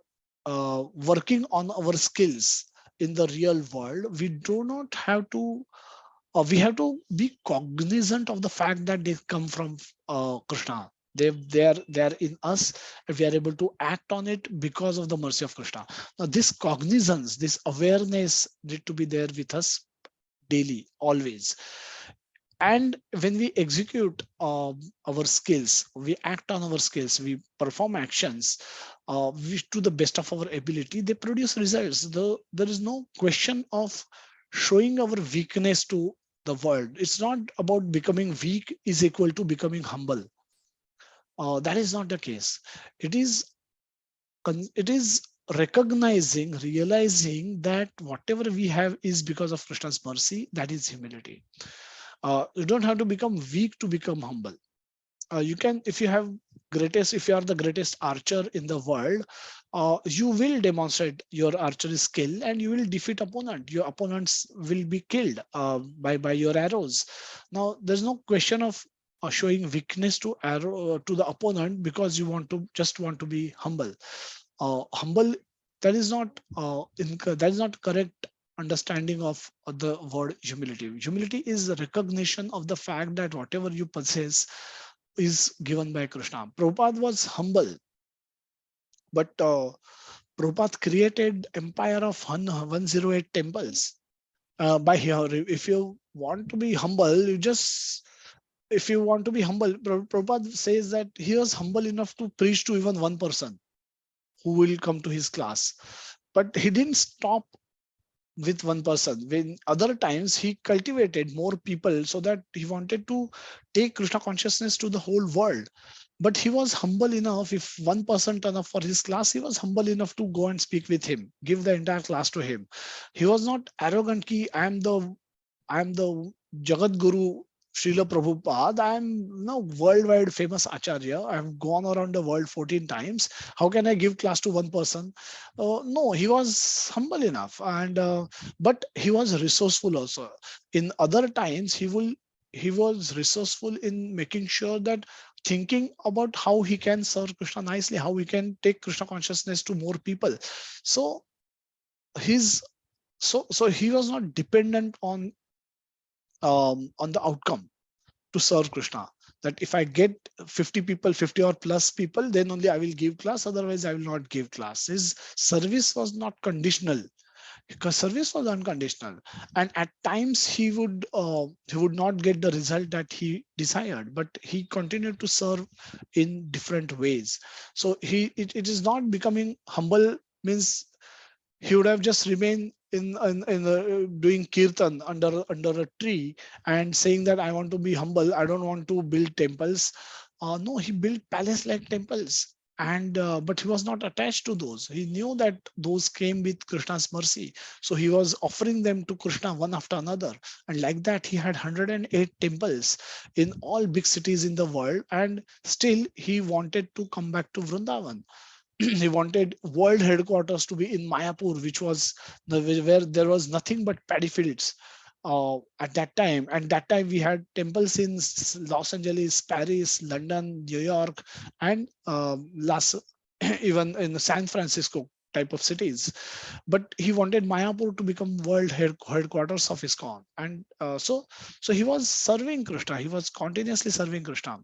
working on our skills in the real world, we do not have to we have to be cognizant of the fact that they come from Krishna. They are in us, and we are able to act on it because of the mercy of Krishna. Now, this cognizance, this awareness, need to be there with us daily, always. And when we execute our skills, we act on our skills, we perform actions to the best of our ability, they produce results. There is no question of showing our weakness to the world. It's not about becoming weak is equal to becoming humble. That is not the case. It is it is recognizing, realizing that whatever we have is because of Krishna's mercy. That is humility. You don't have to become weak to become humble. You can, if you have greatest, if you are the greatest archer in the world, you will demonstrate your archery skill and you will defeat opponent. Your opponents will be killed by your arrows. Now there's no question of showing weakness to arrow to the opponent because you want to be humble. Humble, that is not that is not correct understanding of the word humility. Humility is a recognition of the fact that whatever you possess is given by Krishna. Prabhupada was humble, but Prabhupada created empire of 108 temples. By here, if you want to be humble, if you want to be humble, Prabhupada says that he was humble enough to preach to even one person who will come to his class. But he didn't stop with one person. When other times he cultivated more people so that he wanted to take Krishna consciousness to the whole world. But he was humble enough, if one person turned up for his class, he was humble enough to go and speak with him, give the entire class to him. He was not arrogant ki I'm the Jagat Guru Srila Prabhupada. I'm now worldwide famous Acharya. I've gone around the world 14 times. How can I give class to one person? No, he was humble enough, and but he was resourceful also. In other times, he was resourceful in making sure that thinking about how he can serve Krishna nicely, how he can take Krishna consciousness to more people. So his so he was not dependent on the outcome. to serve Krishna. That if I get 50 people, 50 or plus people, then only I will give class. Otherwise, I will not give class. His service was not conditional, because service was unconditional, and at times he would not get the result that he desired, but he continued to serve in different ways. So it is not becoming humble means he would have just remained in doing kirtan under a tree and saying that I want to be humble, I don't want to build temples. No, he built palace like temples, and but he was not attached to those. He knew that those came with Krishna's mercy, so he was offering them to Krishna one after another, and like that he had 108 temples in all big cities in the world, and still he wanted to come back to Vrindavan. He wanted world headquarters to be in Mayapur, which was where there was nothing but paddy fields at that time. And that time we had temples in Los Angeles, Paris, London, New York, and even in San Francisco type of cities. But he wanted Mayapur to become world headquarters of ISKCON, and so he was serving Krishna. He was continuously serving Krishna.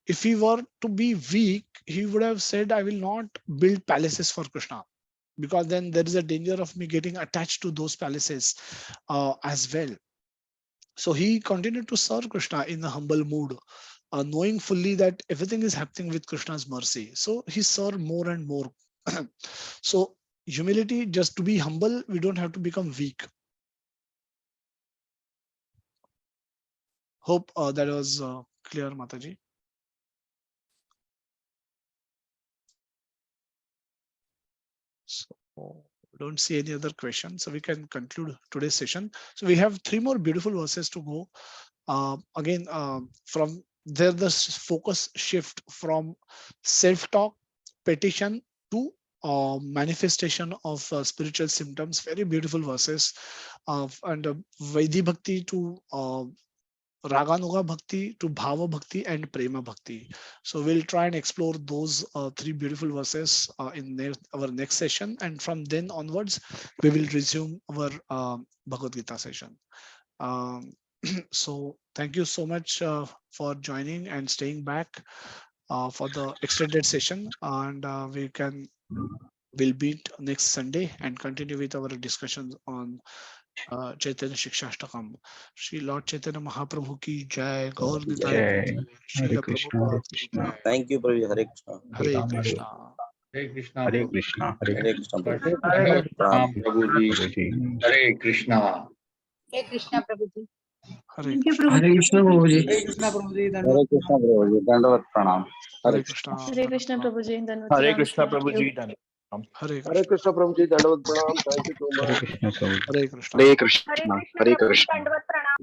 If he were to be weak, he would have said, I will not build palaces for Krishna, because then there is a danger of me getting attached to those palaces as well. So he continued to serve Krishna in a humble mood, knowing fully that everything is happening with Krishna's mercy. So he served more and more. So humility, just to be humble, we don't have to become weak. Hope that was clear, Mataji. So don't see any other questions, so we can conclude today's session. So we have 3 more beautiful verses to go. Again, from there the focus shift from self-talk, petition to manifestation of spiritual symptoms. Very beautiful verses, and Vaidhi Bhakti to Raganuga Bhakti to Bhava Bhakti and Prema Bhakti. So we'll try and explore those 3 beautiful verses in our next session, and from then onwards we will resume our Bhagavad Gita session. Um, so thank you so much for joining and staying back for the extended session, and we'll meet next Sunday and continue with our discussions on Chaitanya Shikshashtakam. Shri lord Chaitanya Mahaprabhu की जय, गौर निताय की जय जय, हरे श्रील कृष्णा प्रभुपाद की जय. Thank you, Prabhu. Hare Krishna. Hare Ram Krishna. Hare Krishna, Hare Prabhu. Krishna Hare Hare Krishna, Prabhu. Hare Pranam. Prabhuji. Prabhu ji Hare Krishna. Hare Krishna Prabhuji. Hare Thank you, Krishna. Prabhuji. Hare Krishna Prabhu ji Hare Krishna Prabhu ji Hare धन्यवाद Krishna, Prabhu. Dandavat Pranam. हरे Hare Krishna. Hare Krishna धन्यवाद. Prabhuji. Dhanavad Hare pranam. Krishna Thank Prabhu you. जी धन्यवाद हरे हरे कृष्णा. कृष्ण प्रभु जी दंडवत प्रणाम thank you so Hare much Krishna Prabhu ji Hare Krishna. Hare Hare Krishna Krishna Hare Prabhuji. Krishna Dhanavad pranam.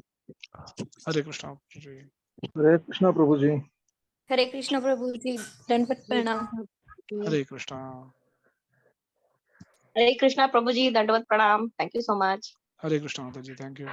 Hare Krishna ji. Hare Krishna Prabhu ji Hare Krishna Prabhuji. Dhanavad pranam. Hare Krishna. Hare Krishna Prabhuji. Dhanavad pranam. Thank you so much. Hare Krishna माता जी. Thank you.